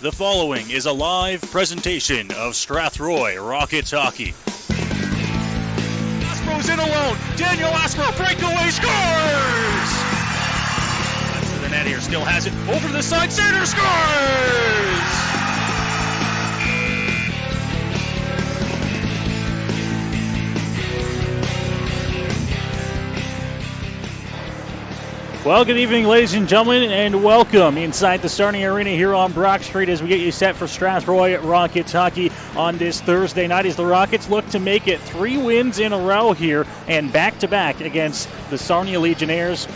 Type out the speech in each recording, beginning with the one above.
The following is a live presentation of Strathroy Rockets Hockey. Aspro's in alone. Daniel Aspro, breakaway, scores! Left to the net here, still has it. Over to the side, center, scores! Well, good evening, ladies and gentlemen, and welcome inside the Sarnia Arena here on Brock Street as we get you set for Strathroy Rockets hockey on this Thursday night as the Rockets look to make it 3 wins in a row here and back-to-back against the Sarnia Legionnaires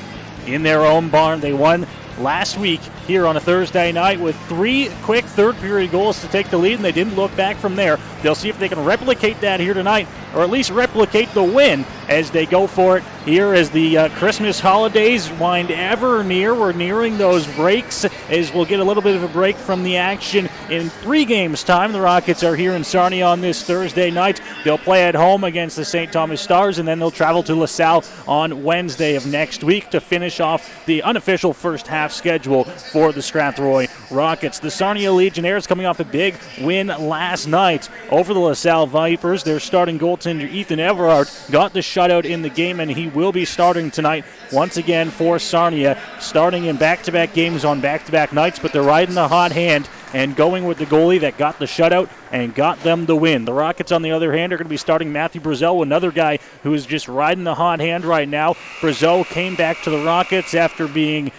in their own barn. They won last week here on a Thursday night with 3 quick third-period goals to take the lead, and they didn't look back from there. They'll see if they can replicate that here tonight, or at least replicate the win as they go for it here as the Christmas holidays wind ever near. We're nearing those breaks as we'll get a little bit of a break from the action in 3 games' time. The Rockets are here in Sarnia on this Thursday night. They'll play at home against the St. Thomas Stars, and then they'll travel to LaSalle on Wednesday of next week to finish off the unofficial first half schedule for the Strathroy Rockets. The Sarnia Legionnaires coming off a big win last night over the LaSalle Vipers. Their starting goaltender Ethan Everard got the shutout in the game, and he will be starting tonight once again for Sarnia, starting in back-to-back games on back-to-back nights, but they're riding the hot hand and going with the goalie that got the shutout and got them the win. The Rockets, on the other hand, are going to be starting Matthew Brazeau, another guy who is just riding the hot hand right now. Brazeau came back to the Rockets after being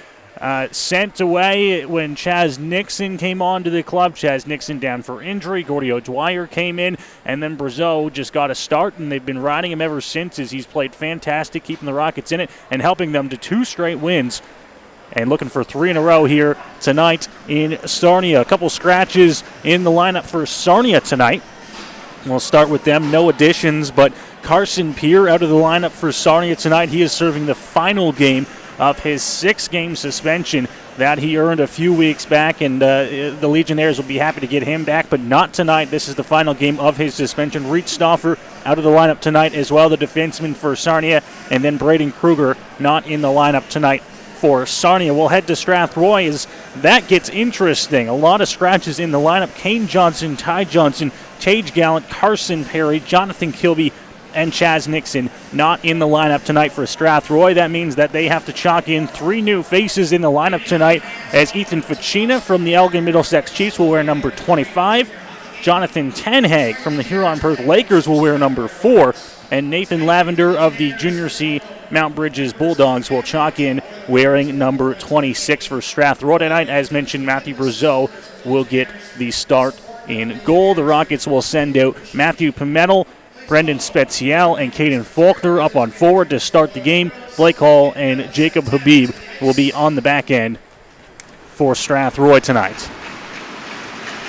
sent away when Chaz Nixon came on to the club. Chaz Nixon down for injury. Gordy O'Dwyer came in, and then Brazeau just got a start, and they've been riding him ever since as he's played fantastic, keeping the Rockets in it and helping them to 2 straight wins and looking for 3 in a row here tonight in Sarnia. A couple scratches in the lineup for Sarnia tonight. We'll start with them. No additions, but Carson Peer out of the lineup for Sarnia tonight. He is serving the final game of his 6-game suspension that he earned a few weeks back, and the Legionnaires will be happy to get him back, but not tonight. This is the final game of his suspension. Reed Stauffer out of the lineup tonight as well, the defenseman for Sarnia, and then Braden Kruger not in the lineup tonight for Sarnia. We'll head to Strathroy as that gets interesting. A lot of scratches in the lineup. Kane Johnson, Ty Johnson, Tage Gallant, Carson Perry, Jonathan Kilby, and Chaz Nixon not in the lineup tonight for Strathroy. That means that they have to chalk in 3 new faces in the lineup tonight, as Ethan Ficina from the Elgin Middlesex Chiefs will wear number 25. Jonathan Tenhag from the Huron-Perth Lakers will wear number 4. And Nathan Lavender of the Junior C Mount Bridges Bulldogs will chalk in wearing number 26 for Strathroy tonight. As mentioned, Matthew Brazeau will get the start in goal. The Rockets will send out Matthew Pimentel, Brendan Spezial, and Caden Faulkner up on forward to start the game. Blake Hall and Jacob Habib will be on the back end for Strathroy tonight.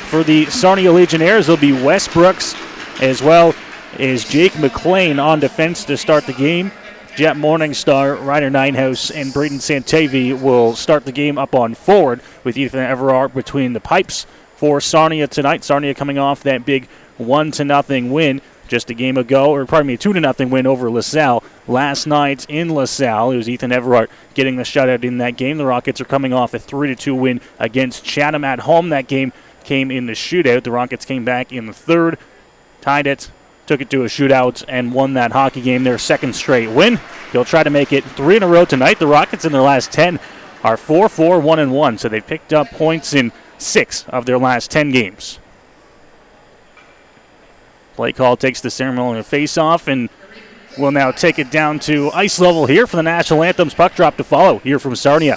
For the Sarnia Legionnaires, there'll be Wes Brooks as well as Jake McLean on defense to start the game. Jet Morningstar, Ryder Ninehouse, and Braden Santavi will start the game up on forward with Ethan Everard between the pipes for Sarnia tonight. Sarnia coming off that big 1-0 win just a game ago, or pardon me, 2-0 win over LaSalle last night in LaSalle. It was Ethan Everard getting the shutout in that game. The Rockets are coming off a 3-2 win against Chatham at home. That game came in the shootout. The Rockets came back in the third, tied it, took it to a shootout, and won that hockey game, their 2nd straight win. They'll try to make it 3 in a row tonight. The Rockets in their last 10 are 4-4, 1-1, so they've picked up points in 6 of their last 10 games. Blake Hall takes the ceremonial face-off and will now take it down to ice level here for the National Anthem's puck drop to follow here from Sarnia.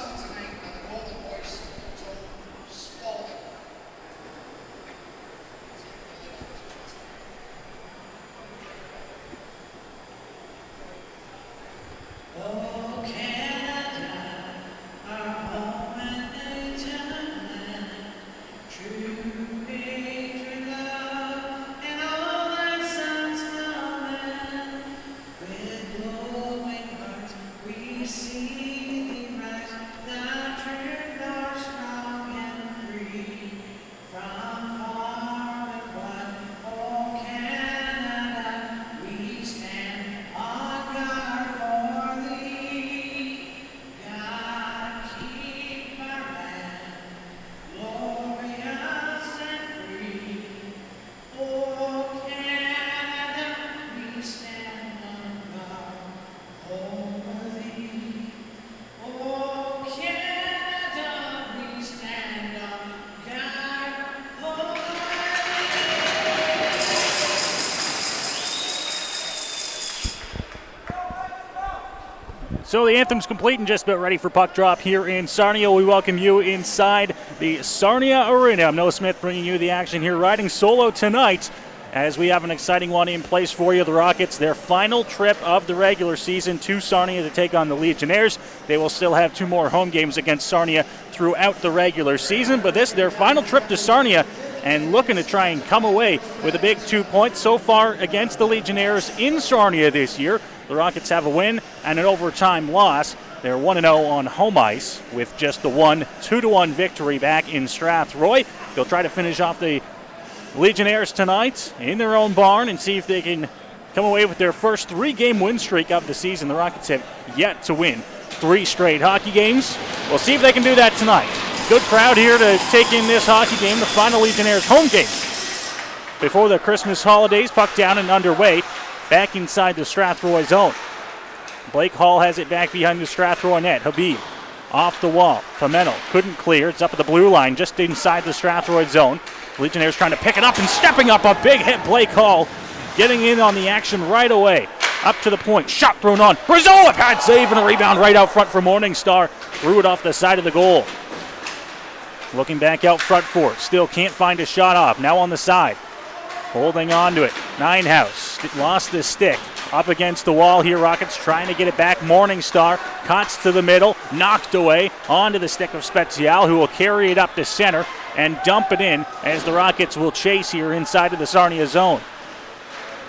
So the anthem's complete and just about ready for puck drop here in Sarnia. We welcome you inside the Sarnia Arena. I'm Noah Smith bringing you the action here, riding solo tonight as we have an exciting one in place for you. The Rockets, their final trip of the regular season to Sarnia to take on the Legionnaires. They will still have 2 more home games against Sarnia throughout the regular season, but this their final trip to Sarnia and looking to try and come away with a big 2 points so far against the Legionnaires in Sarnia this year. The Rockets have a win and an overtime loss. They're 1-0 on home ice with just the 2-1 victory back in Strathroy. They'll try to finish off the Legionnaires tonight in their own barn and see if they can come away with their first 3-game win streak of the season. The Rockets have yet to win 3 straight hockey games. We'll see if they can do that tonight. Good crowd here to take in this hockey game, the final Legionnaires home game before the Christmas holidays. Puck down and underway. Back inside the Strathroy zone. Blake Hall has it back behind the Strathroy net. Habib off the wall. Pimento couldn't clear. It's up at the blue line just inside the Strathroy zone. Legionnaires trying to pick it up and stepping up. A big hit. Blake Hall getting in on the action right away. Up to the point. Shot thrown on. Brazeau, a pad save and a rebound right out front for Morningstar. Threw it off the side of the goal. Looking back out front for it. Still can't find a shot off. Now on the side. Holding on to it. Ninehouse lost the stick. Up against the wall here. Rockets trying to get it back. Morningstar cuts to the middle. Knocked away onto the stick of Spezial, who will carry it up to center and dump it in as the Rockets will chase here inside of the Sarnia zone.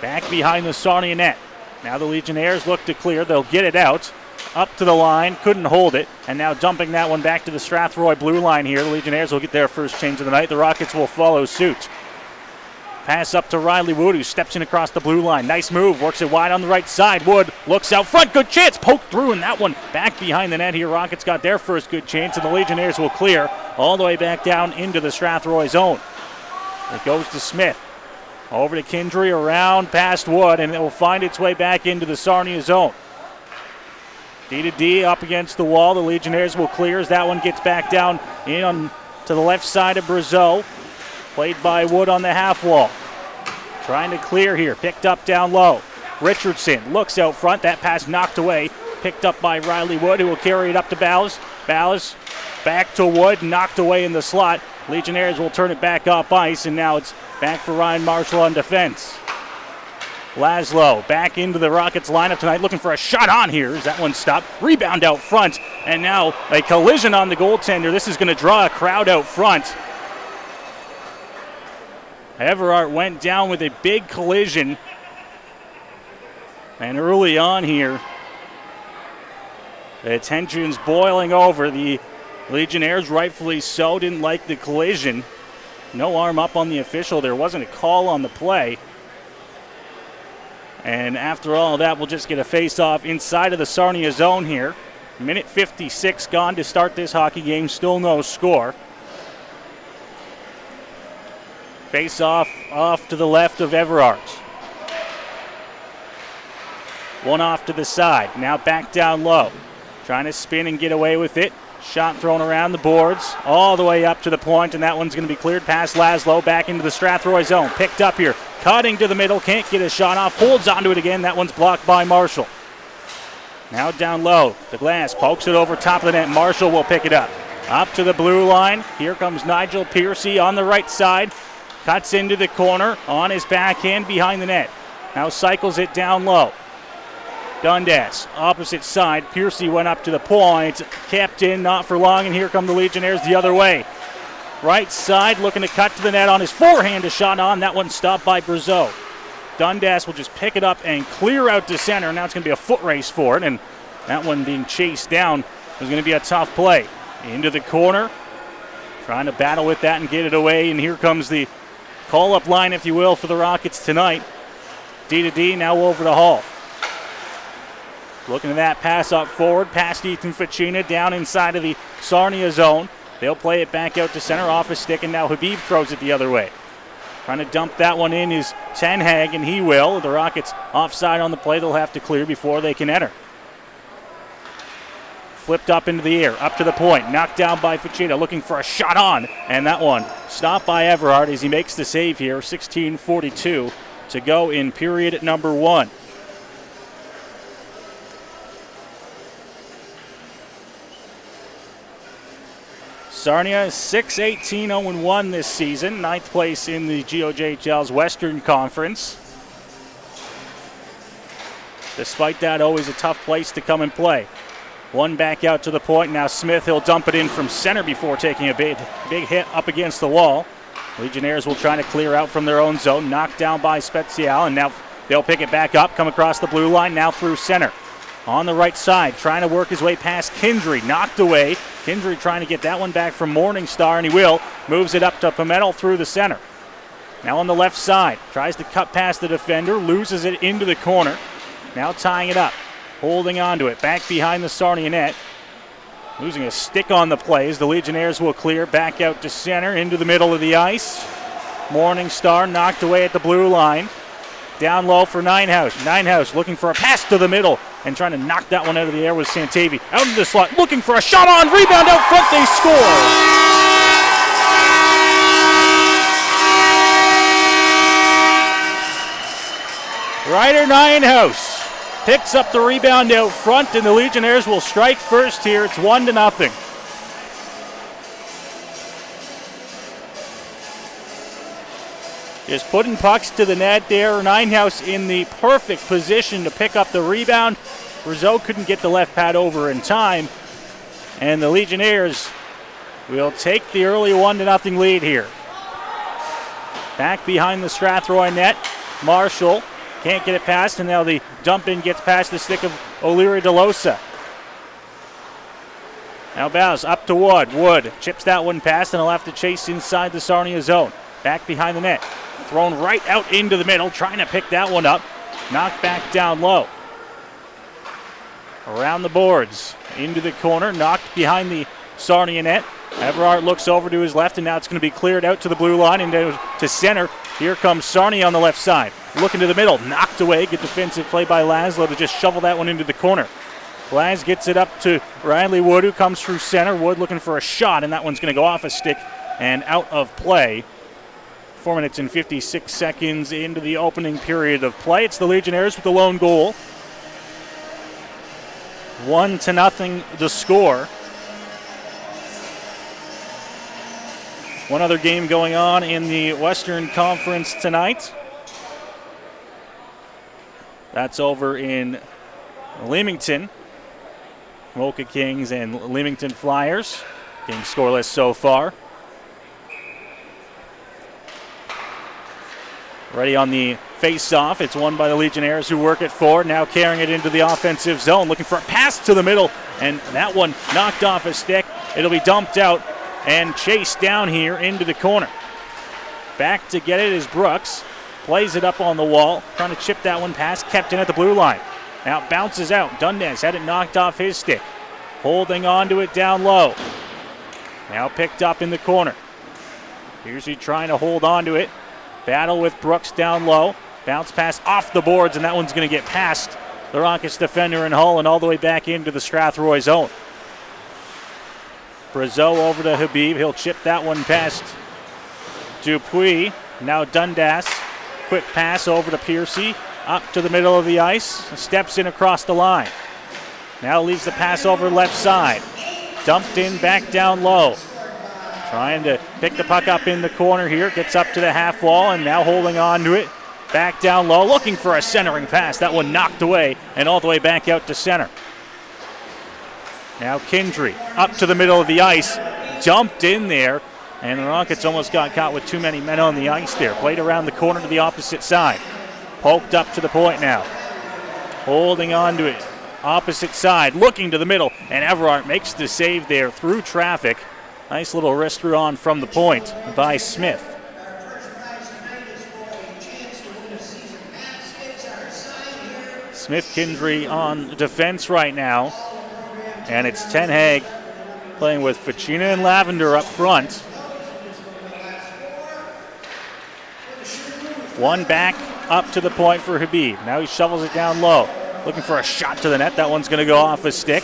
Back behind the Sarnia net. Now the Legionnaires look to clear. They'll get it out. Up to the line. Couldn't hold it. And now dumping that one back to the Strathroy blue line here. The Legionnaires will get their first change of the night. The Rockets will follow suit. Pass up to Riley Wood, who steps in across the blue line. Nice move. Works it wide on the right side. Wood looks out front. Good chance. Poked through, and that one back behind the net here. Rockets got their first good chance, and the Legionnaires will clear all the way back down into the Strathroy zone. It goes to Smith. Over to Kindry, around past Wood, and it will find its way back into the Sarnia zone. D up against the wall. The Legionnaires will clear as that one gets back down in on to the left side of Brazeau. Played by Wood on the half wall. Trying to clear here. Picked up down low. Richardson looks out front. That pass knocked away. Picked up by Riley Wood, who will carry it up to Ballas. Ballas back to Wood. Knocked away in the slot. Legionnaires will turn it back up ice, and now it's back for Ryan Marshall on defense. Laszlo back into the Rockets lineup tonight, looking for a shot on here. Is that one stopped? Rebound out front, and now a collision on the goaltender. This is going to draw a crowd out front. Everard went down with a big collision. And early on here, the tension's boiling over. The Legionnaires, rightfully so, didn't like the collision. No arm up on the official. There wasn't a call on the play. And after all that, we'll just get a face-off inside of the Sarnia zone here. Minute 56 gone to start this hockey game. Still no score. Face-off off to the left of Everard. One off to the side. Now back down low. Trying to spin and get away with it. Shot thrown around the boards all the way up to the point, and that one's going to be cleared past Laszlo back into the Strathroy zone. Picked up here. Cutting to the middle. Can't get a shot off. Holds onto it again. That one's blocked by Marshall. Now down low. The glass pokes it over top of the net. Marshall will pick it up. Up to the blue line. Here comes Nigel Piercy on the right side. Cuts into the corner on his backhand behind the net. Now cycles it down low. Dundas, opposite side. Piercy went up to the point. Kept in, not for long, and here come the Legionnaires the other way. Right side, looking to cut to the net on his forehand. A shot on. That one stopped by Brazeau. Dundas will just pick it up and clear out to center. Now it's going to be a foot race for it, and that one being chased down is going to be a tough play. Into the corner. Trying to battle with that and get it away, and here comes the call-up line, if you will, for the Rockets tonight. D now over to Hall. Looking at that pass up forward, past Ethan Ficina, down inside of the Sarnia zone. They'll play it back out to center, off his stick, and now Habib throws it the other way. Trying to dump that one in is Ten Hag, and he will. The Rockets offside on the play. They'll have to clear before they can enter. Flipped up into the air, up to the point, knocked down by Ficina, looking for a shot on, and that one stopped by Everard as he makes the save here. 16:42 to go in period number 1. Sarnia 6-18-0-1 this season, 9th place in the GOJHL's Western Conference. Despite that, always a tough place to come and play. One back out to the point. Now Smith, he'll dump it in from center before taking a big hit up against the wall. Legionnaires will try to clear out from their own zone. Knocked down by Spezial, and now they'll pick it back up, come across the blue line, now through center. On the right side, trying to work his way past Kindry. Knocked away. Kindry trying to get that one back from Morningstar, and he will. Moves it up to Pimentel through the center. Now on the left side, tries to cut past the defender, loses it into the corner. Now tying it up, holding on to it, back behind the Sarnia net. Losing a stick on the plays. The Legionnaires will clear back out to center, into the middle of the ice. Morningstar knocked away at the blue line. Down low for Ninehouse. Ninehouse looking for a pass to the middle and trying to knock that one out of the air with Santavi. Out in the slot, looking for a shot on, rebound out front, they score. Ryder Ninehouse picks up the rebound out front, and the Legionnaires will strike first here. It's 1-0. Just putting pucks to the net there. Ninehouse in the perfect position to pick up the rebound. Brazeau couldn't get the left pad over in time, and the Legionnaires will take the early 1-0 lead here. Back behind the Strathroy net, Marshall can't get it past, and now the dump in gets past the stick of O'Leary DeLosa. Now Bows up to Wood. Wood chips that one past, and he'll have to chase inside the Sarnia zone. Back behind the net. Thrown right out into the middle, trying to pick that one up. Knocked back down low. Around the boards, into the corner, knocked behind the Sarnia net. Everard looks over to his left, and now it's going to be cleared out to the blue line and to center. Here comes Sarnia on the left side. Looking to the middle, knocked away. Good defensive play by Laszlo to just shovel that one into the corner. Laz gets it up to Riley Wood, who comes through center. Wood looking for a shot, and that one's going to go off a stick and out of play. 4 minutes and 56 seconds into the opening period of play. It's the Legionnaires with the lone goal. 1-0 the score. One other game going on in the Western Conference tonight. That's over in Leamington. Mocha Kings and Leamington Flyers. Kings scoreless so far. Ready on the face-off. It's won by the Legionnaires, who work it forward. Now carrying it into the offensive zone. Looking for a pass to the middle. And that one knocked off a stick. It'll be dumped out and chased down here into the corner. Back to get it is Brooks. Plays it up on the wall. Trying to chip that one past. Kept in at the blue line. Now bounces out. Dundas had it knocked off his stick. Holding on to it down low. Now picked up in the corner. Here's he trying to hold on to it. Battle with Brooks down low. Bounce pass off the boards, and that one's going to get past the Rockets defender in Hull and all the way back into the Strathroy zone. Brazeau over to Habib. He'll chip that one past Dupuis. Now Dundas. Quick pass over to Piercy. Up to the middle of the ice. Steps in across the line. Now leaves the pass over left side. Dumped in back down low. Trying to pick the puck up in the corner here. Gets up to the half wall and now holding on to it. Back down low, looking for a centering pass. That one knocked away and all the way back out to center. Now Kindry up to the middle of the ice. Dumped in there. And the Rockets almost got caught with too many men on the ice there. Played around the corner to the opposite side. Poked up to the point now. Holding on to it. Opposite side, looking to the middle. And Everard makes the save there through traffic. Nice little wrist through on from the point by Smith. Smith Kindry on defense right now. And it's Ten Hag playing with Ficina and Lavender up front. One back up to the point for Habib. Now he shovels it down low. Looking for a shot to the net. That one's going to go off a stick.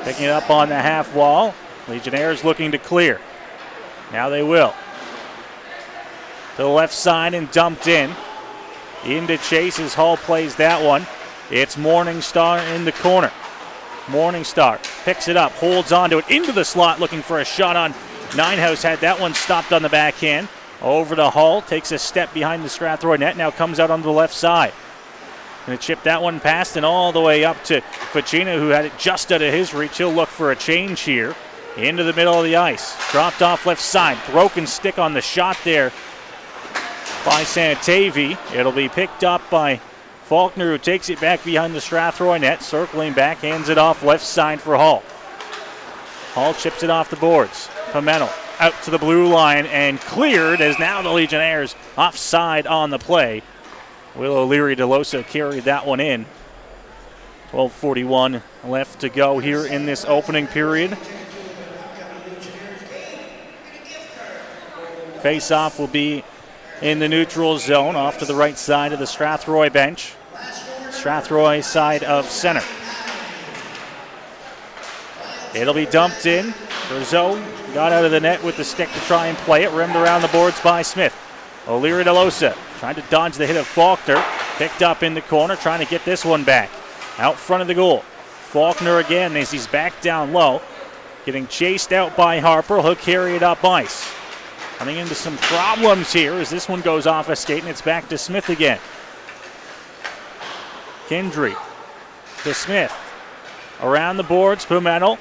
Picking it up on the half wall. Legionnaires looking to clear. Now they will. To the left side and dumped in. Into Chase as Hull plays that one. It's Morningstar in the corner. Morningstar picks it up, holds onto it, into the slot, looking for a shot on Ninehouse. Had that one stopped on the backhand. Over to Hull, takes a step behind the Strathroy net, now comes out onto the left side. Going to chip that one past and all the way up to Ficina, who had it just out of his reach. He'll look for a change here. Into the middle of the ice. Dropped off left side. Broken stick on the shot there by Santavi. It'll be picked up by Faulkner, who takes it back behind the Strathroy net. Circling back, hands it off left side for Hull. Hull chips it off the boards. Pimentel out to the blue line and cleared, as now the Legionnaires offside on the play. Will O'Leary DeLosa carried that one in. 12:41 left to go here in this opening period. Face-off will be in the neutral zone, off to the right side of the Strathroy bench. Strathroy side of center. It'll be dumped in. Brazeau got out of the net with the stick to try and play it. Rimmed around the boards by Smith. O'Leary DeLosa trying to dodge the hit of Faulkner. Picked up in the corner, trying to get this one back. Out front of the goal. Faulkner again as he's back down low. Getting chased out by Harper. He'll carry it up ice. Running into some problems here as this one goes off a skate and it's back to Smith again. Kendry to Smith. Around the boards, Pimentel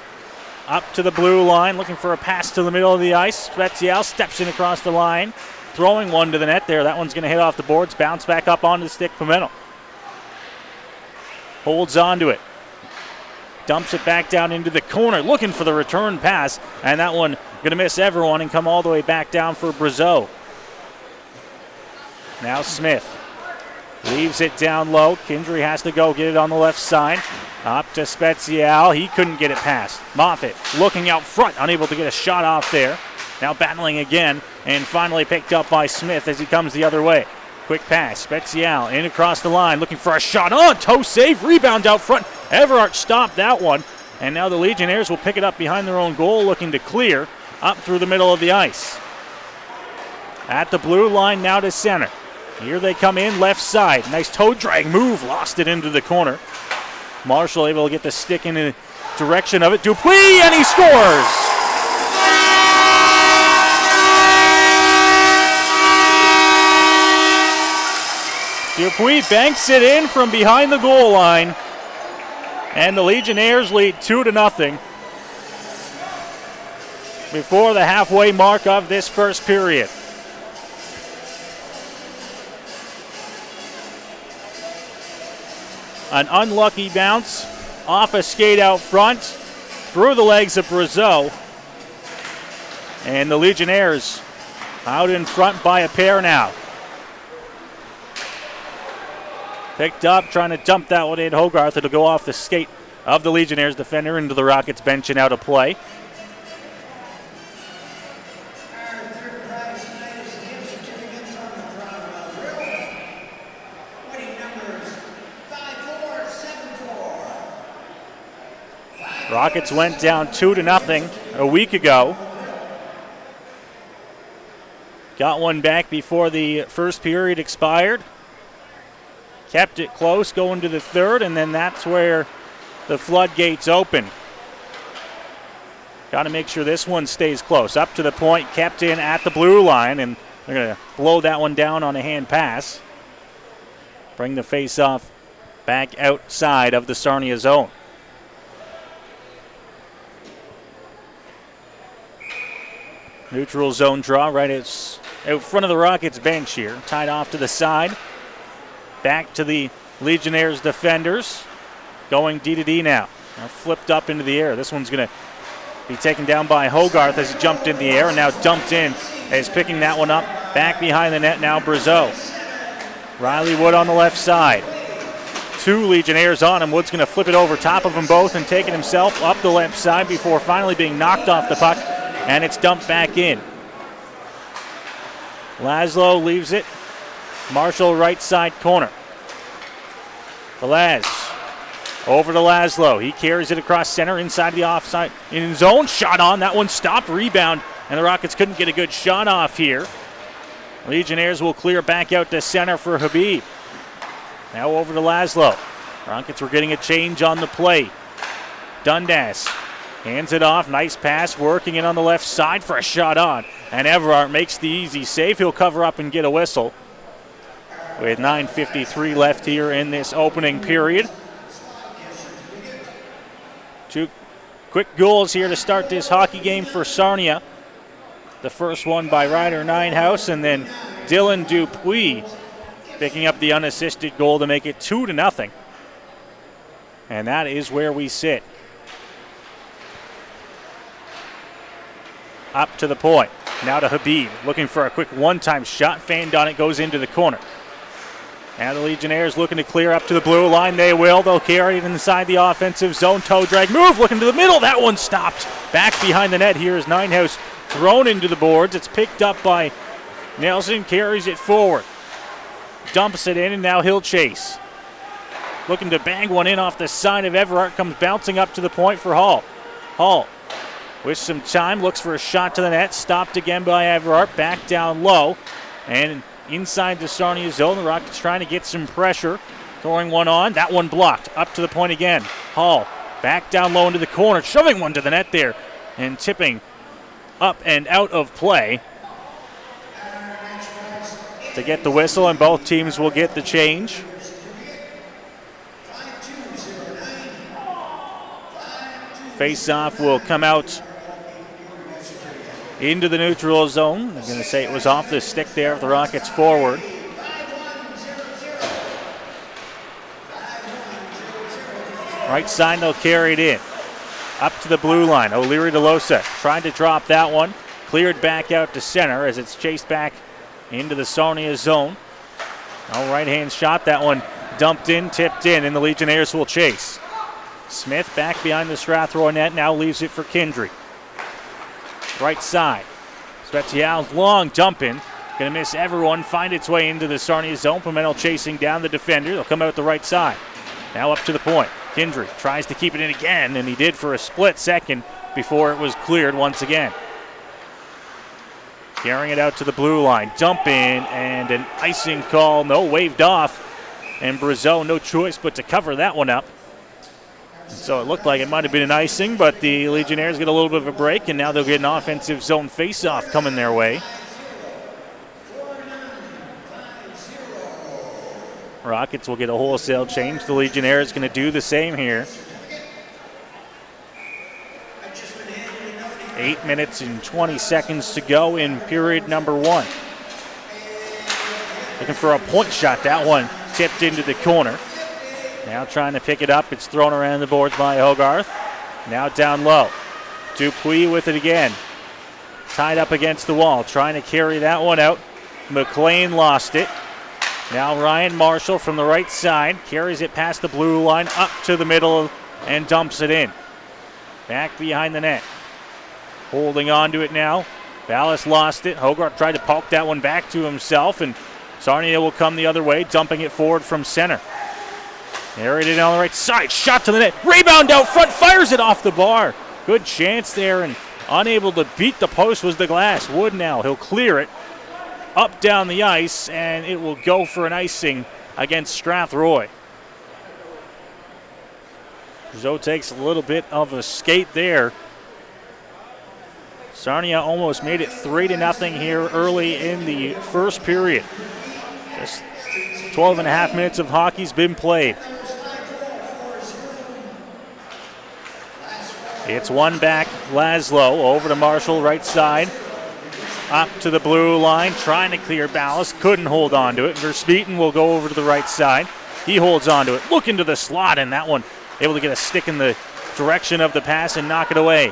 up to the blue line, looking for a pass to the middle of the ice. Spezial steps in across the line, throwing one to the net there. That one's going to hit off the boards, bounce back up onto the stick. Pimentel holds onto it. Dumps it back down into the corner, looking for the return pass, and that one going to miss everyone and come all the way back down for Brazeau. Now Smith leaves it down low. Kendry has to go get it on the left side. Up to Spezial. He couldn't get it past. Moffat looking out front, unable to get a shot off there. Now battling again, and finally picked up by Smith as he comes the other way. Quick pass, Spezial in across the line, looking for a shot. Oh, toe save, rebound out front. Everard stopped that one, and now the Legionnaires will pick it up behind their own goal, looking to clear up through the middle of the ice. At the blue line now to center. Here they come in left side. Nice toe drag move, lost it into the corner. Marshall able to get the stick in the direction of it. Dupuis, and he scores! Dupuis banks it in from behind the goal line, and the Legionnaires lead 2-0 before the halfway mark of this first period. An unlucky bounce off a skate out front, through the legs of Brazeau, and the Legionnaires out in front by a pair now. Picked up, trying to dump that one in. Hogarth. It'll go off the skate of the Legionnaires defender into the Rockets bench and out of play. Rockets went down 2-0 a week ago. Got one back before the first period expired. Kept it close going to the third, and then that's where the floodgates opened. Got to make sure this one stays close. Up to the point, kept in at the blue line, and they're going to blow that one down on a hand pass. Bring the face-off back outside of the Sarnia zone. Neutral zone draw right out front of the Rockets bench here. Tied off to the side. Back to the Legionnaires defenders. Going D-to-D now. Now flipped up into the air. This one's going to be taken down by Hogarth as he jumped in the air and now dumped in as picking that one up. Back behind the net now Brazeau. Riley Wood on the left side. Two Legionnaires on him. Wood's going to flip it over top of them both and take it himself up the left side before finally being knocked off the puck, and it's dumped back in. Laszlo leaves it. Marshall right side corner. Velez over to Laszlo. He carries it across center inside the offside in his own. Shot on. That one stopped. Rebound. And the Rockets couldn't get a good shot off here. Legionnaires will clear back out to center for Habib. Now over to Laszlo. Rockets were getting a change on the play. Dundas hands it off. Nice pass, working it on the left side for a shot on. And Everard makes the easy save. He'll cover up and get a whistle. With 9:53 left here in this opening period. 2 quick goals here to start this hockey game for Sarnia. The first one by Ryder Ninehouse, and then Dylan Dupuis picking up the unassisted goal to make it 2-0. And that is where we sit. Up to the point. Now to Habib, looking for a quick one-time shot. Fanned on it, goes into the corner. Now the Legionnaires looking to clear up to the blue line. They will. They'll carry it inside the offensive zone. Toe drag move, looking to the middle. That one stopped. Back behind the net here is Ninehouse thrown into the boards. It's picked up by Nelson, carries it forward. Dumps it in, and now he'll chase. Looking to bang one in off the side of Everard. Comes bouncing up to the point for Hall. Hall with some time, looks for a shot to the net. Stopped again by Everard. Back down low. And inside the Sarnia zone, the Rockets trying to get some pressure. Throwing one on. That one blocked. Up to the point again. Hall back down low into the corner. Shoving one to the net there. And tipping up and out of play to get the whistle, and both teams will get the change. Face-off will come out into the neutral zone. I'm going to say it was off the stick there of the Rockets forward. Right side, they'll carry it in. Up to the blue line. O'Leary DeLosa trying to drop that one. Cleared back out to center as it's chased back into the Sarnia zone. No right-hand shot. That one dumped in, tipped in, and the Legionnaires will chase. Smith back behind the Strathroy net, now leaves it for Kendry. Right side. Special's long dump in. Going to miss everyone, find its way into the Sarnia zone. Pimentel chasing down the defender. They'll come out the right side. Now up to the point. Kendry tries to keep it in again, and he did for a split second before it was cleared once again. Carrying it out to the blue line. Dump in, and an icing call. No, waved off. And Brazeau, no choice but to cover that one up. So it looked like it might have been an icing, but the Legionnaires get a little bit of a break, and now they'll get an offensive zone face-off coming their way. Rockets will get a wholesale change. The Legionnaires going to do the same here. 8 minutes and 20 seconds to go in period number 1. Looking for a point shot. That one tipped into the corner. Now trying to pick it up. It's thrown around the boards by Hogarth. Now down low. Dupuis with it again. Tied up against the wall. Trying to carry that one out. McLean lost it. Now Ryan Marshall from the right side. Carries it past the blue line up to the middle and dumps it in. Back behind the net. Holding on to it now. Ballas lost it. Hogarth tried to poke that one back to himself, and Sarnia will come the other way, dumping it forward from center. Carried it on the right side. Shot to the net. Rebound out front. Fires it off the bar. Good chance there, and unable to beat the post was the glass. Wood now. He'll clear it up down the ice, and it will go for an icing against Strathroy. Brazeau takes a little bit of a skate there. Sarnia almost made it 3-0 here early in the first period. Just 12 and a half minutes of hockey's been played. It's one back, Laszlo over to Marshall, right side. Up to the blue line, trying to clear Ballas, couldn't hold on to it. Verspeeten will go over to the right side. He holds on to it, looking to the slot, and that one able to get a stick in the direction of the pass and knock it away.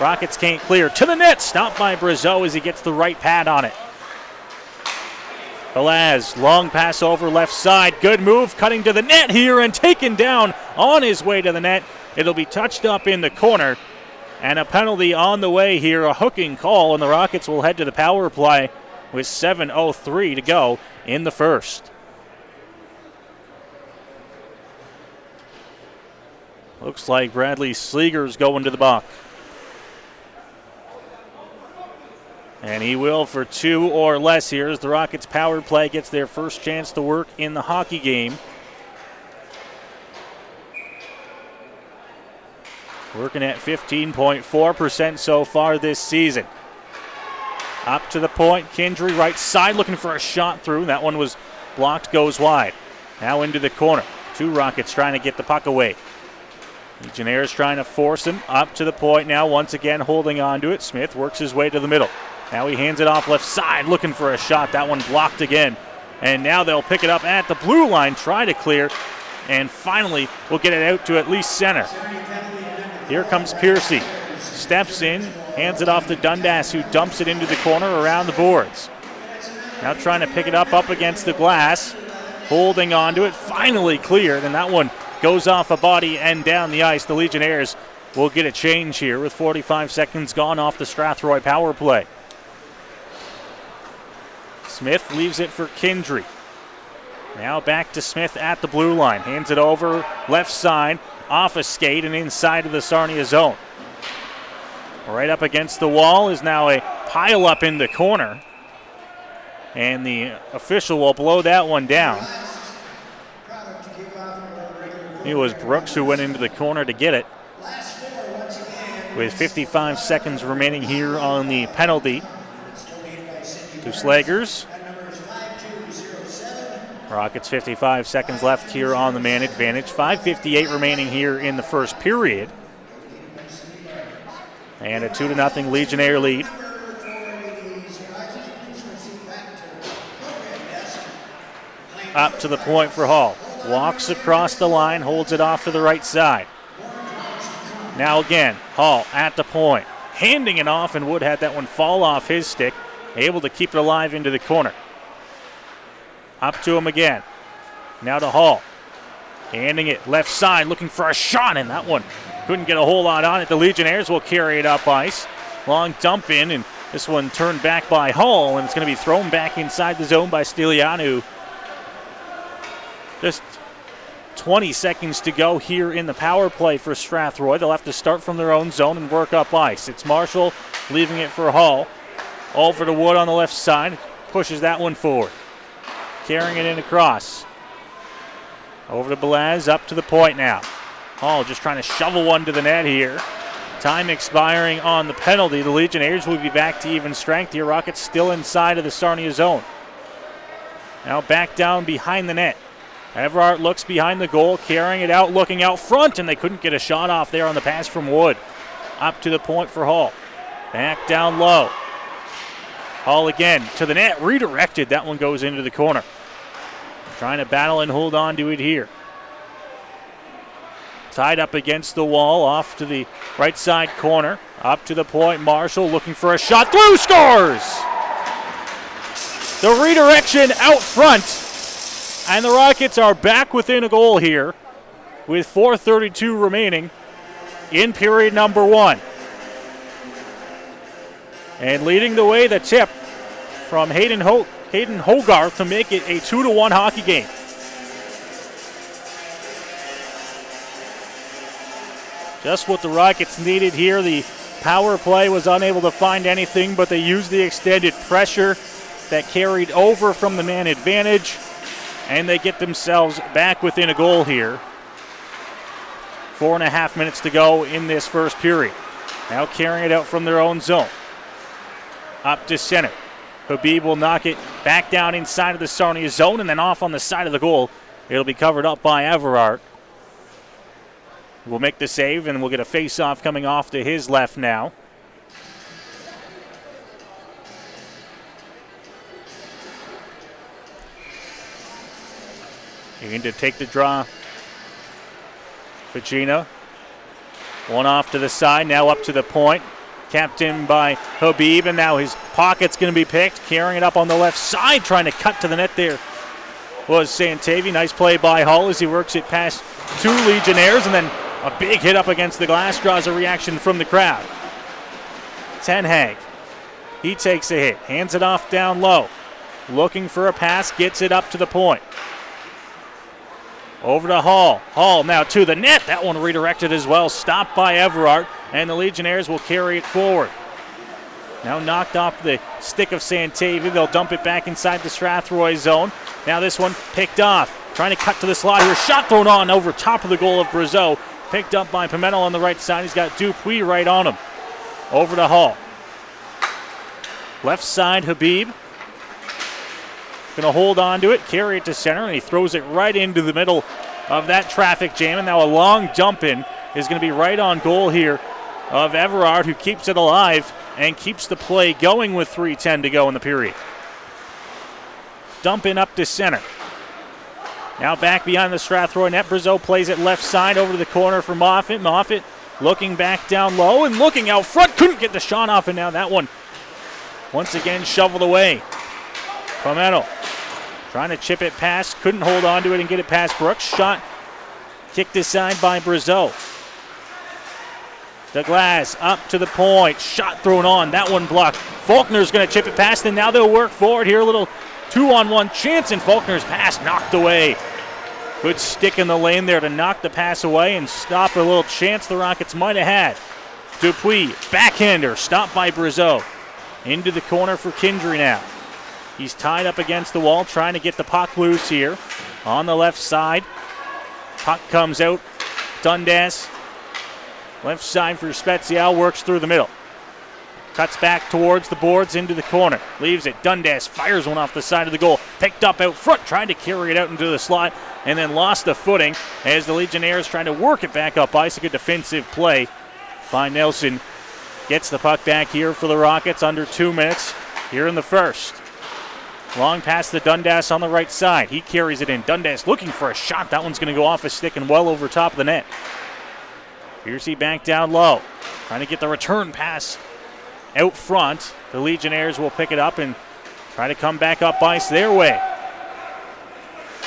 Rockets can't clear. To the net, stopped by Brazeau as he gets the right pad on it. Balaz, long pass over left side. Good move, cutting to the net here and taken down on his way to the net. It'll be touched up in the corner. And a penalty on the way here, a hooking call, and the Rockets will head to the power play with 7:03 to go in the first. Looks like Bradley Sleeger's going to the buck. And he will for 2 or less here as the Rockets power play gets their first chance to work in the hockey game. working at 15.4% so far this season. Up to the point, Kindry right side looking for a shot through. That one was blocked, goes wide. Now into the corner. Two Rockets trying to get the puck away. Legionnaires trying to force him up to the point now, once again holding on to it. Smith works his way to the middle. Now he hands it off left side, looking for a shot. That one blocked again. And now they'll pick it up at the blue line, try to clear, and finally will get it out to at least center. Here comes Piercy. Steps in, hands it off to Dundas, who dumps it into the corner around the boards. Now trying to pick it up against the glass, holding on to it, finally cleared, and that one goes off a body and down the ice. The Legionnaires will get a change here with 45 seconds gone off the Strathroy power play. Smith leaves it for Kindry. Now back to Smith at the blue line. Hands it over left side, off a skate and inside of the Sarnia zone. Right up against the wall is now a pile up in the corner. And the official will blow that one down. It was Brooks who went into the corner to get it. With 55 seconds remaining here on the penalty to Slagers. Rockets 55 seconds left here on the man advantage. 5:58 remaining here in the first period. And a 2-0 Legionnaire lead. Up to the point for Hall. Walks across the line, holds it off to the right side. Now again, Hall at the point. Handing it off, and Wood had that one fall off his stick. Able to keep it alive into the corner. Up to him again. Now to Hall. Handing it left side, looking for a shot, and that one couldn't get a whole lot on it. The Legionnaires will carry it up ice. Long dump in, and this one turned back by Hall, and it's going to be thrown back inside the zone by Stilianu. Just 20 seconds to go here in the power play for Strathroy. They'll have to start from their own zone and work up ice. It's Marshall leaving it for Hall. Over to Wood on the left side. Pushes that one forward. Carrying it in across. Over to Belaz, up to the point now. Hall just trying to shovel one to the net here. Time expiring on the penalty. The Legionnaires will be back to even strength here. Rockets still inside of the Sarnia zone. Now back down behind the net. Everard looks behind the goal, carrying it out, looking out front, and they couldn't get a shot off there on the pass from Wood. Up to the point for Hall. Back down low. Hall again to the net, redirected. That one goes into the corner. Trying to battle and hold on to it here. Tied up against the wall, off to the right side corner. Up to the point, Marshall looking for a shot through, scores! The redirection out front. And the Rockets are back within a goal here with 4:32 remaining in period number one. And leading the way, the tip from Hayden Hogarth to make it a 2-1 hockey game. Just what the Rockets needed here. The power play was unable to find anything, but they used the extended pressure that carried over from the man advantage. And they get themselves back within a goal here. 4.5 minutes to go in this first period. Now carrying it out from their own zone. Up to center. Habib will knock it back down inside of the Sarnia zone and then off on the side of the goal. It'll be covered up by Everard. Will make the save, and we'll get a face-off coming off to his left now. In to take the draw. Fagina. One off to the side, now up to the point. Capped in by Habib, and now his pocket's going to be picked. Carrying it up on the left side, trying to cut to the net there was Santavi. Nice play by Hull as he works it past two Legionnaires, and then a big hit up against the glass draws a reaction from the crowd. Ten Hag. He takes a hit, hands it off down low. Looking for a pass, gets it up to the point. Over to Hall. Hall now to the net. That one redirected as well. Stopped by Everard, and the Legionnaires will carry it forward. Now knocked off the stick of Santavi. They'll dump it back inside the Strathroy zone. Now this one picked off. Trying to cut to the slot here. Shot thrown on over top of the goal of Brazeau. picked up by Pimentel on the right side. He's got Dupuis right on him. Over to Hall. Left side, Habib. Going to hold on to it, carry it to center, and he throws it right into the middle of that traffic jam. And now a long dump in is going to be right on goal here of Everard, who keeps it alive and keeps the play going with 3:10 to go in the period. Dump in up to center. Now back behind the Strathroy net. Brazeau plays it left side over to the corner for Moffat. Moffat looking back down low and looking out front. Couldn't get the shot off, and now that one once again shoveled away. Pimentel trying to chip it past. Couldn't hold on to it and get it past Brooks. Shot kicked aside by Brazeau. DeGlass up to the point. Shot thrown on. That one blocked. Faulkner's going to chip it past, and now they'll work forward here. A little 2-on-1 chance, and Faulkner's pass knocked away. Good stick in the lane there to knock the pass away and stop a little chance the Rockets might have had. Dupuis, backhander, stopped by Brazeau. Into the corner for Kindry now. He's tied up against the wall, trying to get the puck loose here. On the left side. Puck comes out. Dundas. Left side for Spezial, works through the middle. Cuts back towards the boards into the corner. Leaves it. Dundas fires one off the side of the goal. Picked up out front, trying to carry it out into the slot, and then lost the footing as the Legionnaires trying to work it back up ice. A good defensive play by Nelson. Gets the puck back here for the Rockets. Under 2 minutes here in the first. Long pass to Dundas on the right side. He carries it in. Dundas looking for a shot. That one's going to go off his stick and well over top of the net. Piercy back down low. Trying to get the return pass out front. The Legionnaires will pick it up and try to come back up ice their way.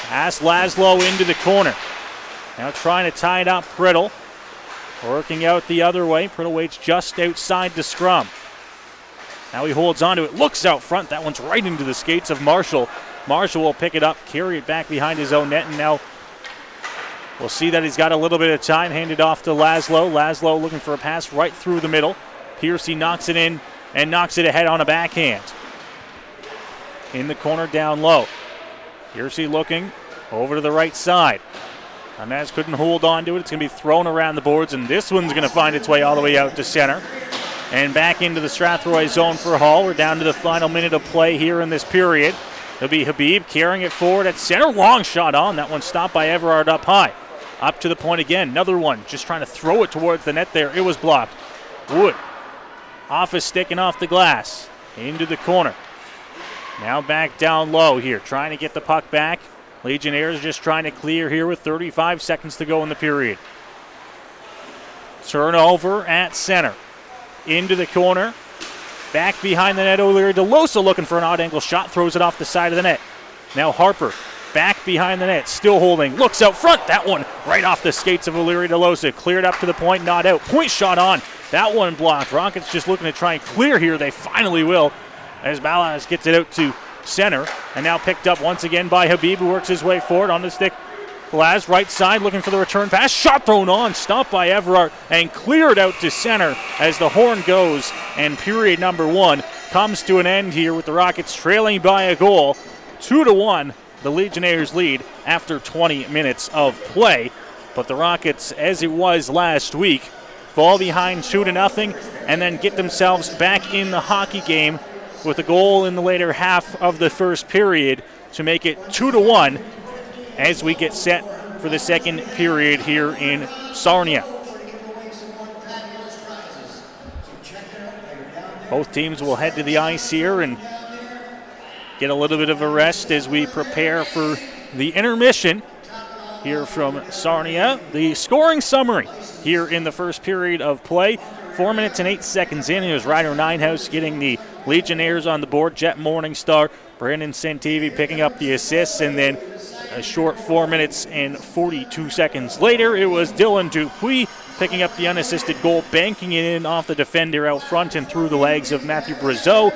Pass Laszlo into the corner. Now trying to tie it up, Priddle. Working out the other way. Priddle waits just outside the scrum. Now he holds on to it, looks out front. That one's right into the skates of Marshall. Marshall will pick it up, carry it back behind his own net, and now we'll see that he's got a little bit of time. Handed off to Laszlo. Laszlo looking for a pass right through the middle. Piercy knocks it in and knocks it ahead on a backhand. In the corner down low. Piercy looking over to the right side. Amaz couldn't hold on to it. It's going to be thrown around the boards, and this one's going to find its way all the way out to center. And back into the Strathroy zone for Hall. We're down to the final minute of play here in this period. It'll be Habib carrying it forward at center. Long shot on. That one stopped by Everard up high. Up to the point again. Another one. Just trying to throw it towards the net there. It was blocked. Wood. Off his stick and off the glass. Into the corner. Now back down low here. Trying to get the puck back. Legionnaires just trying to clear here with 35 seconds to go in the period. Turnover at center. Into the corner. Back behind the net, O'Leary. DeLosa looking for an odd angle shot. Throws it off the side of the net. Now Harper back behind the net. Still holding. Looks out front. That one right off the skates of O'Leary. DeLosa. Cleared up to the point. Not out. Point shot on. That one blocked. Rockets just looking to try and clear here. They finally will. As Ballas gets it out to center. And now picked up once again by Habib, who works his way forward on the stick. Laz, right side, looking for the return pass. Shot thrown on, stopped by Everard, and cleared out to center as the horn goes. And period number one comes to an end here with the Rockets trailing by a goal. 2-1, the Legionnaires lead after 20 minutes of play. But the Rockets, as it was last week, fall behind 2-0 and then get themselves back in the hockey game with a goal in the later half of the first period to make it 2-1 as we get set for the second period here in Sarnia. Both teams will head to the ice here and get a little bit of a rest as we prepare for the intermission here from Sarnia. The scoring summary here in the first period of play. 4 minutes and 8 seconds in. It was Ryder Ninehouse getting the Legionnaires on the board. Jet Morningstar, Brandon Santivi picking up the assists, and then a short 4 minutes and 42 seconds later, it was Dylan Dupuis picking up the unassisted goal, banking it in off the defender out front and through the legs of Matthew Brazeau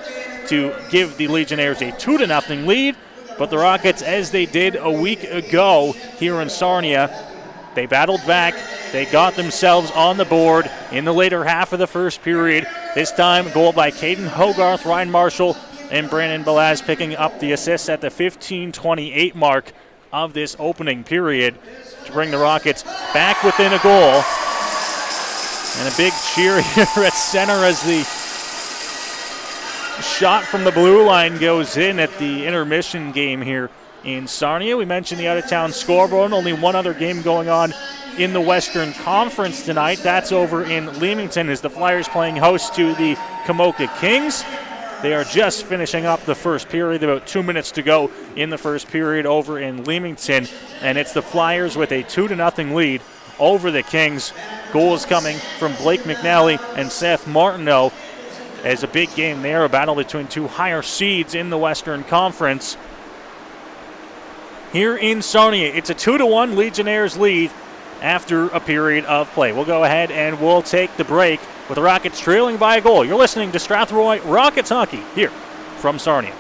to give the Legionnaires a 2-0 lead. But the Rockets, as they did a week ago here in Sarnia, they battled back. They got themselves on the board in the later half of the first period. This time, goal by Caden Hogarth, Ryan Marshall, and Brandon Balaz picking up the assists at the 15:28 mark of this opening period to bring the Rockets back within a goal. And a big cheer here at center as the shot from the blue line goes in at the intermission game here in Sarnia. We mentioned the out-of-town scoreboard. Only one other game going on in the Western Conference tonight. That's over in Leamington as the Flyers playing host to the Kamoka Kings. They are just finishing up the first period. About 2 minutes to go in the first period over in Leamington. And it's the Flyers with a 2-0 lead over the Kings. Goals coming from Blake McNally and Seth Martineau. As a big game there, a battle between two higher seeds in the Western Conference. Here in Sarnia, it's a 2-1 Legionnaires lead after a period of play. We'll go ahead and we'll take the break with the Rockets trailing by a goal. You're listening to Strathroy Rockets Hockey here from Sarnia.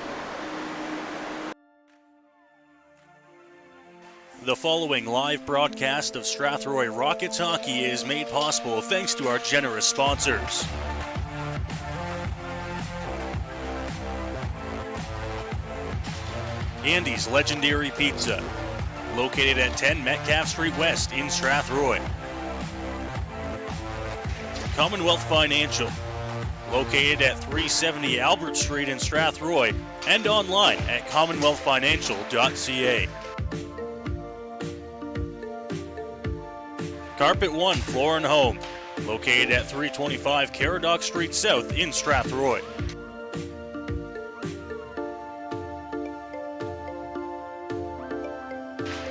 The following live broadcast of Strathroy Rockets Hockey is made possible thanks to our generous sponsors. Andy's Legendary Pizza, located at 10 Metcalf Street West in Strathroy. Commonwealth Financial, located at 370 Albert Street in Strathroy and online at commonwealthfinancial.ca. Carpet One Floor and Home, located at 325 Caradoc Street South in Strathroy.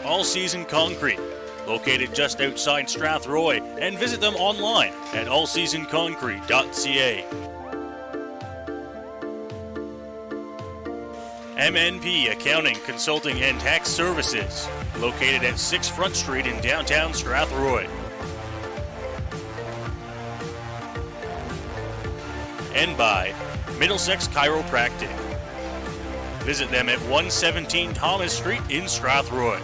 All Season Concrete, located just outside Strathroy, and visit them online at allseasonconcrete.ca. MNP Accounting, Consulting and Tax Services, located at 6 Front Street in downtown Strathroy. And by Middlesex Chiropractic. Visit them at 117 Thomas Street in Strathroy.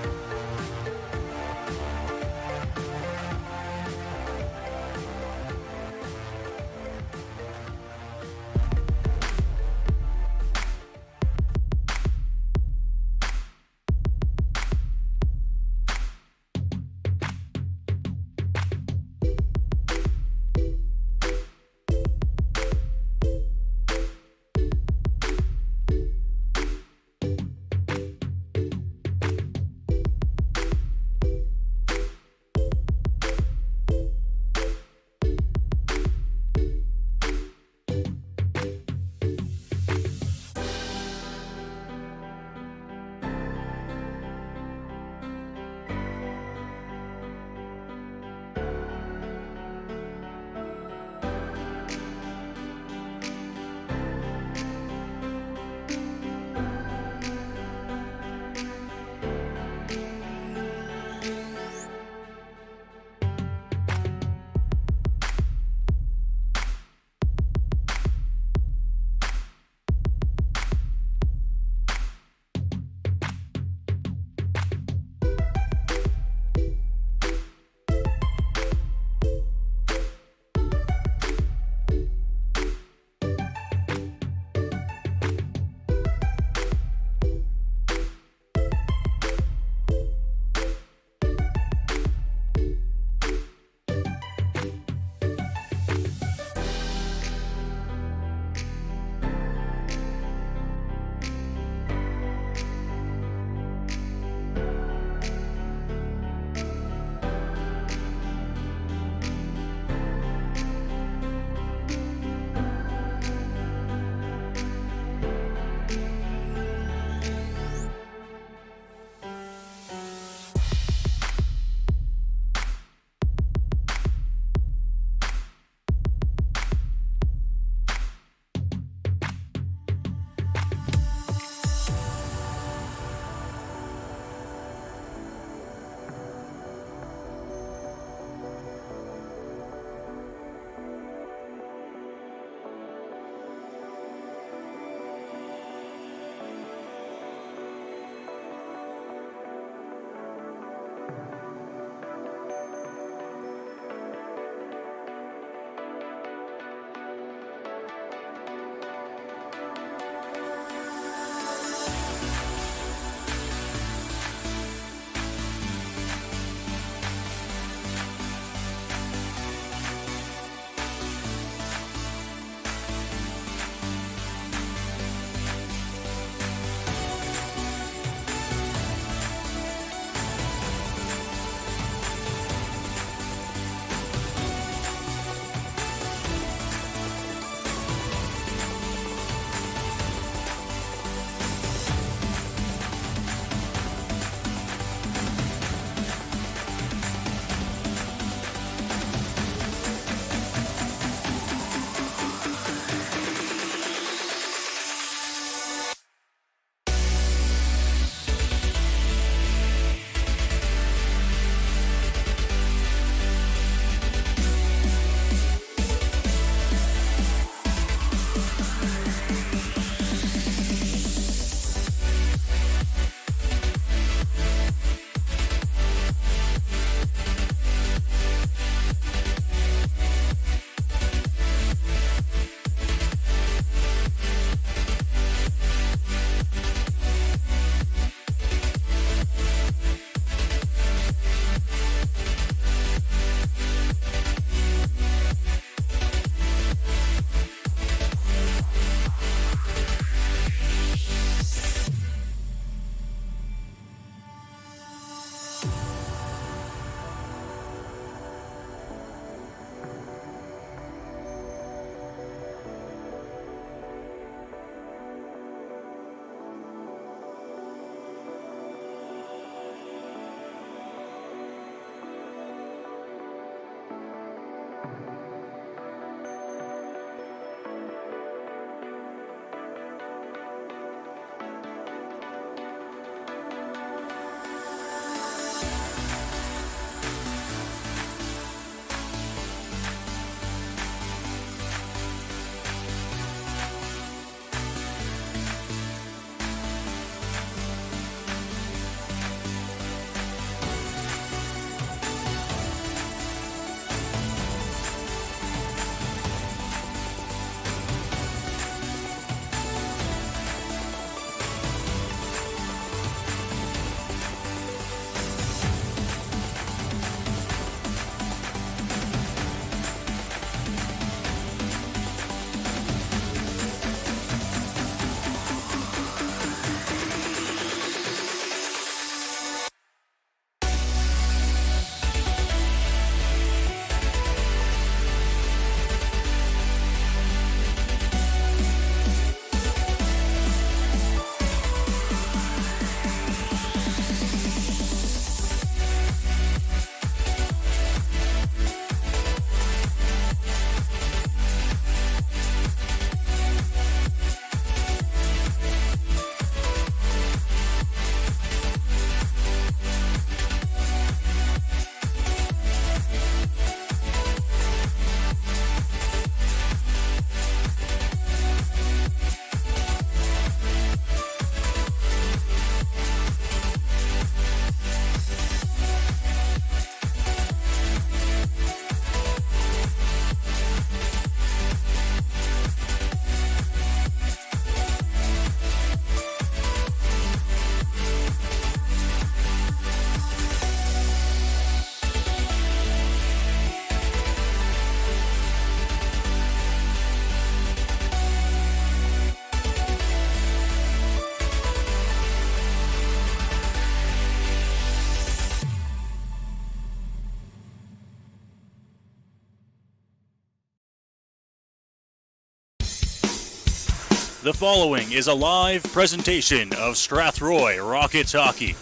The following is a live presentation of Strathroy Rockets hockey.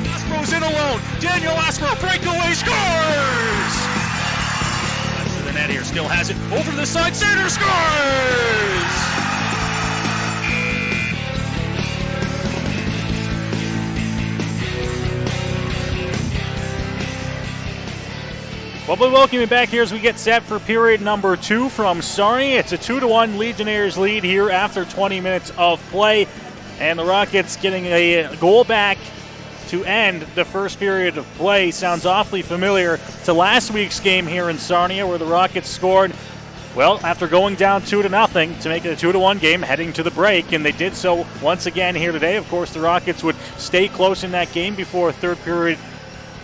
Aspro's in alone. Daniel Aspro, breakaway, scores! Left to the net here, still has it. Over to the side, center, scores! Well, we welcome you back here as we get set for period number 2 from Sarnia. It's a 2-1 Legionnaires lead here after 20 minutes of play. And the Rockets getting a goal back to end the first period of play. Sounds awfully familiar to last week's game here in Sarnia, where the Rockets scored, well, after going down 2-0 to make it a 2-1 game heading to the break. And they did so once again here today. Of course, the Rockets would stay close in that game before a third period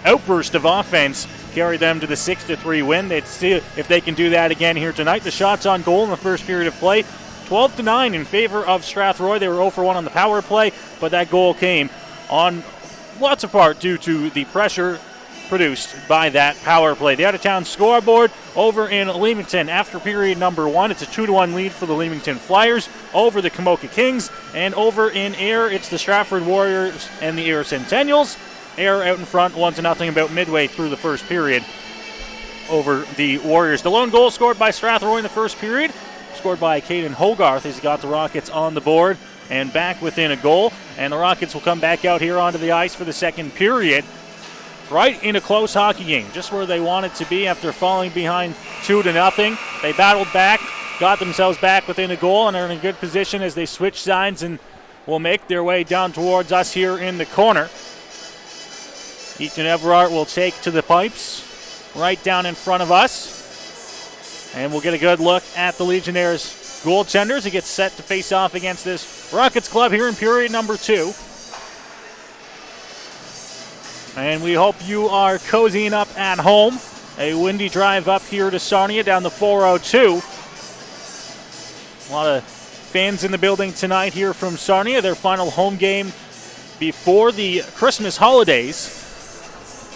outburst of offense carry them to the 6-3 win. They'd see if they can do that again here tonight. The shots on goal in the first period of play, 12-9 in favor of Strathroy. They were 0-for-1 on the power play, but that goal came on lots of part due to the pressure produced by that power play. The out-of-town scoreboard over in Leamington after period number 1. It's a 2-1 lead for the Leamington Flyers over the Camoka Kings. And over in Ayr, it's the Stratford Warriors and the Ayr Centennials. Ayr out in front, 1-0 about midway through the first period over the Warriors. The lone goal scored by Strathroy in the first period, scored by Caden Hogarth. He's got the Rockets on the board and back within a goal. And the Rockets will come back out here onto the ice for the second period, right in a close hockey game, just where they wanted to be after falling behind 2-0. They battled back, got themselves back within a goal, and are in a good position as they switch sides and will make their way down towards us here in the corner. Ethan Everard will take to the pipes right down in front of us. And we'll get a good look at the Legionnaires goaltenders. He gets set to face off against this Rockets club here in period number 2. And we hope you are cozying up at home. A windy drive up here to Sarnia down the 402. A lot of fans in the building tonight here from Sarnia. Their final home game before the Christmas holidays.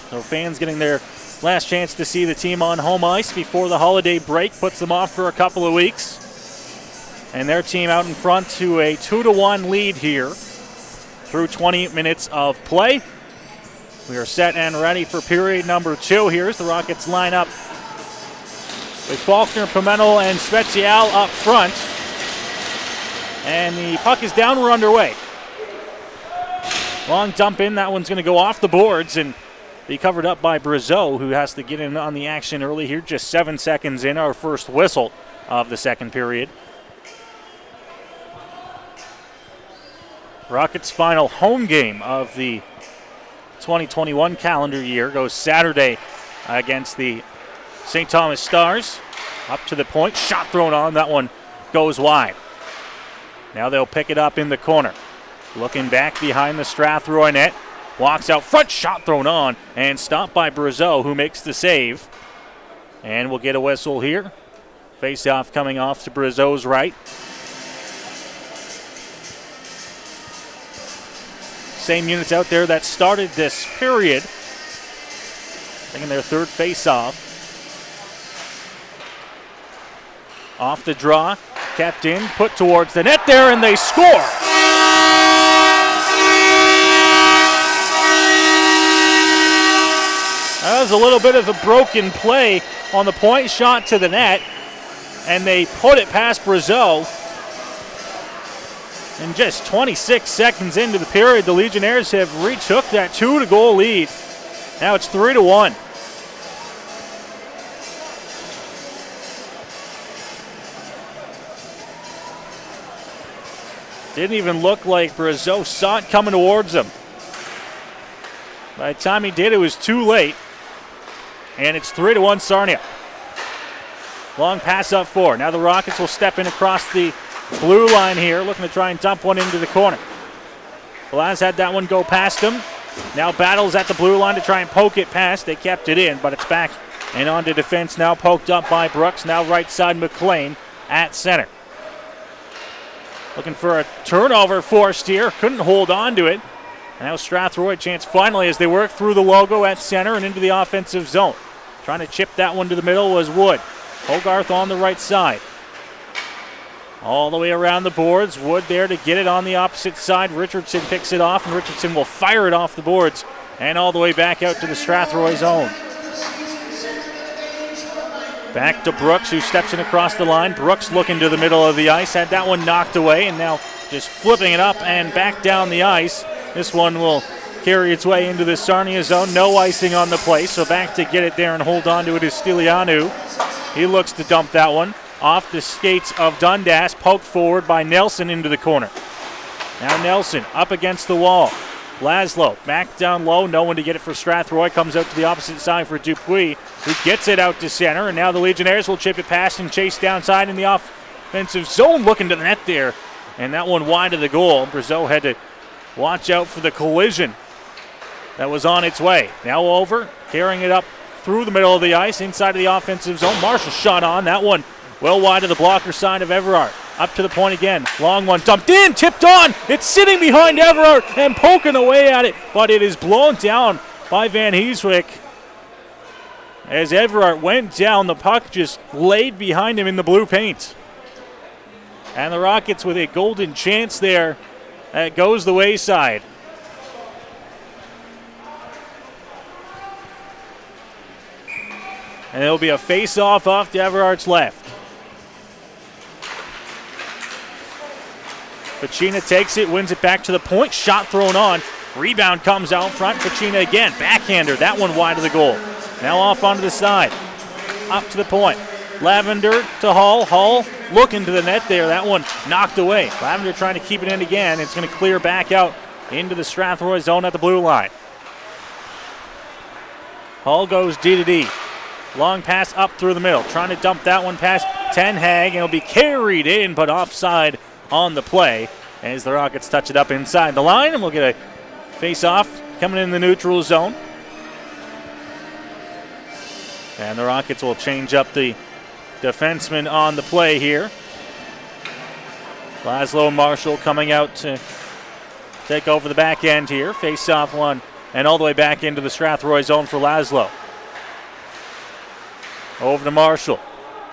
So fans getting their last chance to see the team on home ice before the holiday break puts them off for a couple of weeks. And their team out in front to a 2-1 lead here through 20 minutes of play. We are set and ready for period number 2 here as the Rockets line up with Faulkner, Pimentel, and Special up front. And the puck is down, we're underway. Long dump in, that one's going to go off the boards and be covered up by Brazeau, who has to get in on the action early here, just 7 seconds in, our first whistle of the second period. Rockets' final home game of the 2021 calendar year goes Saturday against the St. Thomas Stars. Up to the point, shot thrown on, that one goes wide. Now they'll pick it up in the corner. Looking back behind the Strathroy net. Walks out front, shot thrown on, and stopped by Brazeau, who makes the save. And we'll get a whistle here. Face-off coming off to Brazeau's right. Same units out there that started this period. Taking their third face-off. Off the draw, kept in, put towards the net there, and they score! That was a little bit of a broken play on the point shot to the net, and they put it past Brazeau. And just 26 seconds into the period, the Legionnaires have retook that 2-goal lead. Now it's 3-1. Didn't even look like Brazeau saw it coming towards him. By the time he did, it was too late. And it's 3-1 Sarnia. Long pass up forward. Now the Rockets will step in across the blue line here, looking to try and dump one into the corner. Velaz had that one go past him. Now battles at the blue line to try and poke it past. They kept it in, but it's back and onto defense now, poked up by Brooks. Now right side McLean at center. Looking for a turnover forced here. Couldn't hold on to it. Now Strathroy chance finally as they work through the logo at center and into the offensive zone. Trying to chip that one to the middle was Wood. Hogarth on the right side. All the way around the boards. Wood there to get it on the opposite side. Richardson picks it off, and Richardson will fire it off the boards and all the way back out to the Strathroy zone. Back to Brooks, who steps in across the line. Brooks looking to the middle of the ice. Had that one knocked away, and now just flipping it up and back down the ice. This one will carry its way into the Sarnia zone. No icing on the play, so back to get it there and hold on to it is Stilianu. He looks to dump that one off the skates of Dundas, poked forward by Nelson into the corner. Now Nelson up against the wall. Laszlo back down low, no one to get it for Strathroy. Comes out to the opposite side for Dupuis, who gets it out to center, and now the Legionnaires will chip it past and chase downside in the offensive zone, looking to the net there, and that one wide of the goal. Brazeau had to watch out for the collision that was on its way. Now over, carrying it up through the middle of the ice, inside of the offensive zone. Marshall shot on, that one well wide of the blocker side of Everard. Up to the point again. Long one dumped in, tipped on. It's sitting behind Everard and poking away at it, but it is blown down by Van Heeswick. As Everard went down, the puck just laid behind him in the blue paint. And the Rockets with a golden chance there. That goes the wayside. And it'll be a face-off off to Everard's left. Ficina takes it, wins it back to the point. Shot thrown on. Rebound comes out front. Ficina again. Backhander. That one wide of the goal. Now off onto the side. Up to the point. Lavender to Hall. Hall looking to the net there. That one knocked away. Lavender trying to keep it in again. It's going to clear back out into the Strathroy zone at the blue line. Hall goes D to D. Long pass up through the middle. Trying to dump that one past Ten Hag. And it'll be carried in, but offside on the play as the Rockets touch it up inside the line, and we'll get a face-off coming in the neutral zone. And the Rockets will change up the defenseman on the play here. Laszlo Marshall coming out to take over the back end here. Face-off one, and all the way back into the Strathroy zone for Laszlo. Over to Marshall.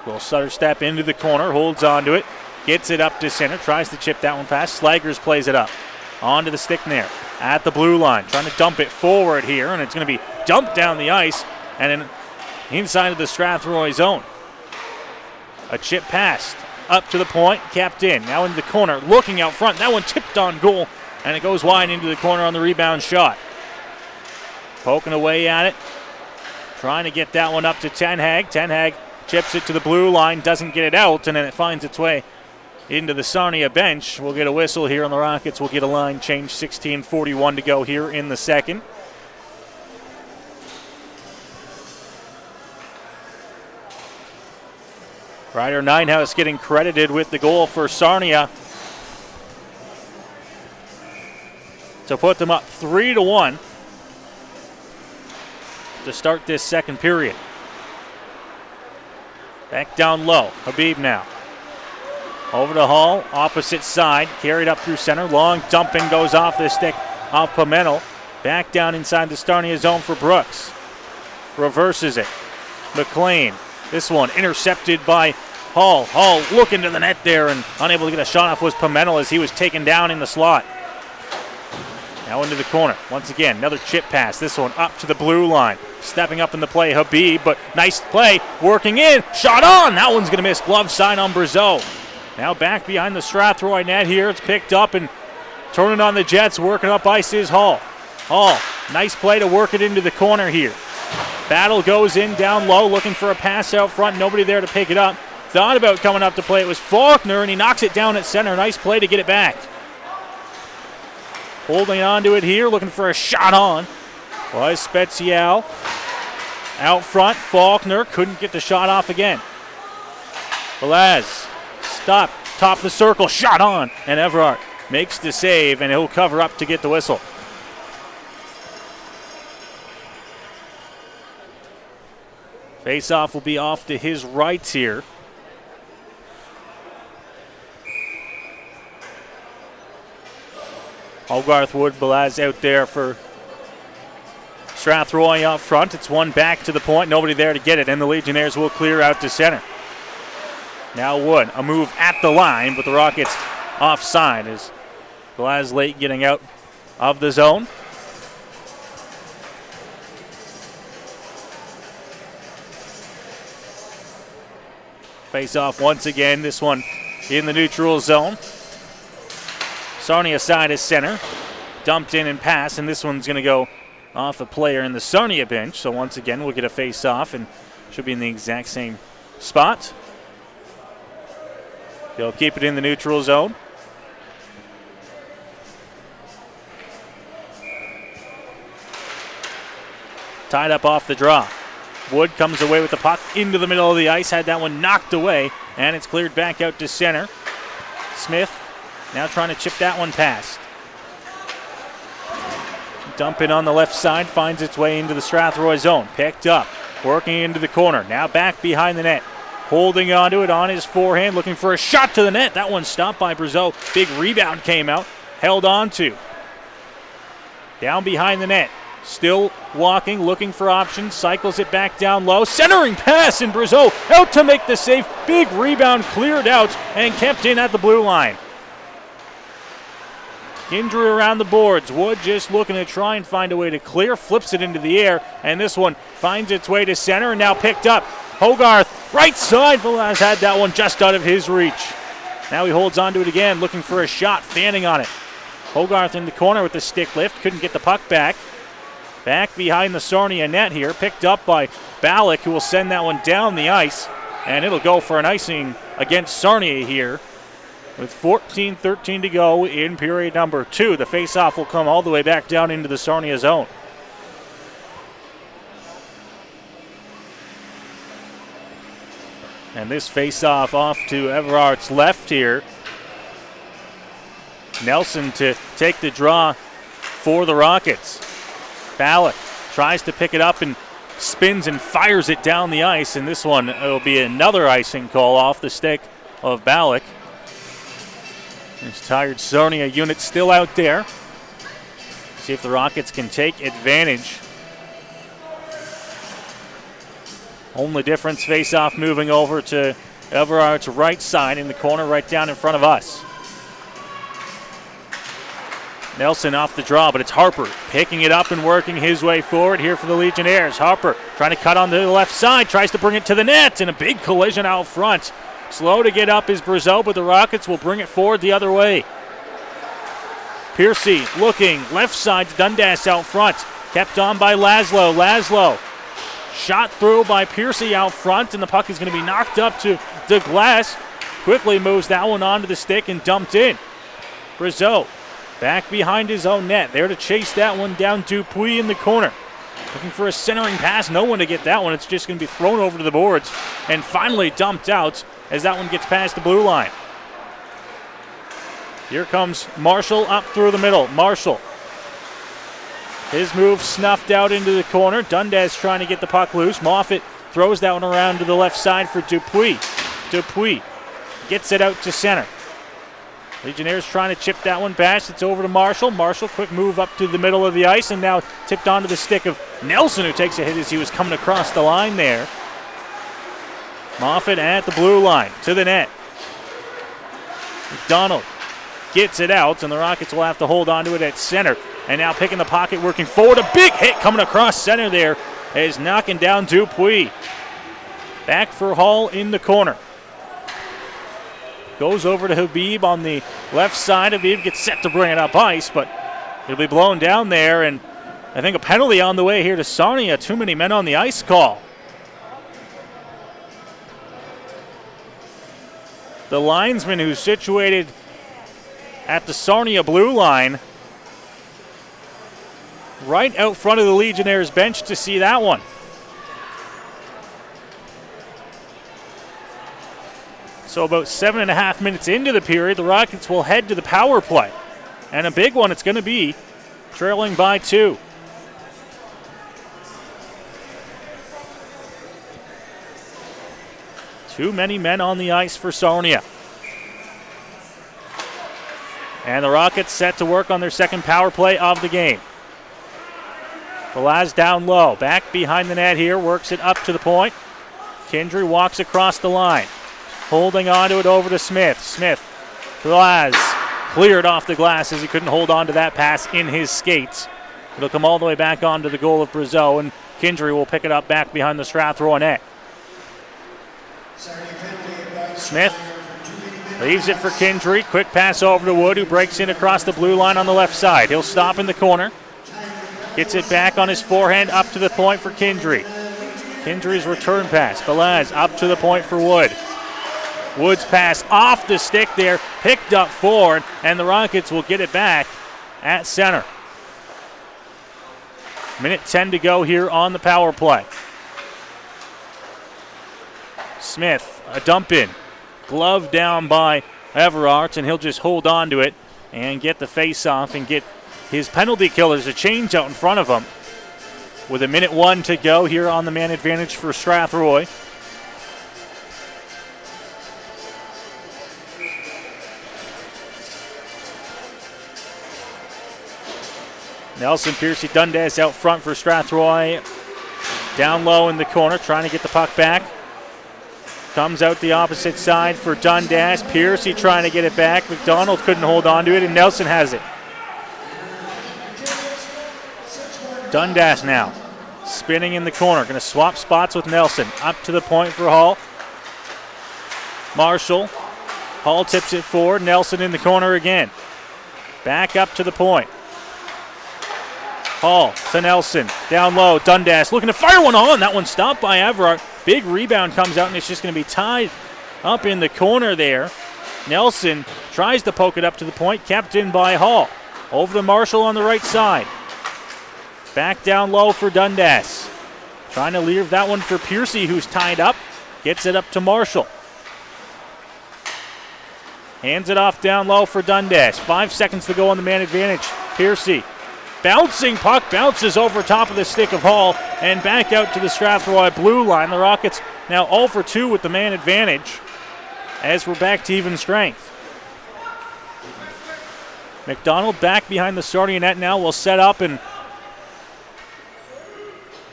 Will Sutter step into the corner, holds on to it. Gets it up to center, tries to chip that one past. Slagers plays it up. Onto the stick there at the blue line. Trying to dump it forward here, and it's going to be dumped down the ice and then inside of the Strathroy zone. A chip passed up to the point, capped in. Now into the corner, looking out front. That one tipped on goal, and it goes wide into the corner on the rebound shot. Poking away at it. Trying to get that one up to Ten Hag. Ten Hag chips it to the blue line, doesn't get it out, and then it finds its way into the Sarnia bench. We'll get a whistle here on the Rockets. We'll get a line change. 16:41 to go here in the second. Ryder Ninehouse getting credited with the goal for Sarnia to put them up 3-1 to start this second period. Back down low. Habib now. Over to Hall, opposite side, carried up through center. Long dumping goes off the stick of Pimentel. Back down inside the Sarnia zone for Brooks. Reverses it. McLean. This one intercepted by Hall. Hall looking to the net there and unable to get a shot off was Pimentel as he was taken down in the slot. Now into the corner. Once again, another chip pass. This one up to the blue line. Stepping up in the play, Habib, but nice play. Working in. Shot on. That one's going to miss. Glove side on Brazeau. Now back behind the Strathroy net here. It's picked up and turning on the Jets. Working up ice is Hall. Hall, nice play to work it into the corner here. Battle goes in down low, looking for a pass out front. Nobody there to pick it up. Thought about coming up to play. It was Faulkner, and he knocks it down at center. Nice play to get it back. Holding on to it here, looking for a shot on. Was Spezial. Out front, Faulkner couldn't get the shot off again. Velaz. Stop, top of the circle, shot on, and Everard makes the save, and he'll cover up to get the whistle. Face-off will be off to his right here. Hogarth Wood, Belaz out there for Strathroy up front. It's one back to the point, nobody there to get it, and the Legionnaires will clear out to center. Now Wood, a move at the line, but the Rockets offside as Glaslake getting out of the zone. Face off once again, this one in the neutral zone. Sarnia side is center. Dumped in and pass, and this one's going to go off a player in the Sarnia bench. So once again, we'll get a face off and should be in the exact same spot. They'll keep it in the neutral zone. Tied up off the draw. Wood comes away with the puck into the middle of the ice, had that one knocked away, and it's cleared back out to center. Smith now trying to chip that one past. Dump it on the left side, finds its way into the Strathroy zone. Picked up, working into the corner, now back behind the net. Holding onto it on his forehand, looking for a shot to the net. That one stopped by Brazeau. Big rebound came out, held on to. Down behind the net. Still walking, looking for options, cycles it back down low. Centering pass, and Brazeau out to make the save. Big rebound cleared out and kept in at the blue line. Injury around the boards. Wood just looking to try and find a way to clear, flips it into the air, and this one finds its way to center and now picked up. Hogarth, right side. Velaz had that one just out of his reach. Now he holds on to it again, looking for a shot, fanning on it. Hogarth in the corner with the stick lift, couldn't get the puck back. Back behind the Sarnia net here, picked up by Ballack, who will send that one down the ice, and it'll go for an icing against Sarnia here. With 14:13 to go in period number 2, the face-off will come all the way back down into the Sarnia zone. And this face-off off to Everard's left here. Nelson to take the draw for the Rockets. Ballack tries to pick it up and spins and fires it down the ice, and this one will be another icing call off the stick of Ballack. This tired Sarnia unit still out there. See if the Rockets can take advantage. Only difference, face-off moving over to Everard's right side in the corner right down in front of us. Nelson off the draw, but it's Harper picking it up and working his way forward here for the Legionnaires. Harper trying to cut on the left side, tries to bring it to the net, and a big collision out front. Slow to get up is Brazeau, but the Rockets will bring it forward the other way. Piercy looking left side to Dundas out front. Kept on by Laszlo. Laszlo shot through by Piercy out front, and the puck is going to be knocked up to Glass. Quickly moves that one onto the stick and dumped in. Brazeau back behind his own net. There to chase that one down. Dupuis in the corner. Looking for a centering pass. No one to get that one. It's just going to be thrown over to the boards and finally dumped out as that one gets past the blue line. Here comes Marshall up through the middle. Marshall. His move snuffed out into the corner. Dundas trying to get the puck loose. Moffitt throws that one around to the left side for Dupuis. Dupuis gets it out to center. Legionnaires trying to chip that one past. It's over to Marshall. Marshall, quick move up to the middle of the ice and now tipped onto the stick of Nelson, who takes a hit as he was coming across the line there. Moffitt at the blue line to the net. McDonald gets it out, and the Rockets will have to hold on to it at center. And now picking the pocket, working forward. A big hit coming across center there is knocking down Dupuis. Back for Hall in the corner. Goes over to Habib on the left side. Habib gets set to bring it up ice, but it'll be blown down there, and I think a penalty on the way here to Sarnia. Too many men on the ice call. The linesman who's situated at the Sarnia blue line right out front of the Legionnaires bench to see that one. So about 7.5 minutes into the period, the Rockets will head to the power play. And a big one it's going to be, trailing by 2. Too many men on the ice for Sarnia. And the Rockets set to work on their second power play of the game. Velaz down low, back behind the net here, works it up to the point. Kendry walks across the line. holding on to it over to Smith. Smith, Velaz, cleared off the glass as he couldn't hold on to that pass in his skates. It'll come all the way back onto the goal of Brazeau, and Kindry will pick it up back behind the Strathroy net. Smith leaves it for Kindry. Quick pass over to Wood, who breaks in across the blue line on the left side. He'll stop in the corner. Gets it back on his forehand up to the point for Kindry. Kindry's return pass. Velaz up to the point for Wood. Wood's pass off the stick there, picked up forward, and the Rockets will get it back at center. Minute 10 to go here on the power play. Smith, a dump in. Glove down by Everard, and he'll just hold on to it and get the face off and get his penalty killers a change out in front of him. With a minute 1 to go here on the man advantage for Strathroy. Nelson Piercy Dundas out front for Strathroy. Down low in the corner, trying to get the puck back. Comes out the opposite side for Dundas. Piercy trying to get it back. McDonald couldn't hold on to it, and Nelson has it. Dundas now spinning in the corner. Going to swap spots with Nelson. Up to the point for Hall. Marshall. Hall tips it forward. Nelson in the corner again. Back up to the point. Hall to Nelson. Down low. Dundas looking to fire one on. That one stopped by Everard. Big rebound comes out, and it's just going to be tied up in the corner there. Nelson tries to poke it up to the point. Kept in by Hall. Over to Marshall on the right side. Back down low for Dundas. Trying to leave that one for Piercy, who's tied up. Gets it up to Marshall. Hands it off down low for Dundas. 5 seconds to go on the man advantage. Piercy. Bouncing puck, bounces over top of the stick of Hall and back out to the Strathroy blue line. The Rockets now 0 for 2 with the man advantage as we're back to even strength. McDonald back behind the Sarnia net now will set up and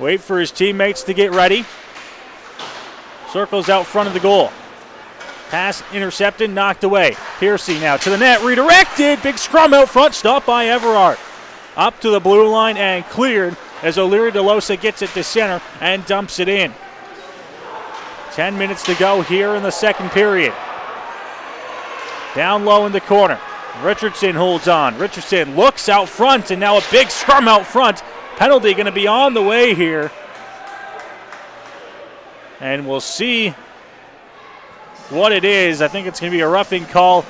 wait for his teammates to get ready. Circles out front of the goal. Pass intercepted, knocked away. Piercy now to the net, redirected. Big scrum out front, stopped by Everard. Up to the blue line and cleared as O'Leary DeLosa gets it to center and dumps it in. 10 minutes to go here in the second period. Down low in the corner. Richardson holds on. Richardson looks out front, and now a big scrum out front. Penalty going to be on the way here. And we'll see what it is. I think it's going to be a roughing call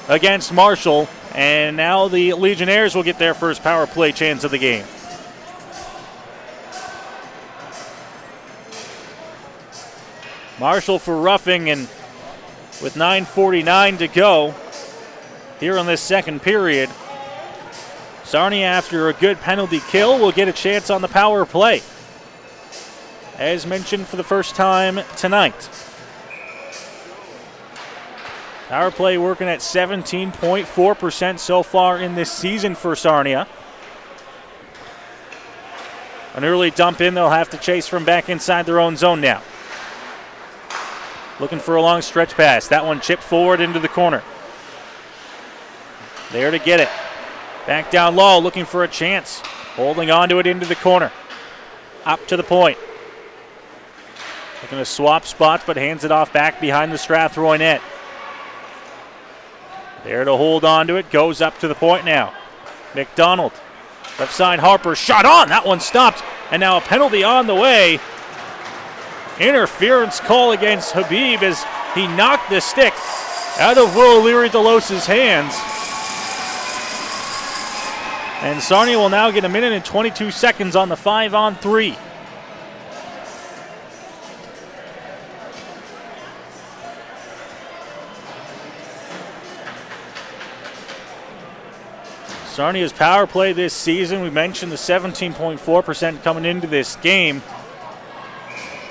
against Marshall. And now the Legionnaires will get their first power play chance of the game. Marshall for roughing, and with 9:49 to go here in this second period, Sarnia, after a good penalty kill, will get a chance on the power play. As mentioned for the first time tonight. Power play working at 17.4% so far in this season for Sarnia. An early dump in, they'll have to chase from back inside their own zone now. Looking for a long stretch pass. That one chipped forward into the corner. There to get it. Back down low, looking for a chance. Holding on to it into the corner. Up to the point. Looking to swap spots, but hands it off back behind the Strathroy net. There to hold on to it. Goes up to the point now. McDonald. Left side Harper. Shot on. That one stopped. And now a penalty on the way. Interference call against Habib as he knocked the stick out of Will O'Leary DeLosa's hands. And Sarnia will now get a minute and 22 seconds on the 5-on-3. Sarnia's power play this season, we mentioned the 17.4% coming into this game.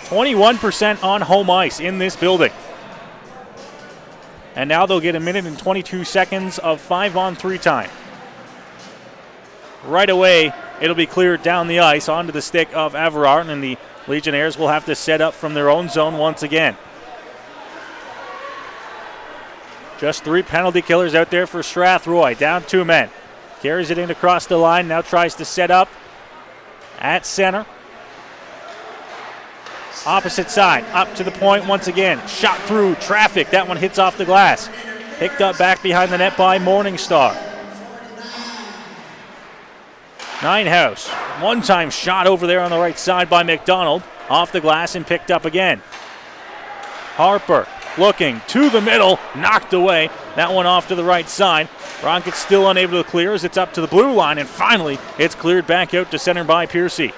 21% on home ice in this building. And now they'll get a minute and 22 seconds of 5-on-3 time. Right away, it'll be cleared down the ice onto the stick of Everard, and the Legionnaires will have to set up from their own zone once again. Just 3 penalty killers out there for Strathroy. Down 2 men. Carries it in across the line. Now tries to set up at center. Opposite side. Up to the point once again. Shot through traffic. That one hits off the glass. Picked up back behind the net by Morningstar. Ninehouse. One-time shot over there on the right side by McDonald. Off the glass and picked up again. Harper looking to the middle. Knocked away. That one off to the right side. Rockets still unable to clear as it's up to the blue line. And finally, it's cleared back out to center by Piercy.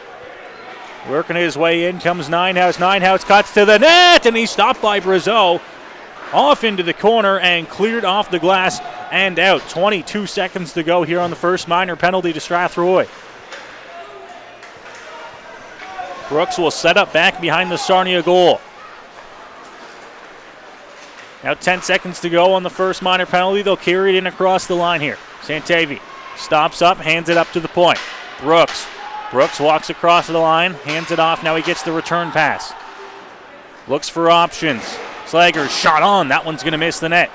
Working his way in comes Ninehouse. Ninehouse cuts to the net, and he's stopped by Brazeau. Off into the corner and cleared off the glass and out. 22 seconds to go here on the first minor penalty to Strathroy. Brooks will set up back behind the Sarnia goal. Now 10 seconds to go on the first minor penalty. They'll carry it in across the line here. Santavi stops up, hands it up to the point. Brooks walks across the line, hands it off. Now he gets the return pass. Looks for options. Slager's shot on. That one's going to miss the net.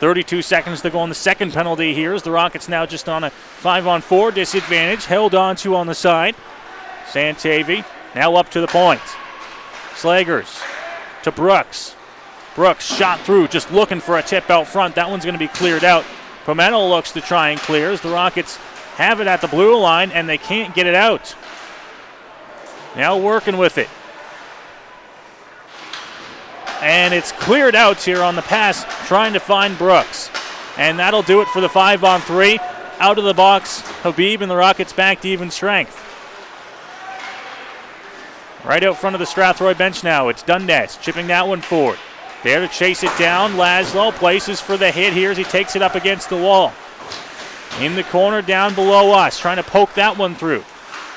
32 seconds to go on the second penalty here as the Rockets now just on a 5-on-4 disadvantage. Held on to on the side. Santavi now up to the point. Slagers to Brooks. Brooks shot through, just looking for a tip out front. That one's going to be cleared out. Pomeno looks to try and clear as the Rockets have it at the blue line and they can't get it out. Now working with it. And it's cleared out here on the pass, trying to find Brooks. And that'll do it for the 5-on-3. Out of the box, Habib, and the Rockets back to even strength. Right out front of the Strathroy bench now, it's Dundas chipping that one forward. There to chase it down, Laszlo places for the hit here as he takes it up against the wall. In the corner down below us, trying to poke that one through.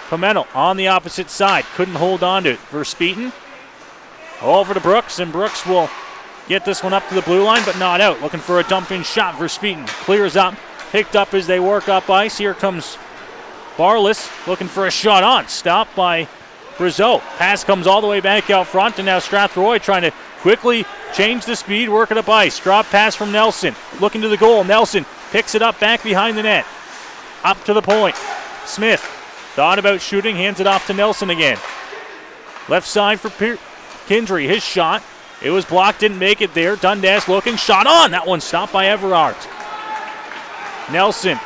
Pomeno on the opposite side, couldn't hold on to it. Verspeeten over to Brooks, and Brooks will get this one up to the blue line, but not out. Looking for a dump-in shot. Verspeeten clears up, picked up as they work up ice. Here comes Barless looking for a shot on. Stopped by Brazeau. Pass comes all the way back out front, and now Strathroy trying to quickly change the speed, work it up ice. Drop pass from Nelson. Looking to the goal. Nelson picks it up back behind the net. Up to the point. Smith thought about shooting, hands it off to Nelson again. Left side for Kindry. His shot. It was blocked, didn't make it there. Dundas looking, shot on. That one stopped by Everard. Nelson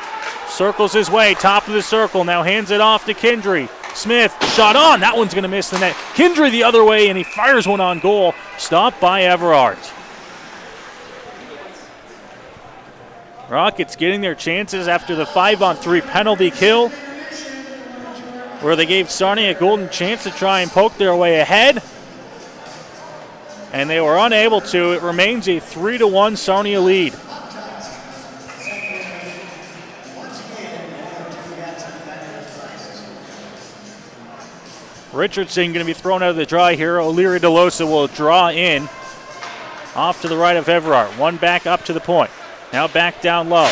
circles his way, top of the circle. Now hands it off to Kindry. Smith, shot on. That one's going to miss the net. Kindry the other way, and he fires one on goal. Stopped by Everard. Rockets getting their chances after the 5-on-3 penalty kill, where they gave Sarnia a golden chance to try and poke their way ahead, and they were unable to. It remains a 3-1 Sarnia lead. Richardson going to be thrown out of the dry here. O'Leary DeLosa will draw in. Off to the right of Everard. One back up to the point. Now back down low.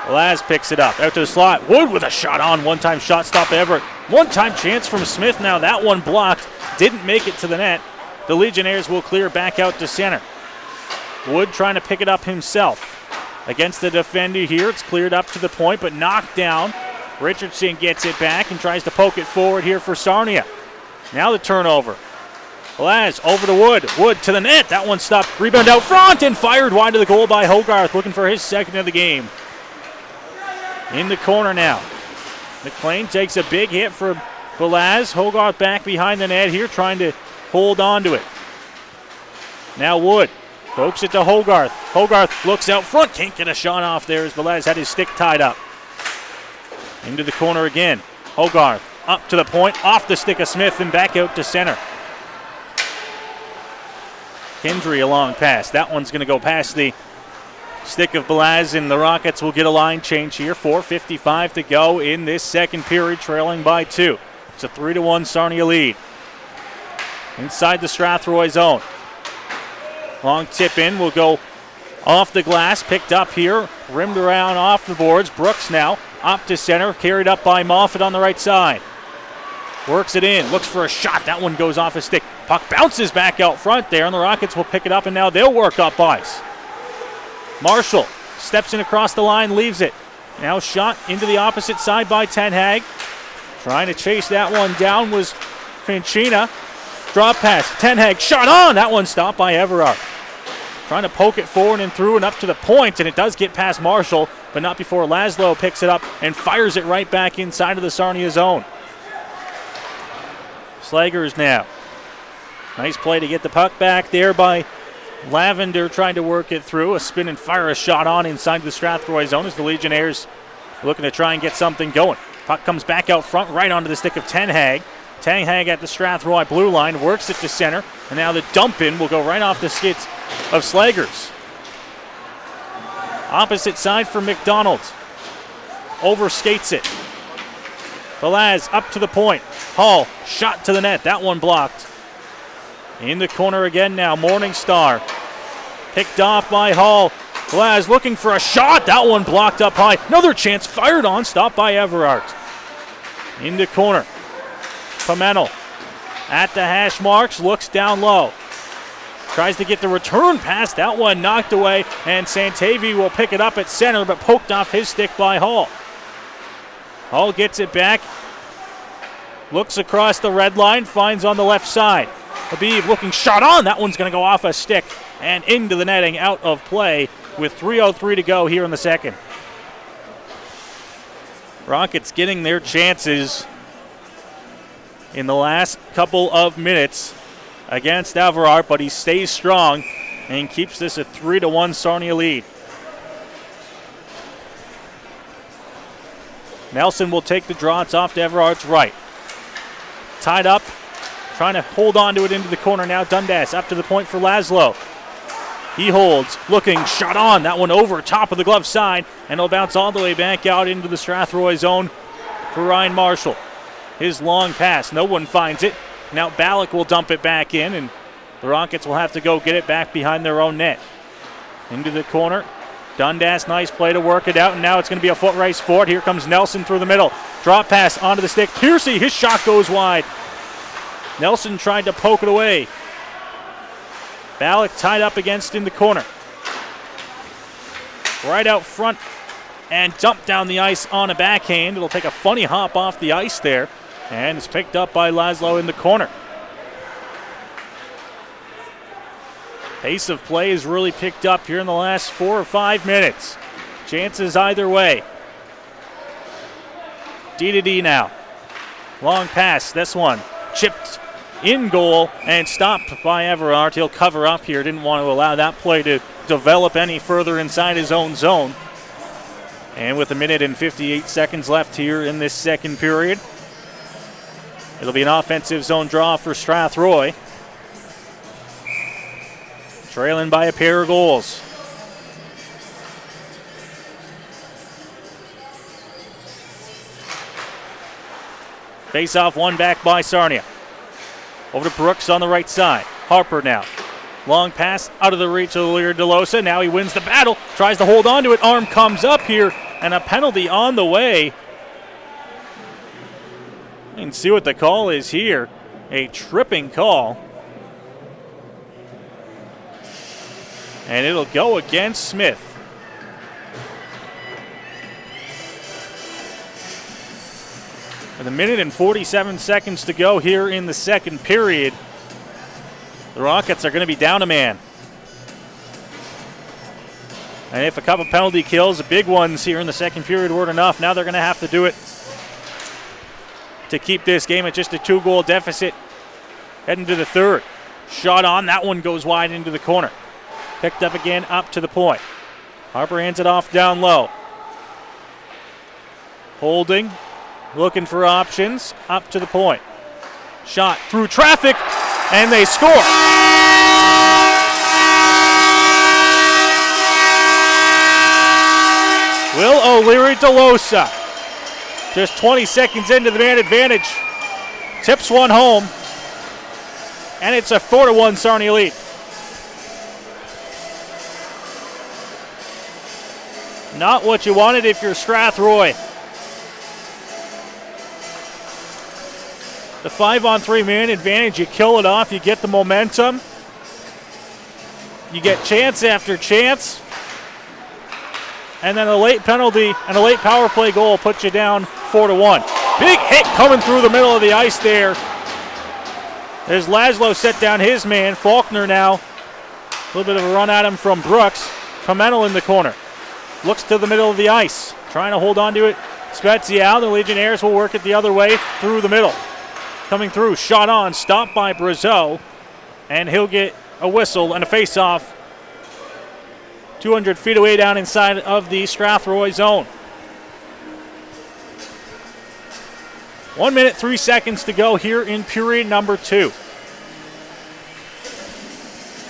Laz picks it up. Out to the slot. Wood with a shot on. One-time shot stop Everett. One-time chance from Smith. Now that one blocked. Didn't make it to the net. The Legionnaires will clear back out to center. Wood trying to pick it up himself. Against the defender here. It's cleared up to the point, but knocked down. Richardson gets it back and tries to poke it forward here for Sarnia. Now the turnover. Laz over to Wood. Wood to the net. That one stopped. Rebound out front and fired wide of the goal by Hogarth, looking for his second of the game. In the corner now. McLean takes a big hit for Belaz. Hogarth back behind the net here, trying to hold on to it. Now Wood pokes it to Hogarth. Hogarth looks out front. Can't get a shot off there as Belaz had his stick tied up. Into the corner again. Hogarth up to the point, off the stick of Smith, and back out to center. Kendry a long pass. That one's going to go past the stick of Belaz, and the Rockets will get a line change here. 4:55 to go in this second period, trailing by 2. It's a 3-1 Sarnia lead. Inside the Strathroy zone. Long tip in will go off the glass, picked up here, rimmed around off the boards. Brooks now up to center, carried up by Moffat on the right side. Works it in, looks for a shot. That one goes off his stick. Puck bounces back out front there, and the Rockets will pick it up, and now they'll work up ice. Marshall steps in across the line, leaves it. Now shot into the opposite side by Ten Hag. Trying to chase that one down was Finchina. Drop pass, Ten Hag shot on. That one stopped by Everard. Trying to poke it forward and through and up to the point, and it does get past Marshall, but not before Laszlo picks it up and fires it right back inside of the Sarnia zone. Slagers now. Nice play to get the puck back there by Lavender, trying to work it through. A spin and fire a shot on inside the Strathroy zone as the Legionnaires looking to try and get something going. Puck comes back out front, right onto the stick of Ten Hag. Ten Hag at the Strathroy blue line, works it to center, and now the dump in will go right off the skids of Slagers. Opposite side for McDonald. Overskates it. Velaz up to the point. Hall, shot to the net. That one blocked. In the corner again now, Morningstar. Picked off by Hall. Velaz looking for a shot. That one blocked up high. Another chance fired on, stopped by Everard. In the corner. Pimentel at the hash marks, looks down low. Tries to get the return pass. That one knocked away, and Santavi will pick it up at center, but poked off his stick by Hall. Hall gets it back. Looks across the red line, finds on the left side. Habib looking shot on. That one's going to go off a stick and into the netting, out of play with 3:03 to go here in the second. Rockets getting their chances in the last couple of minutes against Everard, but he stays strong and keeps this a 3-1 Sarnia lead. Nelson will take the draw. It's off to Everard's right. Tied up, trying to hold on to it into the corner now. Dundas up to the point for Laszlo. He holds, looking, shot on. That one over top of the glove side, and it'll bounce all the way back out into the Strathroy zone for Ryan Marshall. His long pass, no one finds it. Now Ballack will dump it back in, and the Rockets will have to go get it back behind their own net. Into the corner. Dundas, nice play to work it out, and now it's going to be a foot race for it. Here comes Nelson through the middle. Drop pass onto the stick. Piercy, his shot goes wide. Nelson tried to poke it away. Ballack tied up against in the corner. Right out front and dumped down the ice on a backhand. It'll take a funny hop off the ice there, and it's picked up by Laszlo in the corner. Pace of play has really picked up here in the last 4 or 5 minutes. Chances either way. D now. Long pass, this one chipped in goal and stopped by Everard. He'll cover up here. Didn't want to allow that play to develop any further inside his own zone. And with 1 minute and 58 seconds left here in this second period, it'll be an offensive zone draw for Strathroy. Trailing by a pair of goals. Face-off won back by Sarnia. Over to Brooks on the right side. Harper now. Long pass out of the reach of Lear DeLosa. Now he wins the battle. Tries to hold on to it. Arm comes up here, and a penalty on the way. You can see what the call is here. A tripping call. And it'll go against Smith. With 1 minute and 47 seconds to go here in the second period, the Rockets are going to be down a man. And if a couple penalty kills, the big ones here in the second period weren't enough, now they're going to have to do it to keep this game at just a 2-goal deficit heading to the third. Shot on, that one goes wide into the corner. Picked up again, up to the point. Harper hands it off down low. Holding, looking for options, up to the point. Shot through traffic, and they score. Will O'Leary DeLosa, just 20 seconds into the man advantage, tips one home, and it's a 4-1 Sarnia lead. Not what you wanted if you're Strathroy. the 5-on-3 man advantage. You kill it off. You get the momentum. You get chance after chance. And then a late penalty and a late power play goal puts you down 4-1. Big hit coming through the middle of the ice there. There's Laszlo set down his man. Faulkner now. A little bit of a run at him from Brooks. Pimentel in the corner. Looks to the middle of the ice. Trying to hold on to it. Spezial. The Legionnaires will work it the other way through the middle. Coming through. Shot on. Stopped by Brazeau. And he'll get a whistle and a face-off 200 feet away down inside of the Strathroy zone. 1 minute, 3 seconds to go here in period number 2.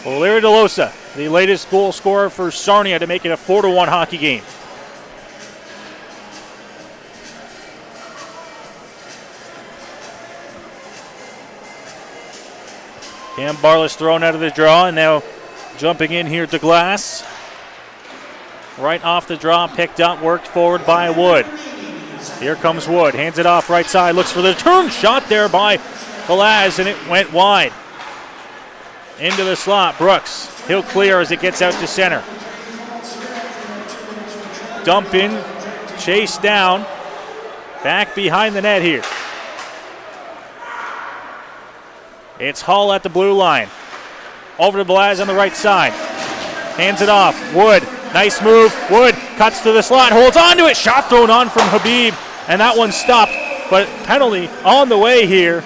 Larry DeLosa, the latest goal scorer for Sarnia to make it a 4-1 hockey game. Cam Barlas thrown out of the draw, and now jumping in here to glass. Right off the draw, picked up, worked forward by Wood. Here comes Wood, hands it off right side, looks for the turn shot there by Velaz, and it went wide. Into the slot, Brooks. He'll clear as it gets out to center. Dump in, chase down, back behind the net here. It's Hull at the blue line. Over to Velaz on the right side. Hands it off, Wood. Nice move. Wood cuts to the slot, holds on to it. Shot thrown on from Habib, and that one stopped. But penalty on the way here.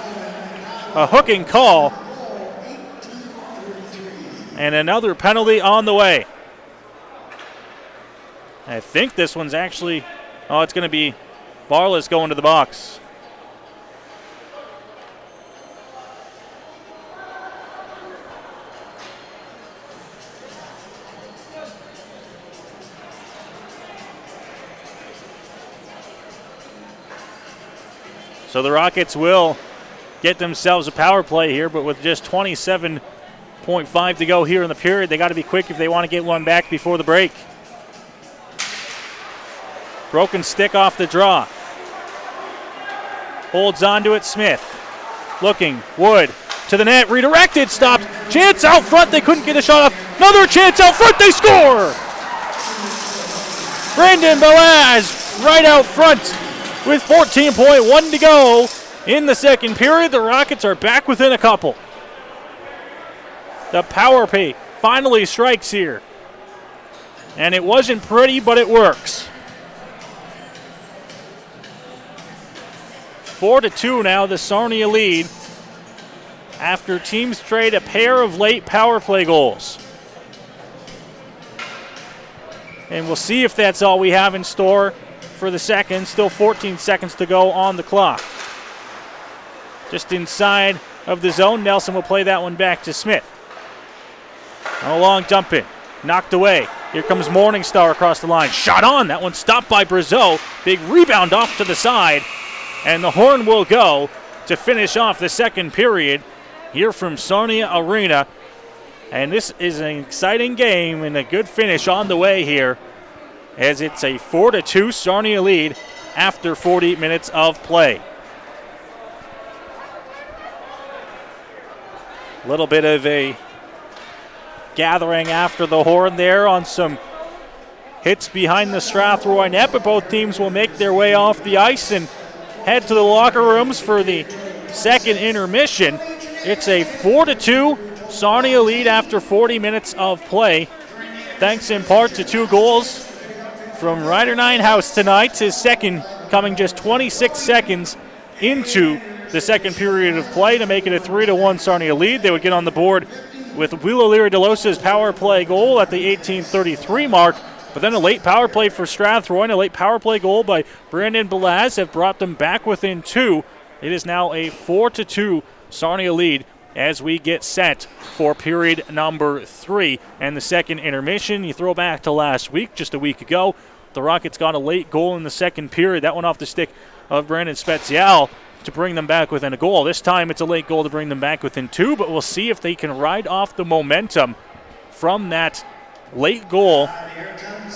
A hooking call. And another penalty on the way. I think this one's actually, it's going to be Barlas going to the box. So the Rockets will get themselves a power play here, but with just 27.5 to go here in the period, they got to be quick if they want to get one back before the break. Broken stick off the draw. Holds on to it, Smith. Looking, Wood to the net, redirected, stopped. Chance out front, they couldn't get a shot off. Another chance out front, they score! Brandon Velaz right out front. With 14.1 to go in the second period, the Rockets are back within a couple. The power play finally strikes here. And it wasn't pretty, but it works. 4-2 now, the Sarnia lead, after teams trade a pair of late power play goals. And we'll see if that's all we have in store for the second. Still 14 seconds to go on the clock. Just inside of the zone. Nelson will play that one back to Smith. A long dump in. Knocked away. Here comes Morningstar across the line. Shot on. That one stopped by Brazeau. Big rebound off to the side. And the horn will go to finish off the second period here from Sarnia Arena. And this is an exciting game and a good finish on the way here, as it's a 4-2 Sarnia lead after 40 minutes of play. A little bit of a gathering after the horn there on some hits behind the Strathroy net, but both teams will make their way off the ice and head to the locker rooms for the second intermission. It's a 4-2 Sarnia lead after 40 minutes of play, thanks in part to 2 goals from Ryder Ninehouse tonight, his second coming just 26 seconds into the second period of play to make it a 3-1 Sarnia lead. They would get on the board with Will O'Leary DeLosa's power play goal at the 18:33 mark, but then a late power play for Strathroy and a late power play goal by Brandon Belaz have brought them back within 2. It is now a 4-2 Sarnia lead as we get set for period number 3 and the second intermission. You throw back to last week, just a week ago, the Rockets got a late goal in the second period. That one off the stick of Brandon Spezial to bring them back within a goal. This time it's a late goal to bring them back within 2, but we'll see if they can ride off the momentum from that late goal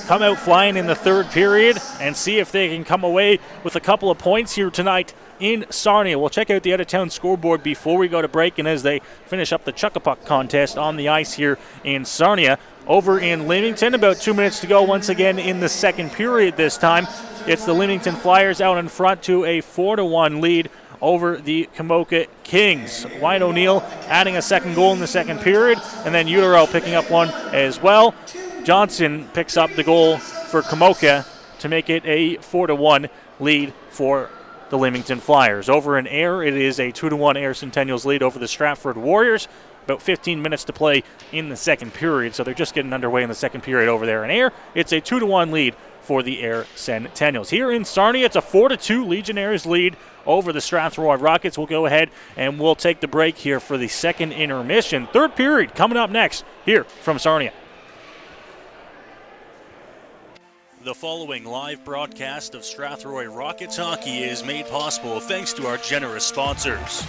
come out flying in the third period and see if they can come away with a couple of points here tonight in Sarnia. We'll check out the out-of-town scoreboard before we go to break and as they finish up the Chuck-a-Puck contest on the ice here in Sarnia. Over in Leamington, about 2 minutes to go once again in the second period this time. It's the Leamington Flyers out in front to a 4-1 lead over the Kamoka Kings. Wyatt O'Neill adding a second goal in the second period, and then Utero picking up one as well. Johnson picks up the goal for Kamoka to make it a 4-1 lead for the Leamington Flyers. Over in Ayr, it is a 2-1 Ayr Centennials lead over the Stratford Warriors. About 15 minutes to play in the second period, so they're just getting underway in the second period over there in Ayr. It's a 2-1 lead for the Ayr Centennials. Here in Sarnia, it's a 4-2 Legionnaires lead over the Strathroy Rockets. We'll go ahead and we'll take the break here for the second intermission. Third period coming up next here from Sarnia. The following live broadcast of Strathroy Rockets hockey is made possible thanks to our generous sponsors.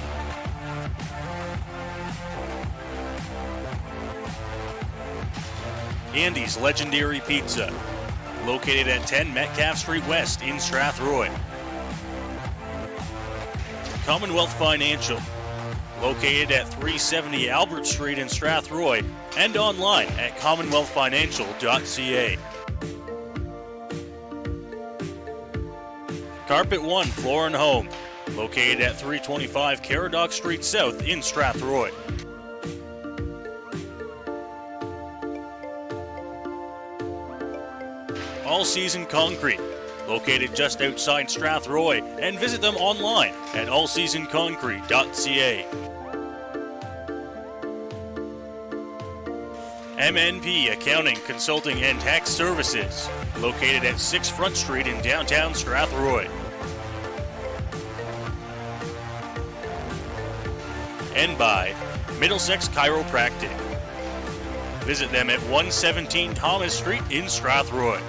Andy's Legendary Pizza, located at 10 Metcalf Street West in Strathroy. Commonwealth Financial, located at 370 Albert Street in Strathroy and online at commonwealthfinancial.ca. Carpet One Floor and Home, located at 325 Caradoc Street South in Strathroy. All Season Concrete, located just outside Strathroy, and visit them online at allseasonconcrete.ca. MNP Accounting, Consulting, and Tax Services, located at 6 Front Street in downtown Strathroy. And by Middlesex Chiropractic. Visit them at 117 Thomas Street in Strathroy.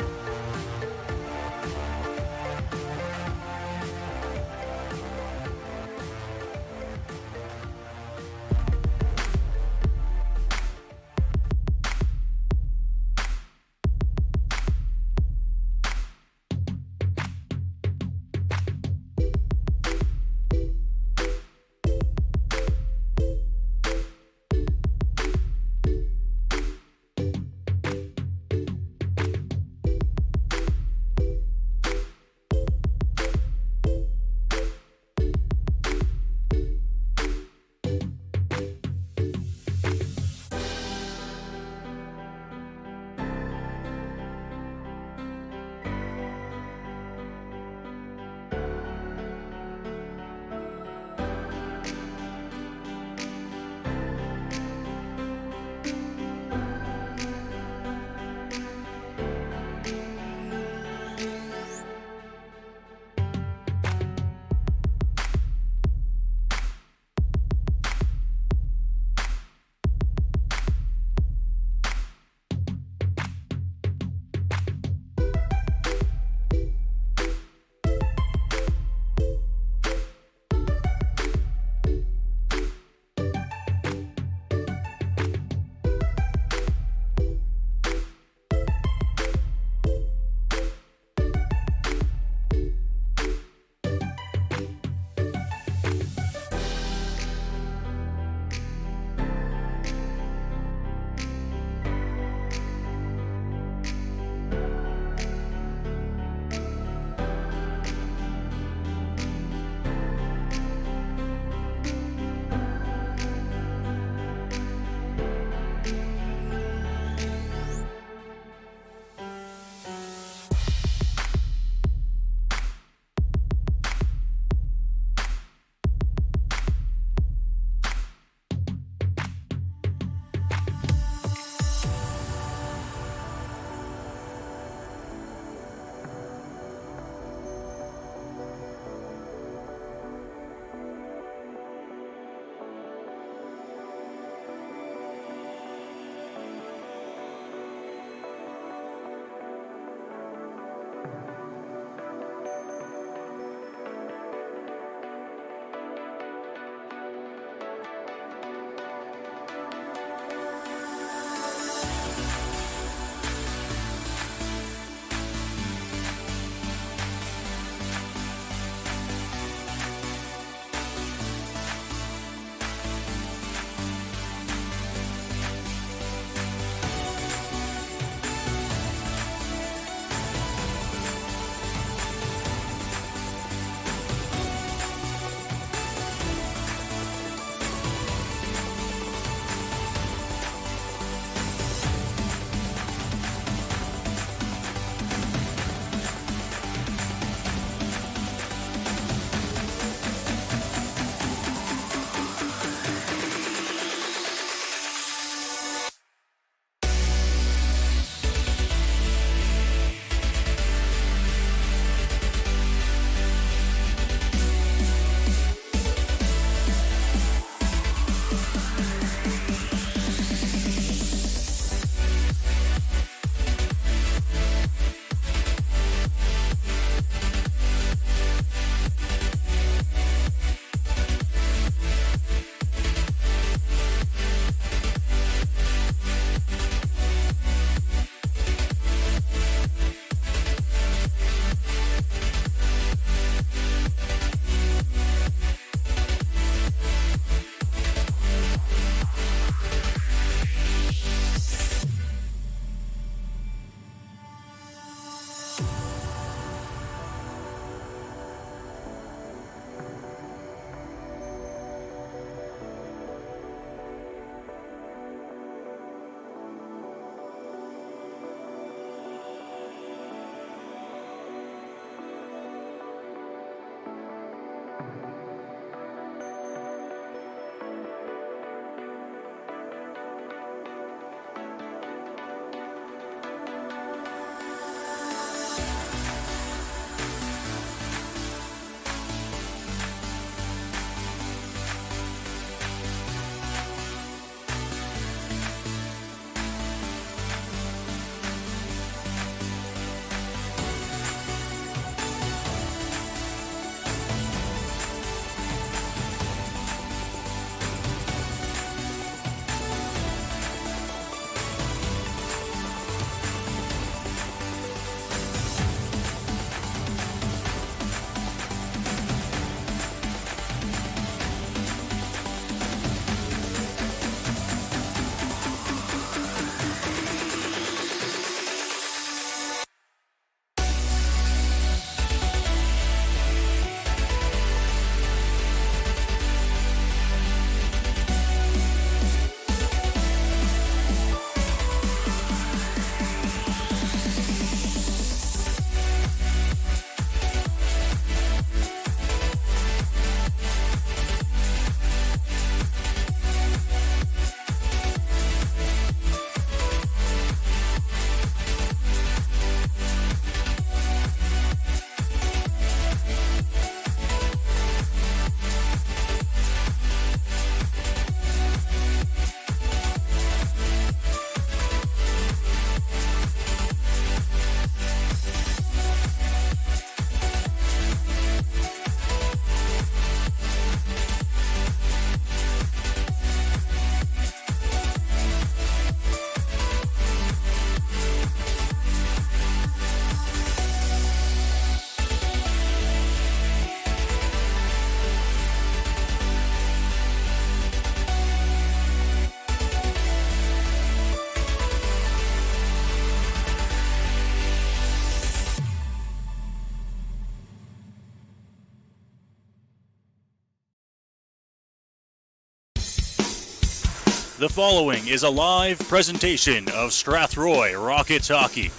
The following is a live presentation of Strathroy Rockets Hockey.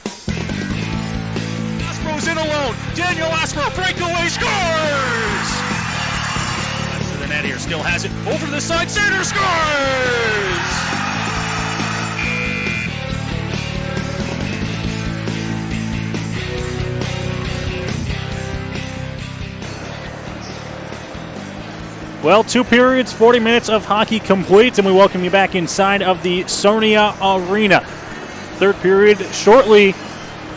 Aspro's in alone. Daniel Aspro, breakaway, scores! Left to the net here, still has it. Over to the side, center, scores! Well, 2 periods, 40 minutes of hockey complete, and we welcome you back inside of the Sarnia Arena. Third period shortly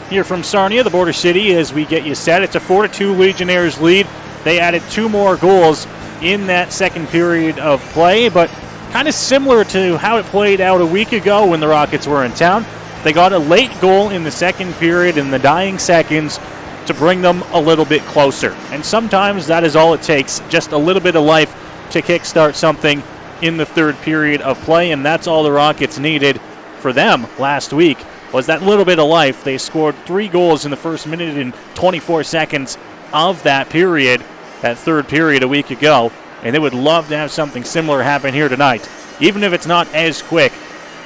here from Sarnia, the border city, as we get you set. It's a 4-2 Legionnaires lead. They added 2 more goals in that second period of play, but kind of similar to how it played out a week ago when the Rockets were in town. They got a late goal in the second period in the dying seconds to bring them a little bit closer. And sometimes that is all it takes, just a little bit of life to kickstart something in the third period of play, and that's all the Rockets needed for them last week, was that little bit of life. They scored 3 goals in the first minute and 24 seconds of that period, that third period a week ago, and they would love to have something similar happen here tonight. Even if it's not as quick,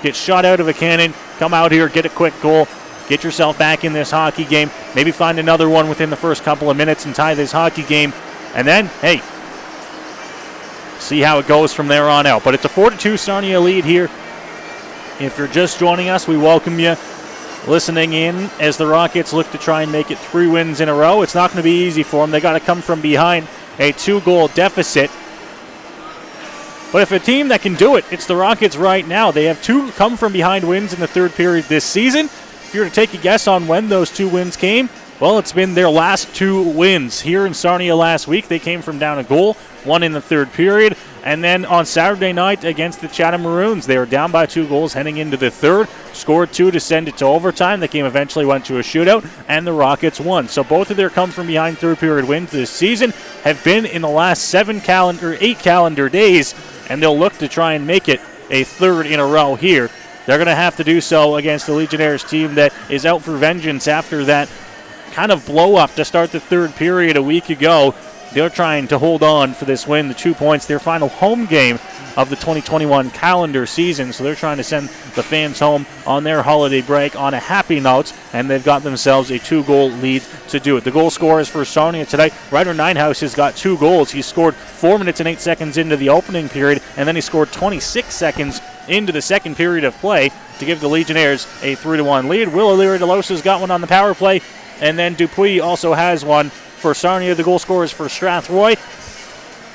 get shot out of a cannon, come out here, get a quick goal, get yourself back in this hockey game, maybe find another one within the first couple of minutes and tie this hockey game, and then, hey, see how it goes from there on out. But it's a 4-2 Sarnia lead here. If you're just joining us, we welcome you listening in as the Rockets look to try and make it 3 wins in a row. It's not going to be easy for them. They got to come from behind a 2-goal deficit. But if a team that can do it, it's the Rockets right now. They have 2 come-from-behind wins in the third period this season. If you were to take a guess on when those 2 wins came, well, it's been their last 2 wins. Here in Sarnia last week, they came from down a goal, 1 in the third period. And then on Saturday night against the Chatham Maroons, they were down by 2 goals heading into the third, scored 2 to send it to overtime. The game eventually went to a shootout, and the Rockets won. So both of their come-from-behind third-period wins this season have been in the last 8 calendar days, and they'll look to try and make it a third in a row here. They're going to have to do so against the Legionnaires team that is out for vengeance after that kind of blow-up to start the third period a week ago. They're trying to hold on for this win, the 2 points, their final home game of the 2021 calendar season. So they're trying to send the fans home on their holiday break on a happy note, and they've got themselves a 2-goal lead to do it. The goal scorers for Sarnia today, Ryder Ninehouse has got 2 goals. He scored 4 minutes and 8 seconds into the opening period, and then he scored 26 seconds into the second period of play to give the Legionnaires a 3-1 lead. Will O'Leary-DeLosa's got one on the power play, and then Dupuis also has one for Sarnia. The goal scorers for Strathroy,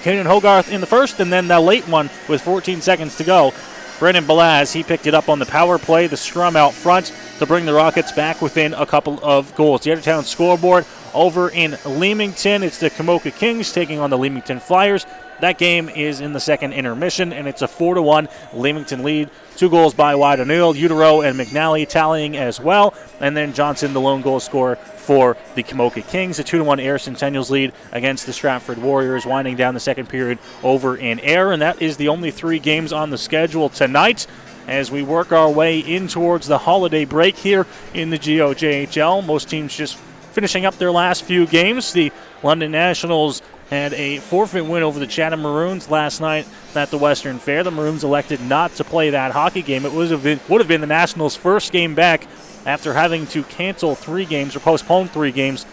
Caden Hogarth in the first, and then the late one with 14 seconds to go. Brendan Balaz, he picked it up on the power play, the scrum out front to bring the Rockets back within a couple of goals. The out-of-town scoreboard over in Leamington, it's the Camoka Kings taking on the Leamington Flyers. That game is in the second intermission, and it's a 4-1 Leamington lead. 2 goals by Wyatt O'Neill, Utero and McNally tallying as well, and then Johnson, the lone goal scorer for the Camoka Kings. A 2-1 Ayr Centennials lead against the Stratford Warriors, winding down the second period over in Ayr, and that is the only 3 games on the schedule tonight as we work our way in towards the holiday break here in the GOJHL. Most teams just finishing up their last few games. The London Nationals had a forfeit win over the Chatham Maroons last night at the Western Fair. The Maroons elected not to play that hockey game. It would have been the Nationals' first game back after having to cancel 3 games or postpone 3 games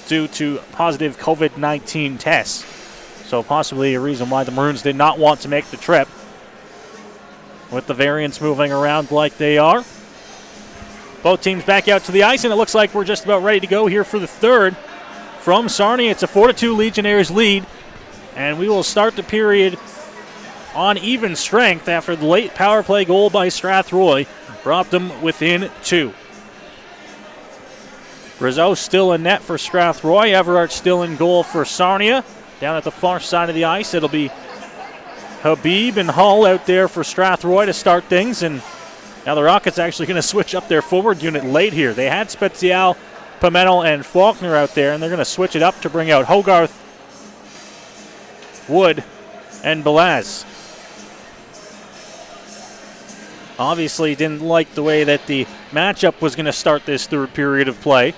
due to positive COVID-19 tests. So possibly a reason why the Maroons did not want to make the trip. With the variants moving around like they are. Both teams back out to the ice, and it looks like we're just about ready to go here for the third. From Sarnia, it's a 4-2 Legionnaires lead, and we will start the period on even strength after the late power play goal by Strathroy brought them within 2. Rizzo still in net for Strathroy. Everard still in goal for Sarnia. Down at the far side of the ice, it'll be Habib and Hull out there for Strathroy to start things, and now the Rockets actually going to switch up their forward unit late here. They had Spezial, Pimentel, and Faulkner out there, and they're going to switch it up to bring out Hogarth, Wood, and Balaz. Obviously didn't like the way that the matchup was going to start this third period of play.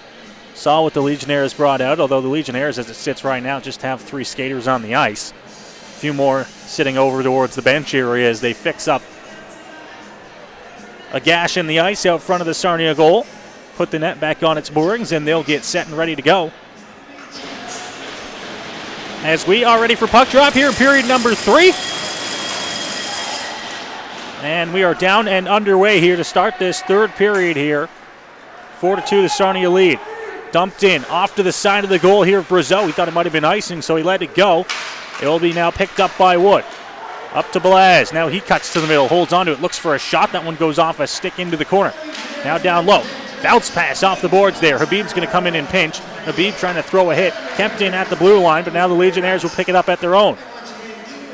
Saw what the Legionnaires brought out, although the Legionnaires, as it sits right now, just have 3 skaters on the ice. A few more sitting over towards the bench area as they fix up a gash in the ice out front of the Sarnia goal. Put the net back on its moorings, and they'll get set and ready to go. As we are ready for puck drop here in period number 3. And we are down and underway here to start this third period here. 4-2 the Sarnia lead. Dumped in off to the side of the goal here of Brazeau. He thought it might have been icing, so he let it go. It will be now picked up by Wood. Up to Belaz. Now he cuts to the middle, holds onto it, looks for a shot. That one goes off a stick into the corner. Now down low. Bounce pass off the boards there. Habib's going to come in and pinch. Habib trying to throw a hit. Kept in at the blue line, but now the Legionnaires will pick it up at their own.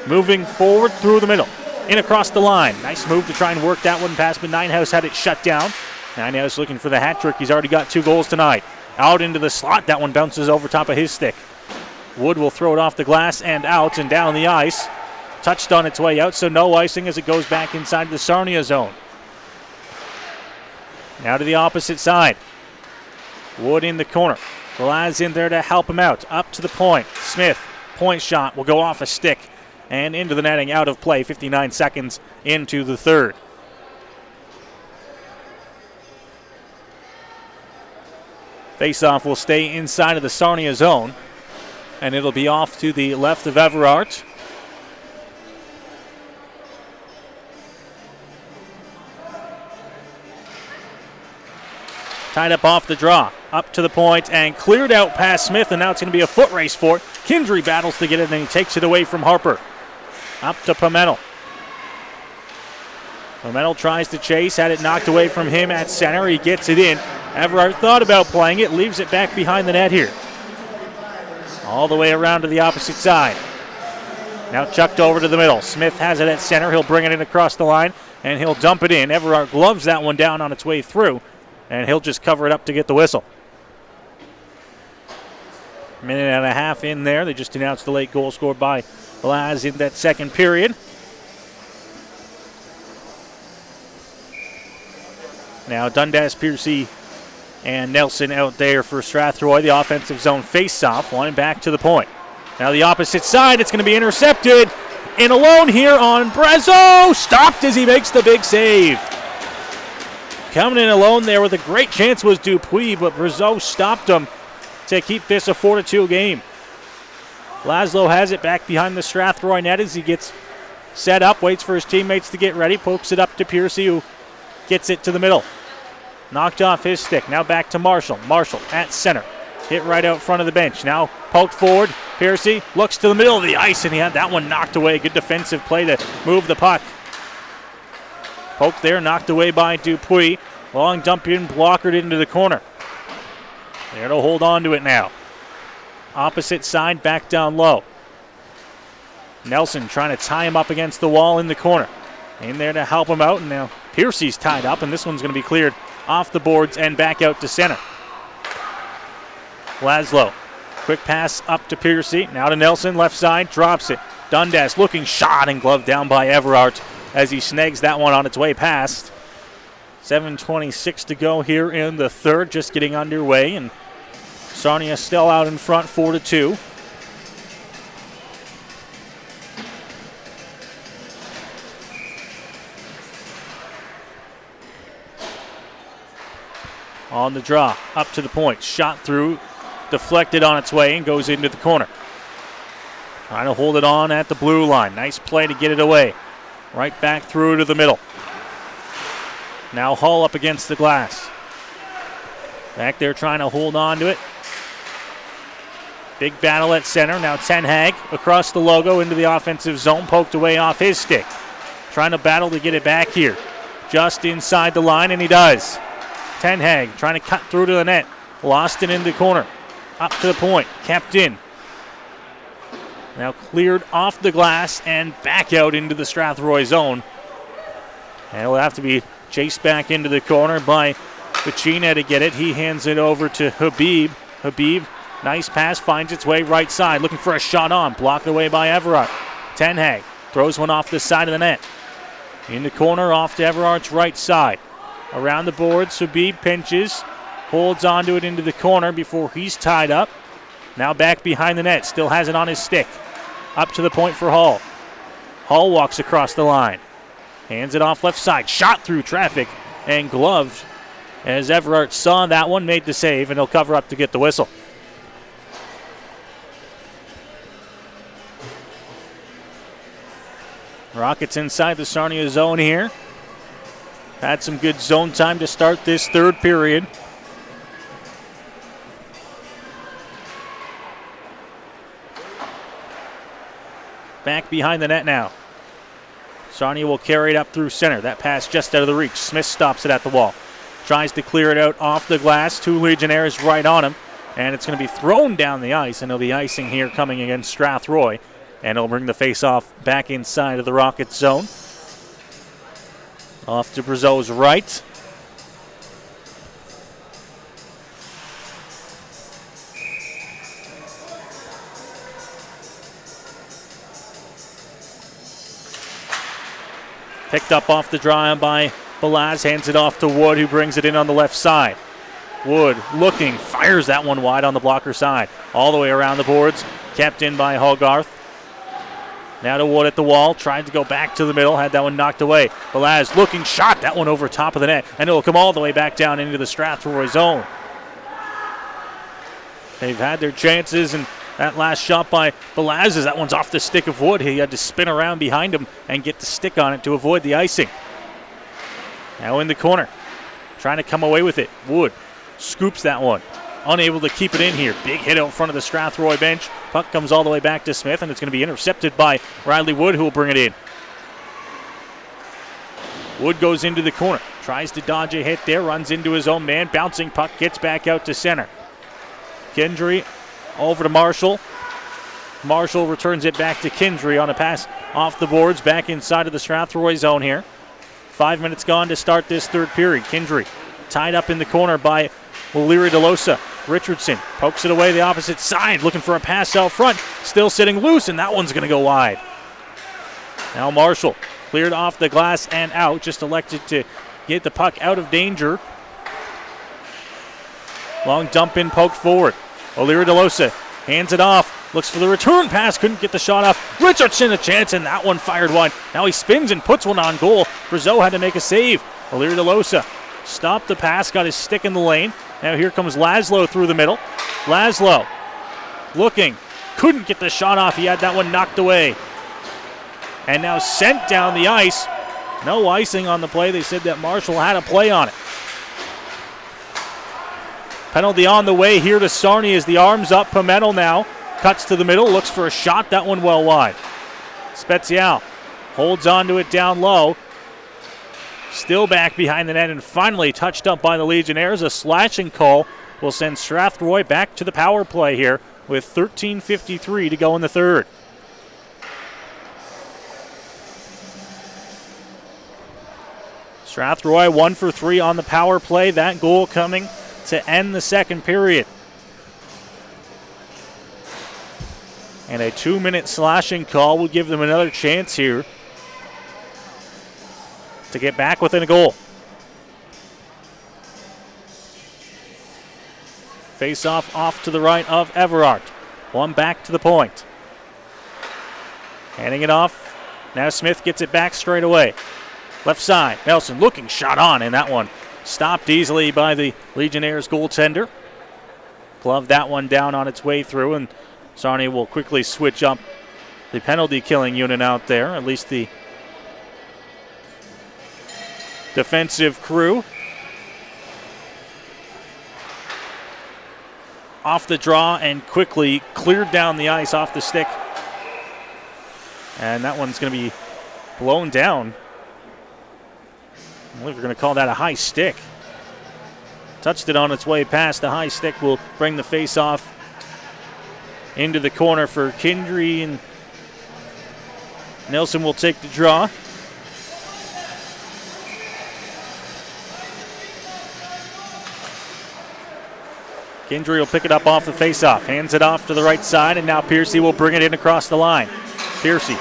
Moving forward through the middle. In across the line. Nice move to try and work that one past, but Ninehouse had it shut down. Ninehouse looking for the hat trick. He's already got 2 goals tonight. Out into the slot. That one bounces over top of his stick. Wood will throw it off the glass and out and down the ice. Touched on its way out, so no icing as it goes back inside the Sarnia zone. Now to the opposite side. Wood in the corner. Belaz in there to help him out. Up to the point. Smith, point shot will go off a stick and into the netting, out of play. 59 seconds into the third. Face-off will stay inside of the Sarnia zone, and it'll be off to the left of Everard. Tied up off the draw, up to the point, and cleared out past Smith, and now it's going to be a foot race for it. Kindry battles to get it, and he takes it away from Harper. Up to Pimentel. Pimentel tries to chase, had it knocked away from him at center. He gets it in. Everard thought about playing it, leaves it back behind the net here. All the way around to the opposite side. Now chucked over to the middle. Smith has it at center. He'll bring it in across the line, and he'll dump it in. Everard gloves that one down on its way through, and he'll just cover it up to get the whistle. Minute and a half in there. They just announced the late goal scored by Belaz in that second period. Now Dundas, Piercy, and Nelson out there for Strathroy. The offensive zone face-off, one back to the point. Now the opposite side, it's going to be intercepted. In alone here on Brazeau. Stopped as he makes the big save. Coming in alone there with a great chance was Dupuis, but Brazeau stopped him to keep this a 4-2 game. Laszlo has it back behind the Strathroy net as he gets set up, waits for his teammates to get ready, pokes it up to Piercy, who gets it to the middle. Knocked off his stick. Now back to Marshall. Marshall at center. Hit right out front of the bench. Now poked forward. Piercy looks to the middle of the ice, and he had that one knocked away. Good defensive play to move the puck. Poke there, knocked away by Dupuis. Long dump in, blockered into the corner. There to hold on to it now. Opposite side, back down low. Nelson trying to tie him up against the wall in the corner. In there to help him out, and now Piercy's tied up, and this one's going to be cleared off the boards and back out to center. Laszlo, quick pass up to Piercy, now to Nelson, left side, drops it. Dundas looking, shot and gloved down by Everard as he snags that one on its way past. 7:26 to go here in the third, just getting underway, and Sarnia still out in front, 4-2. On the draw, up to the point, shot through, deflected on its way and goes into the corner. Trying to hold it on at the blue line. Nice play to get it away. Right back through to the middle. Now Hull up against the glass. Back there trying to hold on to it. Big battle at center. Now Ten Hag across the logo into the offensive zone. Poked away off his stick. Trying to battle to get it back here. Just inside the line, and he does. Ten Hag trying to cut through to the net. Lost it in the corner. Up to the point. Kept in. Now cleared off the glass and back out into the Strathroy zone. And it'll have to be chased back into the corner by Pacina to get it. He hands it over to Habib. Habib, nice pass, finds its way right side. Looking for a shot on. Blocked away by Everard. Ten Hag throws one off the side of the net. In the corner, off to Everard's right side. Around the boards, Habib pinches. Holds onto it into the corner before he's tied up. Now back behind the net. Still has it on his stick. Up to the point for Hull. Hull walks across the line. Hands it off left side. Shot through traffic and gloved as Everard saw that one, made the save, and he'll cover up to get the whistle. Rockets inside the Sarnia zone here. Had some good zone time to start this third period. Back behind the net now. Sarnia will carry it up through center. That pass just out of the reach. Smith stops it at the wall. Tries to clear it out off the glass. 2 Legionnaires right on him. And it's going to be thrown down the ice, and it'll be icing here coming against Strathroy. And it'll bring the face-off back inside of the Rockets zone. Off to Brazeau's right. Picked up off the draw by Balaz, hands it off to Wood, who brings it in on the left side. Wood looking, fires that one wide on the blocker side. All the way around the boards, kept in by Hogarth. Now to Wood at the wall, tried to go back to the middle, had that one knocked away. Balaz looking, shot that one over top of the net, and it'll come all the way back down into the Strathroy zone. They've had their chances, and that last shot by Balaz, that one's off the stick of Wood. He had to spin around behind him and get the stick on it to avoid the icing. Now in the corner, trying to come away with it. Wood scoops that one. Unable to keep it in here. Big hit out front of the Strathroy bench. Puck comes all the way back to Smith, and it's going to be intercepted by Riley Wood, who will bring it in. Wood goes into the corner. Tries to dodge a hit there. Runs into his own man. Bouncing puck. Gets back out to center. Kendry over to Marshall. Marshall returns it back to Kendry on a pass off the boards. Back inside of the Strathroy zone here. 5 minutes gone to start this third period. Kendry tied up in the corner by O'Leary DeLosa. Richardson pokes it away the opposite side, looking for a pass out front. Still sitting loose, and that one's going to go wide. Now Marshall cleared off the glass and out, just elected to get the puck out of danger. Long dump in, poked forward. O'Leary DeLosa hands it off, looks for the return pass, couldn't get the shot off. Richardson a chance, and that one fired wide. Now he spins and puts one on goal. Brazeau had to make a save. O'Leary DeLosa stopped the pass, got his stick in the lane. Now here comes Laszlo through the middle. Laszlo looking, couldn't get the shot off. He had that one knocked away. And now sent down the ice. No icing on the play. They said that Marshall had a play on it. Penalty on the way here to Sarnia as the arms up. Pimentel now cuts to the middle, looks for a shot. That one well wide. Spezial holds on to it down low. Still back behind the net and finally touched up by the Legionnaires. A slashing call will send Strathroy back to the power play here with 13:53 to go in the third. Strathroy 1 for 3 on the power play. That goal coming to end the second period. And a 2-minute slashing call will give them another chance here to get back within a goal. Face off to the right of Everard. One back to the point. Handing it off. Now Smith gets it back straight away. Left side, Nelson looking, shot on, and that one stopped easily by the Legionnaires goaltender. Gloved that one down on its way through, and Sarnia will quickly switch up the penalty killing unit out there, at least the defensive crew. Off the draw and quickly cleared down the ice off the stick. And that one's going to be blown down. I believe we're going to call that a high stick. Touched it on its way past. The high stick will bring the face-off into the corner for Kendry, and Nelson will take the draw. Kendry will pick it up off the face-off. Hands it off to the right side, and now Piercy will bring it in across the line. Piercy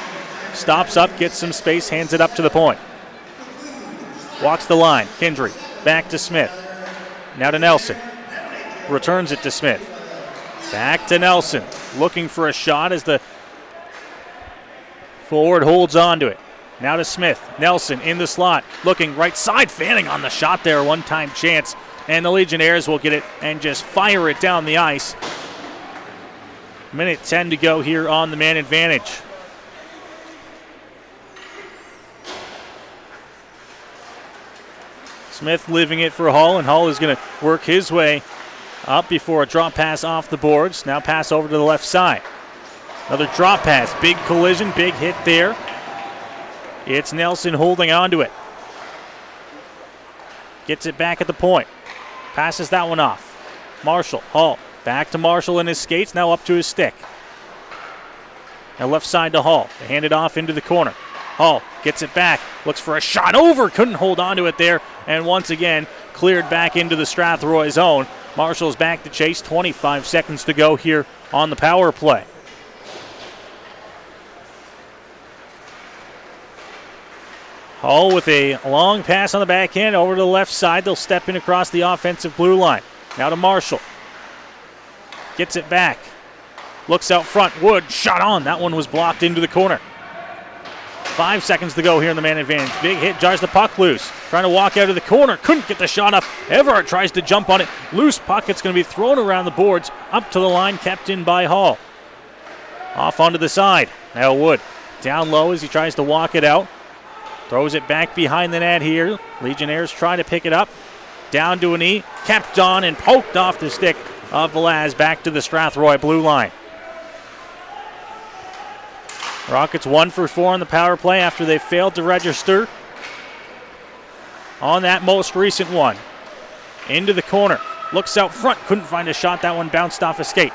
stops up, gets some space, hands it up to the point. Walks the line. Kendry back to Smith. Now to Nelson. Returns it to Smith. Back to Nelson. Looking for a shot as the forward holds on to it. Now to Smith. Nelson in the slot, looking right side, fanning on the shot there, one-time chance. And the Legionnaires will get it and just fire it down the ice. Minute 10 to go here on the man advantage. Smith leaving it for Hall, and Hall is going to work his way up before a drop pass off the boards. Now pass over to the left side. Another drop pass, big collision, big hit there. It's Nelson holding on to it. Gets it back at the point. Passes that one off. Marshall, Hall, back to Marshall in his skates, now up to his stick. Now left side to Hall. They hand it off into the corner. Hall gets it back, looks for a shot over, couldn't hold on to it there, and once again cleared back into the Strathroy zone. Marshall's back to chase, 25 seconds to go here on the power play. Hall with a long pass on the backhand over to the left side. They'll step in across the offensive blue line. Now to Marshall. Gets it back. Looks out front. Wood, shot on. That one was blocked into the corner. 5 seconds to go here in the man advantage. Big hit, jars the puck loose. Trying to walk out of the corner. Couldn't get the shot up. Everhart tries to jump on it. Loose puck. It's going to be thrown around the boards. Up to the line, kept in by Hall. Off onto the side. Now Wood. Down low as he tries to walk it out. Throws it back behind the net here. Legionnaires trying to pick it up. Down to a knee. Kept on and poked off the stick of Velaz back to the Strathroy blue line. Rockets 1 for 4 on the power play after they failed to register on that most recent one. Into the corner. Looks out front. Couldn't find a shot. That one bounced off a skate.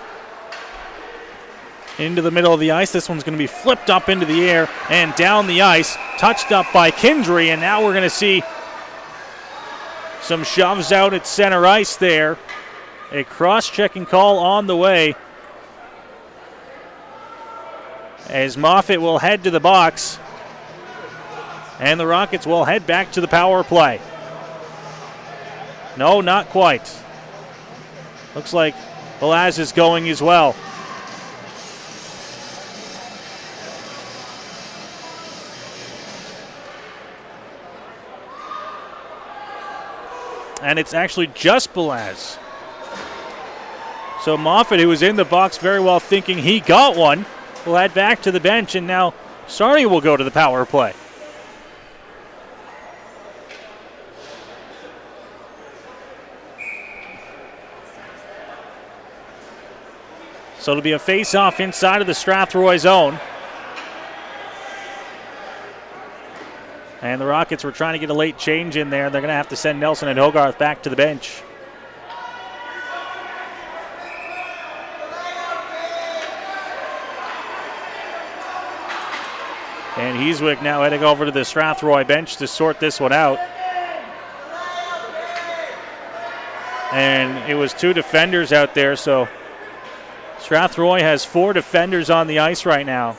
Into the middle of the ice. This one's going to be flipped up into the air and down the ice. Touched up by Kindry, and now we're going to see some shoves out at center ice there. A cross-checking call on the way as Moffett will head to the box, and the Rockets will head back to the power play. No, not quite. Looks like Velaz is going as well. And it's actually just Velaz. So Moffett, who was in the box very well thinking he got one, will head back to the bench, and now Sarnia will go to the power play. So it'll be a face-off inside of the Strathroy zone. And the Rockets were trying to get a late change in there. They're going to have to send Nelson and Hogarth back to the bench. And Heeswick now heading over to the Strathroy bench to sort this one out. And it was 2 defenders out there, so Strathroy has 4 defenders on the ice right now.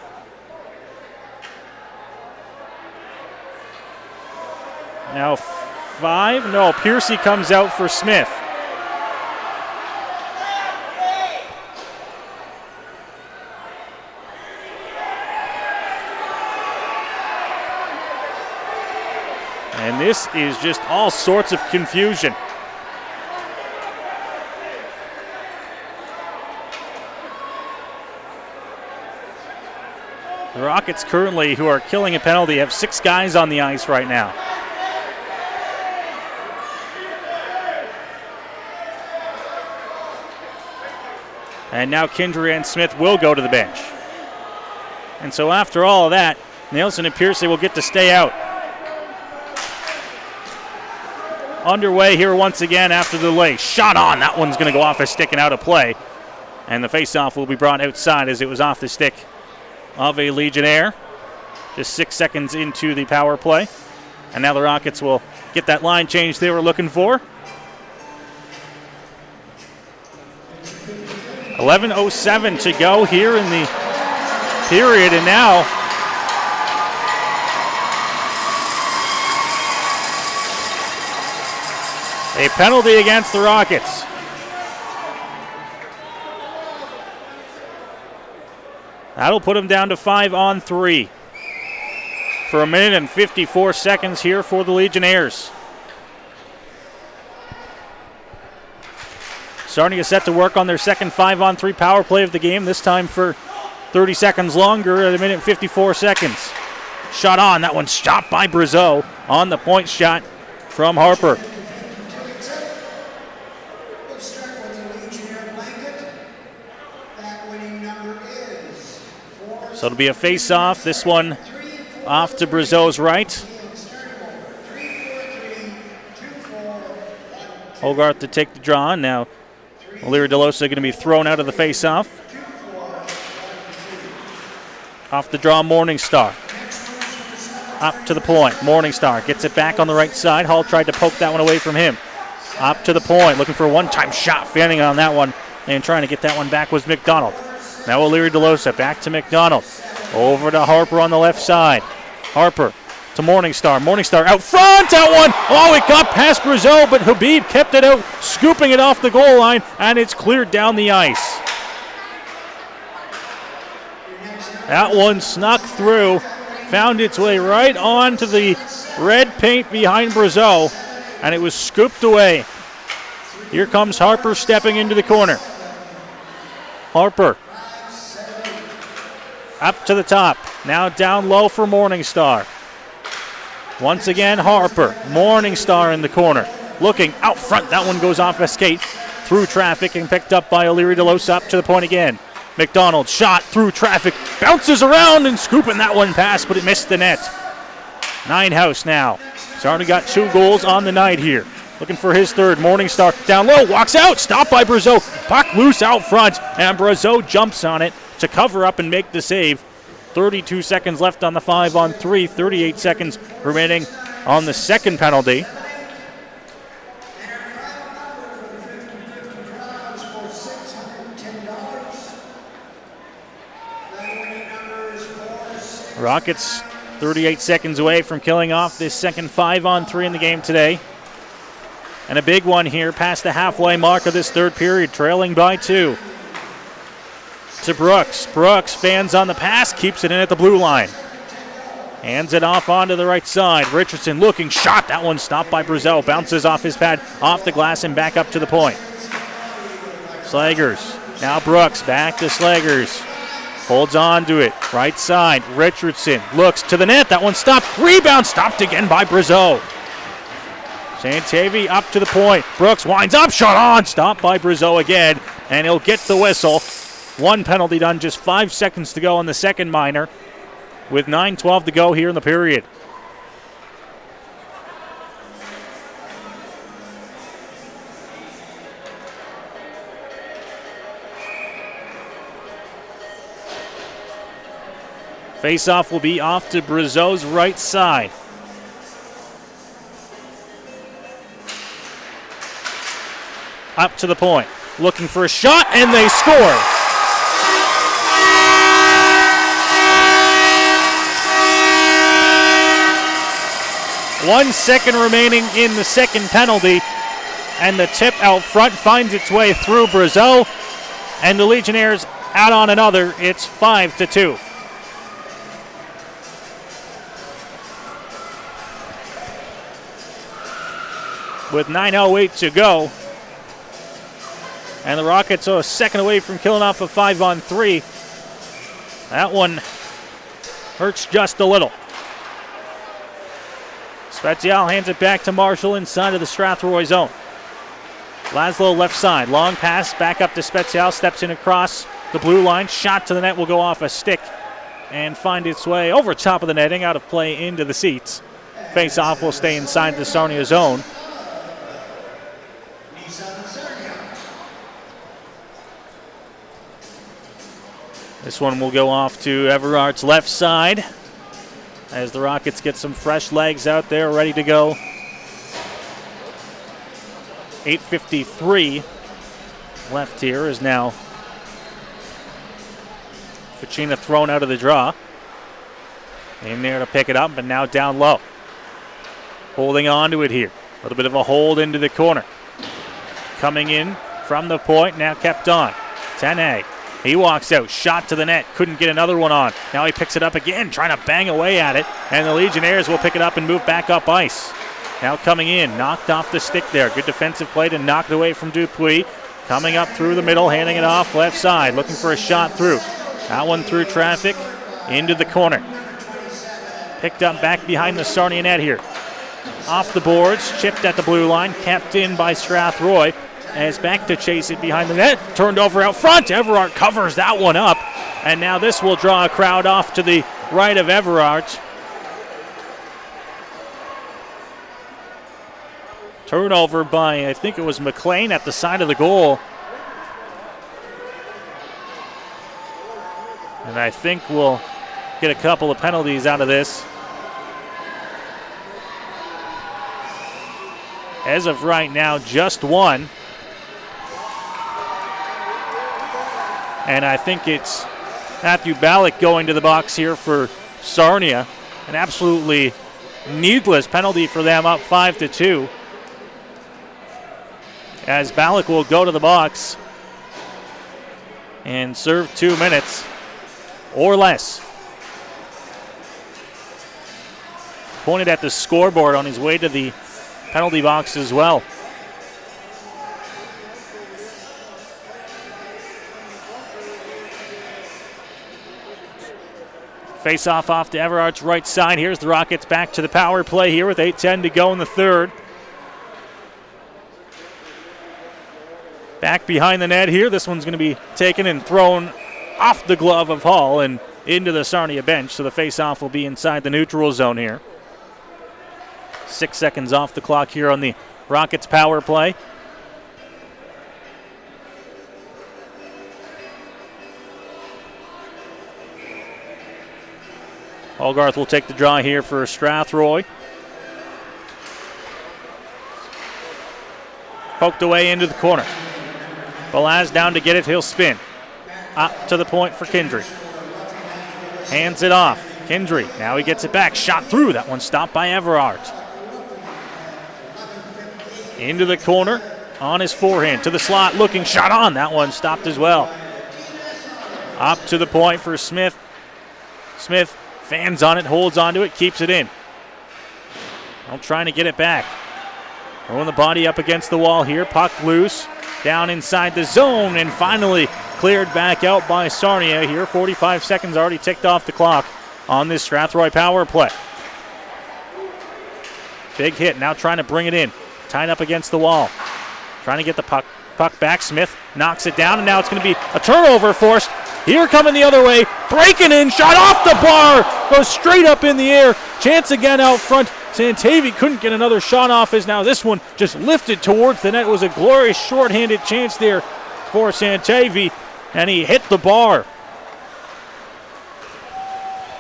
Now 5. No, Piercy comes out for Smith. And this is just all sorts of confusion. The Rockets currently, who are killing a penalty, have 6 guys on the ice right now. And now Kindry and Smith will go to the bench. And so after all of that, Nielsen and Piercy will get to stay out. Underway here once again after the delay. Shot on. That one's going to go off a stick and out of play. And the faceoff will be brought outside as it was off the stick of a Legionnaire. Just 6 seconds into the power play. And now the Rockets will get that line change they were looking for. 11:07 to go here in the period, and now a penalty against the Rockets. That'll put them down to 5-on-3. for 1 minute and 54 seconds here for the Legionnaires. Sarnia set to work on their second 5-on-3 power play of the game, this time for 30 seconds longer at 1 minute and 54 seconds. Shot on, that one stopped by Brazeau on the point shot from Harper. So it'll be a face-off, this one off to Brazeau's right. Hogarth to take the draw, now O'Leary DeLosa going to be thrown out of the face-off. Off the draw, Morningstar. Up to the point, Morningstar gets it back on the right side. Hall tried to poke that one away from him. Up to the point, looking for a one-time shot, failing on that one, and trying to get that one back was McDonald. Now O'Leary DeLosa back to McDonald. Over to Harper on the left side. Harper to Morningstar. Morningstar out front, that one! Oh, it got past Brazeau, but Habib kept it out, scooping it off the goal line, and it's cleared down the ice. That one snuck through, found its way right onto the red paint behind Brazeau, and it was scooped away. Here comes Harper stepping into the corner. Harper up to the top, now down low for Morningstar. Once again, Harper, Morningstar in the corner. Looking out front, that one goes off a skate through traffic and picked up by O'Leary DeLosa up to the point again. McDonald shot through traffic, bounces around and scooping that one past, but it missed the net. Ninehouse now. He's already got 2 goals on the night here. Looking for his third. Morningstar down low, walks out, stopped by Brazeau. Puck loose out front, and Brazeau jumps on it to cover up and make the save. 32 seconds left on the 5-on-3, 38 seconds remaining on the second penalty. Rockets 38 seconds away from killing off this second 5-on-3 in the game today. And a big one here past the halfway mark of this third period, trailing by 2. To Brooks. Brooks fans on the pass, keeps it in at the blue line. Hands it off onto the right side. Richardson looking, shot. That one stopped by Brazeau. Bounces off his pad, off the glass, and back up to the point. Slagers. Now Brooks, back to Slagers. Holds on to it. Right side. Richardson looks to the net. That one stopped. Rebound stopped again by Brazeau. Santavi up to the point. Brooks winds up. Shot on. Stopped by Brazeau again. And he'll get the whistle. One penalty done. Just 5 seconds to go on the second minor. With 9:12 to go here in the period. Face-off will be off to Brazeau's right side. Up to the point. Looking for a shot, and they score. One second remaining in the second penalty, and the tip out front finds its way through Brazeau, and the Legionnaires add on another. It's 5-2. With 9:08 to go, and the Rockets are a second away from killing off a 5-on-3. That one hurts just a little. Spezial hands it back to Marshall inside of the Strathroy zone. Laszlo left side, long pass back up to Spezial, steps in across the blue line, shot to the net will go off a stick and find its way over top of the netting, out of play into the seats. Face off will stay inside the Sarnia zone. This one will go off to Everard's left side as the Rockets get some fresh legs out there ready to go. 8:53 left here is now Ficina thrown out of the draw. In there to pick it up, but now down low. Holding on to it here. A little bit of a hold into the corner. Coming in from the point, now kept on. Tenay He walks out, shot to the net, couldn't get another one on. Now he picks it up again, trying to bang away at it, and the Legionnaires will pick it up and move back up ice. Now coming in, knocked off the stick there. Good defensive play to knock it away from Dupuis. Coming up through the middle, handing it off left side, looking for a shot through. That one through traffic, into the corner. Picked up back behind the Sarnia net here. Off the boards, chipped at the blue line, kept in by Strathroy. As back to chase it behind the net, turned over out front. Everard covers that one up, and now this will draw a crowd off to the right of Everard. Turnover by, I think it was McLean at the side of the goal. And I think we'll get a couple of penalties out of this. As of right now, just one. And I think it's Matthew Ballack going to the box here for Sarnia. An absolutely needless penalty for them, up 5-2. As Ballack will go to the box and serve 2 minutes or less. Pointed at the scoreboard on his way to the penalty box as well. Face-off off to Everard's right side. Here's the Rockets back to the power play here with 8:10 to go in the third. Back behind the net here. This one's going to be taken and thrown off the glove of Hall and into the Sarnia bench. So the face-off will be inside the neutral zone here. 6 seconds off the clock here on the Rockets power play. Hogarth will take the draw here for Strathroy. Poked away into the corner. Balaz down to get it, he'll spin. Up to the point for Kindry. Hands it off. Kindry, now he gets it back. Shot through, that one stopped by Everard. Into the corner, on his forehand, to the slot, looking, shot on. That one stopped as well. Up to the point for Smith. Smith fans on it, holds onto it, keeps it in. Now trying to get it back. Throwing the body up against the wall here. Puck loose, down inside the zone, and finally cleared back out by Sarnia here. 45 seconds already ticked off the clock on this Strathroy power play. Big hit, now trying to bring it in. Tied up against the wall. Trying to get the puck back. Smith knocks it down, and now it's going to be a turnover forced. Here coming the other way, breaking in, shot off the bar, goes straight up in the air. Chance again out front. Santavi couldn't get another shot off as now this one just lifted towards the net. It was a glorious shorthanded chance there for Santavi, and he hit the bar.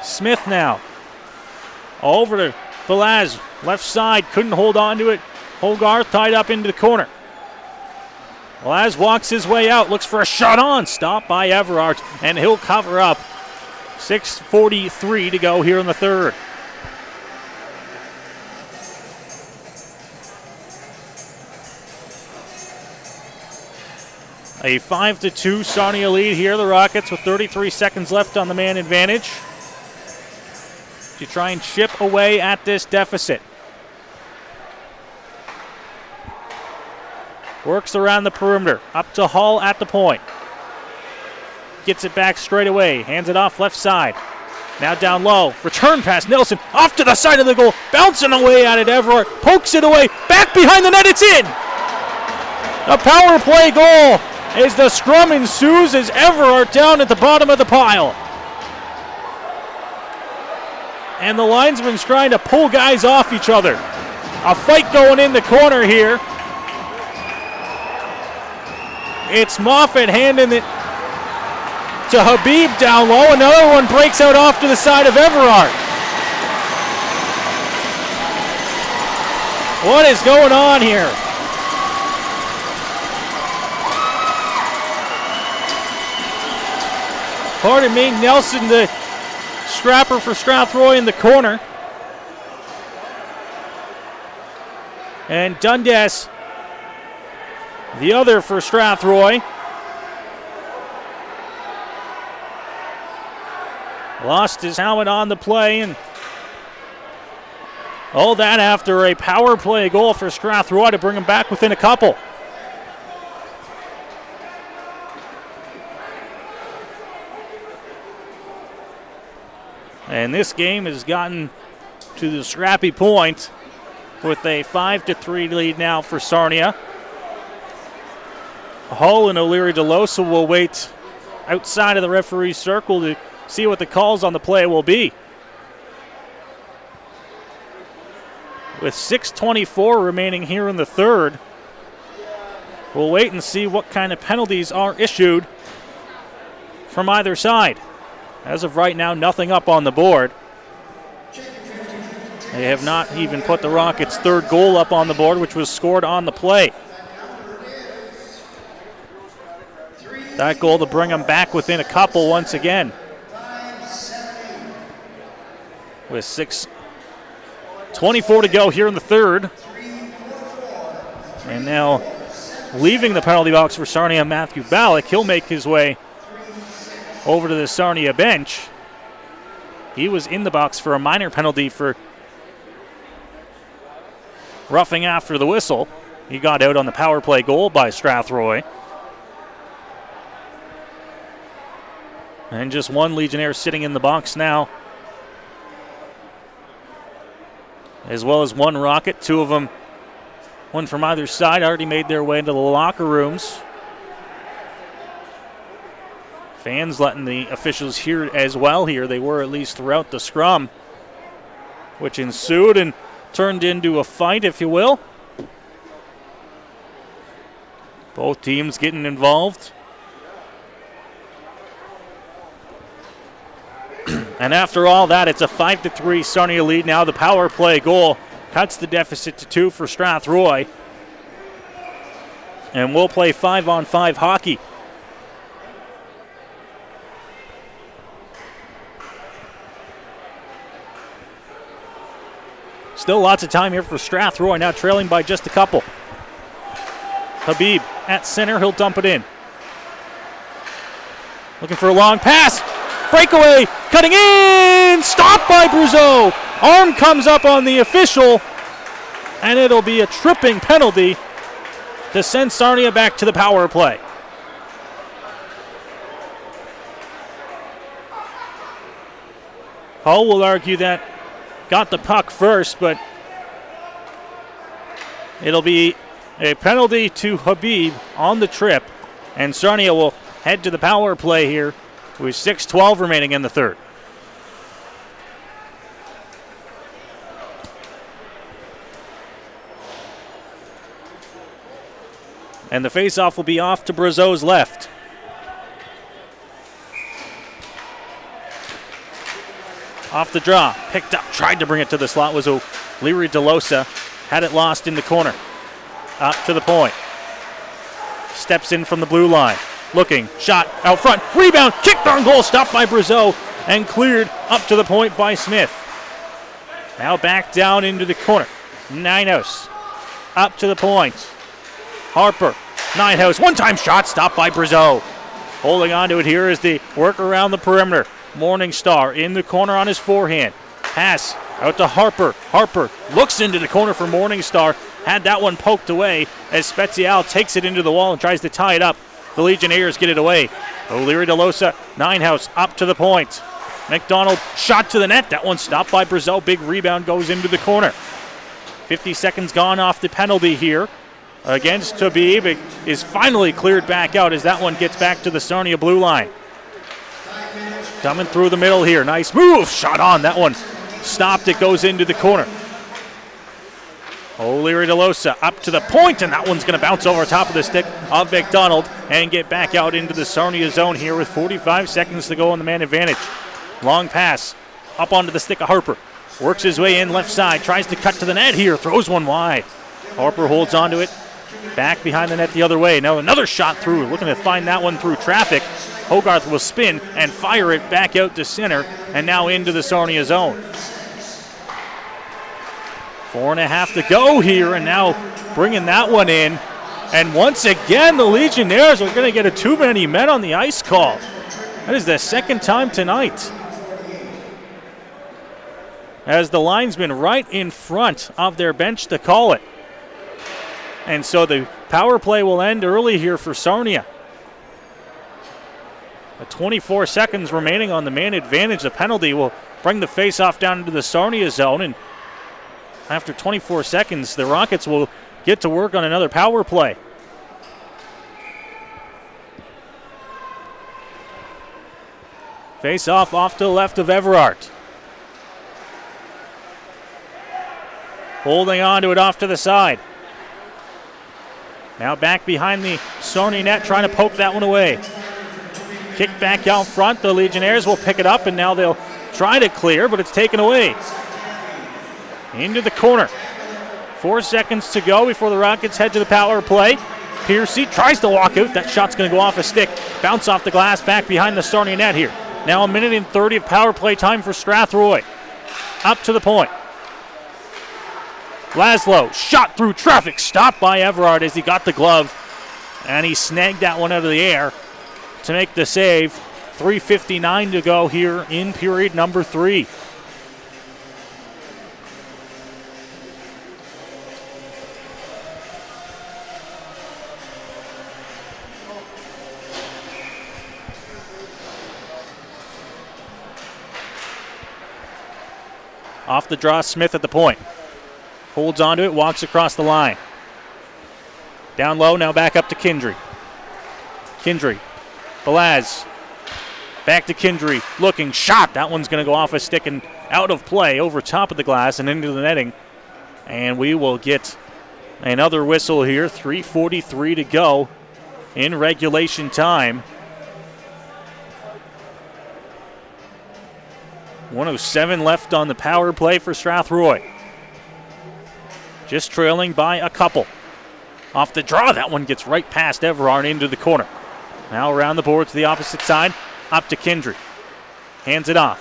Smith now over to Balaz, left side, couldn't hold on to it. Hogarth tied up into the corner. Balaz walks his way out, looks for a shot on, stopped by Everard, and he'll cover up. 6:43 to go here in the third. A 5-2 Sarnia lead here, the Rockets with 33 seconds left on the man advantage to try and chip away at this deficit. Works around the perimeter, up to Hall at the point. Gets it back straight away, hands it off left side. Now down low, return pass Nelson, off to the side of the goal, bouncing away at it, Everard pokes it away, back behind the net, it's in! A power play goal as the scrum ensues as Everard down at the bottom of the pile. And the linesman's trying to pull guys off each other. A fight going in the corner here. It's Moffat handing it to Habib down low. Another one breaks out off to the side of Everard. What is going on here? Pardon me, Nelson, the scrapper for Strathroy in the corner. And Dundas, the other for Strathroy. lost his helmet on the play, and all that after a power play goal for Strathroy to bring him back within a couple. And this game has gotten to the scrappy point with a 5-3 lead now for Sarnia. Hull and O'Leary DeLosa will wait outside of the referee's circle to see what the calls on the play will be. With 6:24 remaining here in the third, we'll wait and see what kind of penalties are issued from either side. As of right now, nothing up on the board. They have not even put the Rockets' third goal up on the board, which was scored on the play. That goal to bring them back within a couple once again. With 6:24 to go here in the third. And now leaving the penalty box for Sarnia, Matthew Ballack. He'll make his way over to the Sarnia bench. He was in the box for a minor penalty for roughing after the whistle. He got out on the power play goal by Strathroy. And just one Legionnaire sitting in the box now, as well as one Rocket. Two of them, one from either side, already made their way into the locker rooms. Fans letting the officials hear as well here. They were at least throughout the scrum, which ensued and turned into a fight, if you will. Both teams getting involved. And after all that, it's a 5-3 Sarnia lead. Now the power play goal cuts the deficit to 2 for Strathroy. And we'll play 5-on-5 hockey. Still lots of time here for Strathroy, now trailing by just a couple. Habib at center, he'll dump it in. Looking for a long pass. Breakaway, cutting in, stopped by Bruzeau. Arm comes up on the official, and it'll be a tripping penalty to send Sarnia back to the power play. Hull will argue that got the puck first, but it'll be a penalty to Habib on the trip, and Sarnia will head to the power play here with 6:12 remaining in the third. And the faceoff will be off to Bruzeau's left. Off the draw, picked up, tried to bring it to the slot was O'Leary DeLosa. Had it lost in the corner. Up to the point. Steps in from the blue line. Looking, shot out front, rebound, kicked on goal, stopped by Bruzeau, and cleared up to the point by Smith. Now back down into the corner. Ninehouse, up to the point. Harper, Ninehouse, one-time shot, stopped by Bruzeau. Holding on to it here is the work around the perimeter. Morningstar in the corner on his forehand. Pass out to Harper. Harper looks into the corner for Morningstar. Had that one poked away as Spezial takes it into the wall and tries to tie it up. The Legionnaires get it away. O'Leary DeLosa, Ninehouse up to the point. McDonald shot to the net. That one stopped by Bruzeau. Big rebound goes into the corner. 50 seconds gone off the penalty here against Habib. It is finally cleared back out as that one gets back to the Sarnia blue line. Coming through the middle here. Nice move. Shot on. That one stopped. It goes into the corner. O'Leary DeLosa up to the point, and that one's going to bounce over top of the stick of McDonald and get back out into the Sarnia zone here with 45 seconds to go on the man advantage. Long pass up onto the stick of Harper. Works his way in left side. Tries to cut to the net here. Throws one wide. Harper holds onto it. Back behind the net the other way. Now another shot through. Looking to find that one through traffic. Hogarth will spin and fire it back out to center and now into the Sarnia zone. 4.5 to go here, and now bringing that one in. And once again, the Legionnaires are going to get a too many men on the ice call. That is the second time tonight. as the linesman right in front of their bench to call it. And so the power play will end early here for Sarnia. 24 seconds remaining on the man advantage. The penalty will bring the face-off down into the Sarnia zone, and after 24 seconds, the Rockets will get to work on another power play. Face-off off to the left of Everard. Holding on to it off to the side. Now back behind the Sarnia net, trying to poke that one away. Kick back out front. The Legionnaires will pick it up, and now they'll try to clear, but it's taken away. Into the corner. 4 seconds to go before the Rockets head to the power play. Piercy tries to walk out. That shot's going to go off a stick. Bounce off the glass back behind the Sarnia net here. Now 1:30 of power play time for Strathroy. Up to the point. Laszlo shot through traffic. Stopped by Everard as he got the glove. And he snagged that one out of the air to make the save. 3:59 to go here in period number 3. Off the draw, Smith at the point. Holds onto it, walks across the line. Down low, now back up to Kindry. Kindry. Balaz. Back to Kindry. Looking, shot. That one's going to go off a stick and out of play over top of the glass and into the netting. And we will get another whistle here. 3:43 to go in regulation time. 1:07 left on the power play for Strathroy. Just trailing by a couple. Off the draw, that one gets right past Everard into the corner. Now around the board to the opposite side, up to Kindry. Hands it off.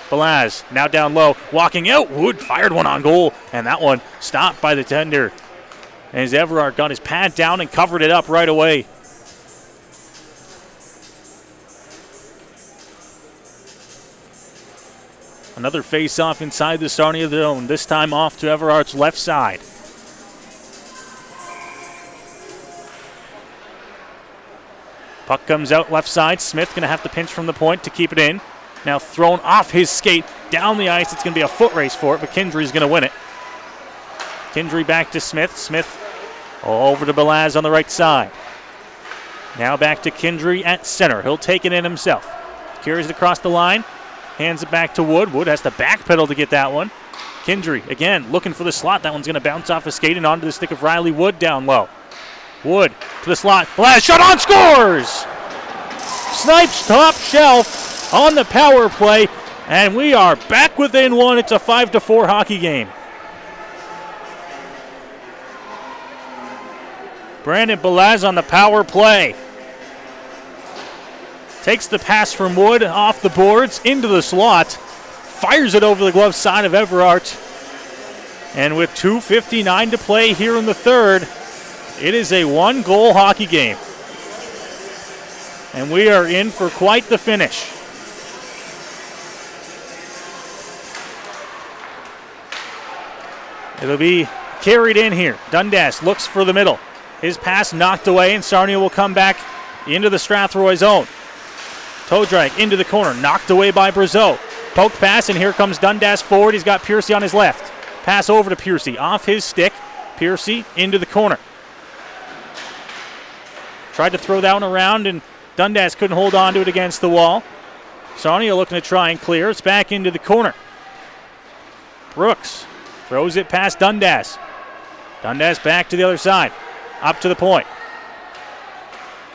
Balaz now down low, walking out. Wood fired one on goal, and that one stopped by the tender as Everard got his pad down and covered it up right away. Another face-off inside the Sarnia zone, this time off to Everard's left side. Puck comes out left side. Smith going to have to pinch from the point to keep it in. Now thrown off his skate down the ice. It's going to be a foot race for it, but Kindry's going to win it. Kindry back to Smith. Smith over to Balaz on the right side. Now back to Kindry at center. He'll take it in himself. Carries it across the line. Hands it back to Wood. Wood has to backpedal to get that one. Kindry, again, looking for the slot. That one's going to bounce off his skate and onto the stick of Riley Wood down low. Wood to the slot. Blast shot on, scores! Snipes top shelf on the power play, and we are back within one. It's a 5-4 hockey game. Brandon Balaz on the power play. Takes the pass from Wood off the boards into the slot. Fires it over the glove side of Everard. And with 2:59 to play here in the third, it is a one-goal hockey game. And we are in for quite the finish. It'll be carried in here. Dundas looks for the middle. His pass knocked away, and Sarnia will come back into the Strathroy zone. Toe drag into the corner, knocked away by Brazeau. Poke pass, and here comes Dundas forward. He's got Piercy on his left. Pass over to Piercy, off his stick. Piercy into the corner. Tried to throw that one around, and Dundas couldn't hold on to it against the wall. Sarnia looking to try and clear. It's back into the corner. Brooks throws it past Dundas. Dundas back to the other side. Up to the point.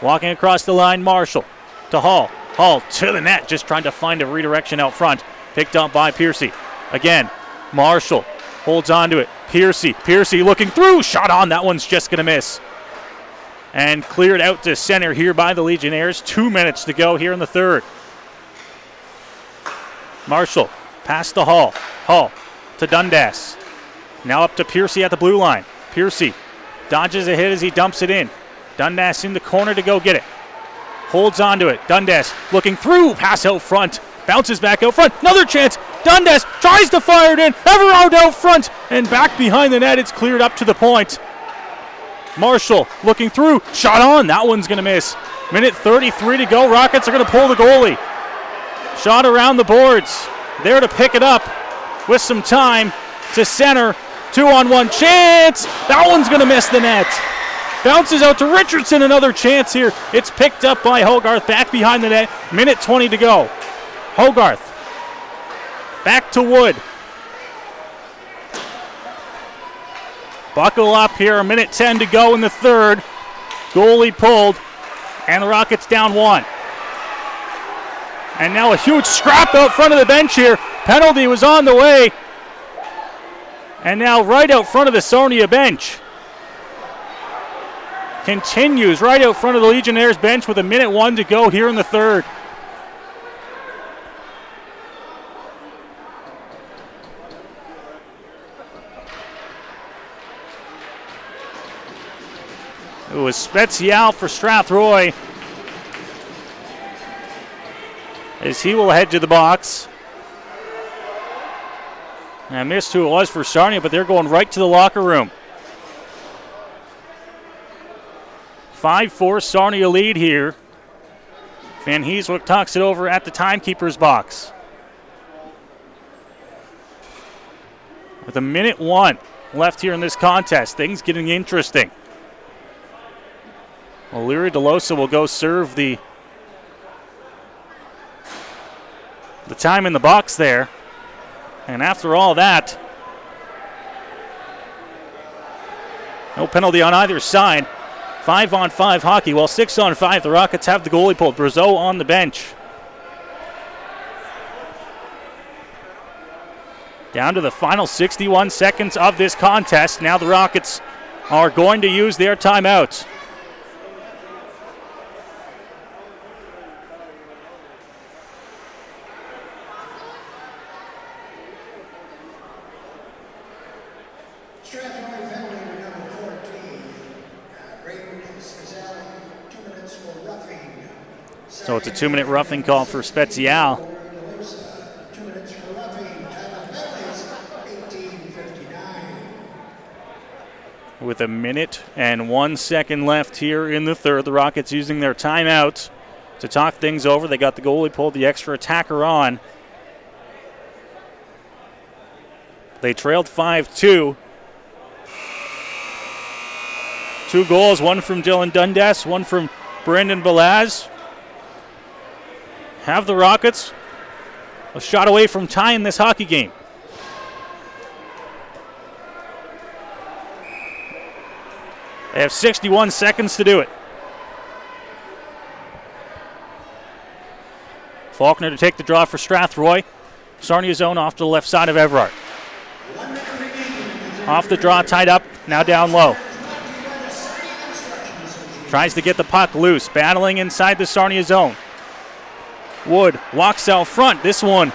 Walking across the line, Marshall to Hall. Hall to the net, just trying to find a redirection out front. Picked up by Piercy. Again, Marshall holds on to it. Piercy looking through. Shot on. That one's just going to miss. And cleared out to center here by the Legionnaires. 2 minutes to go here in the third. Marshall past to Hall. Hall to Dundas. Now up to Piercy at the blue line. Piercy dodges a hit as he dumps it in. Dundas in the corner to go get it. Holds on to it. Dundas looking through. Pass out front Bounces back out front. Another chance. Dundas tries to fire it in. Everard out front. And back behind the net. It's cleared up to the point. Marshall looking through. Shot on. That one's going to miss. Minute 33 to go. Rockets are going to pull the goalie. Shot around the boards. There to pick it up with some time to center. 2-on-1 chance. That one's going to miss the net. Bounces out to Richardson. Another chance here. It's picked up by Hogarth back behind the net. Minute 20 to go. Hogarth back to Wood. Buckle up here. A minute 10 to go in the third. Goalie pulled. And the Rockets down 1. And now a huge scrap out front of the bench here. Penalty was on the way. And now right out front of the Sarnia bench. Continues right out front of the Legionnaires bench with a minute 1 to go here in the third. It was Spezial for Strathroy as he will head to the box. I missed who it was for Sarnia, but they're going right to the locker room. 5-4 Sarnia lead here. Van Heeswick talks it over at the timekeeper's box. With a minute 1 left here in this contest, things getting interesting. O'Leary DeLosa will go serve the time in the box there. And after all that, no penalty on either side. 5-on-5 hockey. Well, 6-on-5, the Rockets have the goalie pulled. Brazeau on the bench. Down to the final 61 seconds of this contest. Now the Rockets are going to use their timeouts. Strathroy penalty number 14. Braden Spezial, 2 minutes for roughing. So it's a 2-minute roughing call for Spezial. 2 minutes for roughing. Time out penalties, 18:59. With a minute and 1 second left here in the third, the Rockets using their timeout to talk things over. They got the goalie pulled, the extra attacker on. They trailed 5-2. 2 goals, one from Dylan Dundas, one from Brendan Belaz. Have the Rockets a shot away from tying this hockey game. They have 61 seconds to do it. Faulkner to take the draw for Strathroy. Sarnia zone off to the left side of Everard. Off the draw, tied up, now down low. Tries to get the puck loose, battling inside the Sarnia zone. Wood walks out front. This one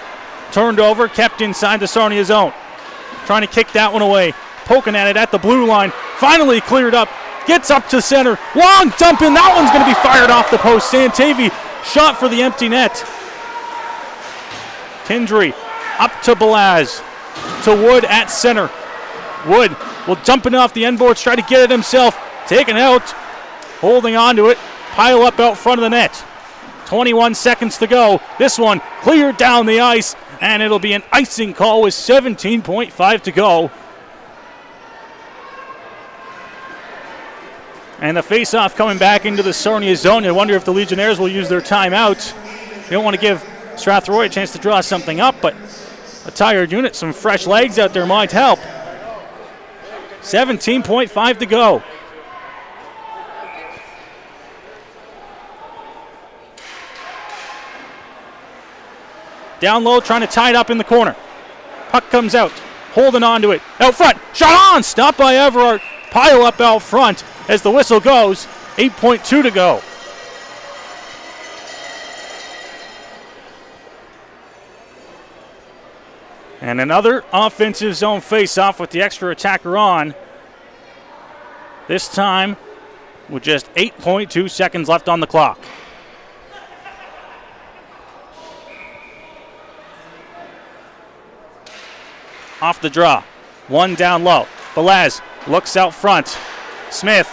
turned over, kept inside the Sarnia zone. Trying to kick that one away. Poking at it at the blue line. Finally cleared up. Gets up to center. Long dump in. That one's going to be fired off the post. Santavi shot for the empty net. Kindry up to Belaz. To Wood at center. Wood will jump it off the end boards, try to get it himself. Taken out. Holding on to it. Pile up out front of the net. 21 seconds to go. This one cleared down the ice, and it'll be an icing call with 17.5 to go. And the face-off coming back into the Sarnia zone. I wonder if the Legionnaires will use their timeout. You don't want to give Strathroy a chance to draw something up, but a tired unit, some fresh legs out there might help. 17.5 to go. Down low, trying to tie it up in the corner. Puck comes out, holding on to it. Out front, shot on, stopped by Everard. Pile up out front as the whistle goes. 8.2 to go. And another offensive zone face-off with the extra attacker on. This time with just 8.2 seconds left on the clock. off the draw. One down low. Belaz looks out front. Smith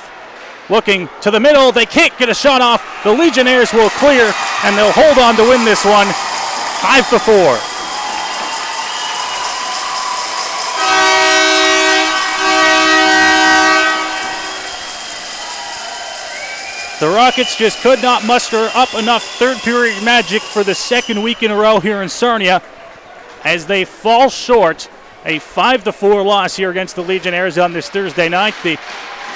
looking to the middle. They can't get a shot off. The Legionnaires will clear, and they'll hold on to win this one 5-4. The Rockets just could not muster up enough third period magic for the second week in a row here in Sarnia as they fall short. A 5-4 loss here against the Legionnaires on this Thursday night. The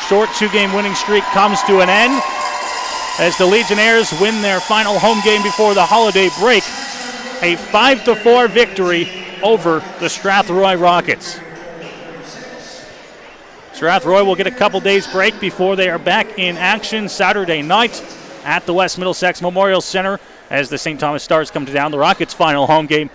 short two-game winning streak comes to an end as the Legionnaires win their final home game before the holiday break. A 5-4 victory over the Strathroy Rockets. Strathroy will get a couple days break before they are back in action Saturday night at the West Middlesex Memorial Center as the St. Thomas Stars come to town. The Rockets' final home game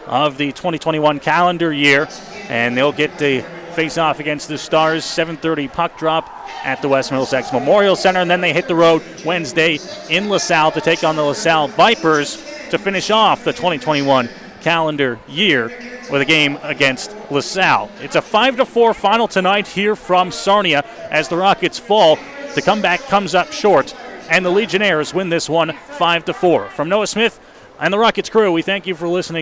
of the 2021 calendar year, and they'll get the face-off against the Stars. 7:30 puck drop at the West Middlesex Memorial Center, and then they hit the road Wednesday in LaSalle to take on the LaSalle Vipers to finish off the 2021 calendar year with a game against LaSalle. It's a 5-4 final tonight here from Sarnia as the Rockets fall. The comeback comes up short, and the Legionnaires win this one 5-4. From Noah Smith and the Rockets crew, we thank you for listening.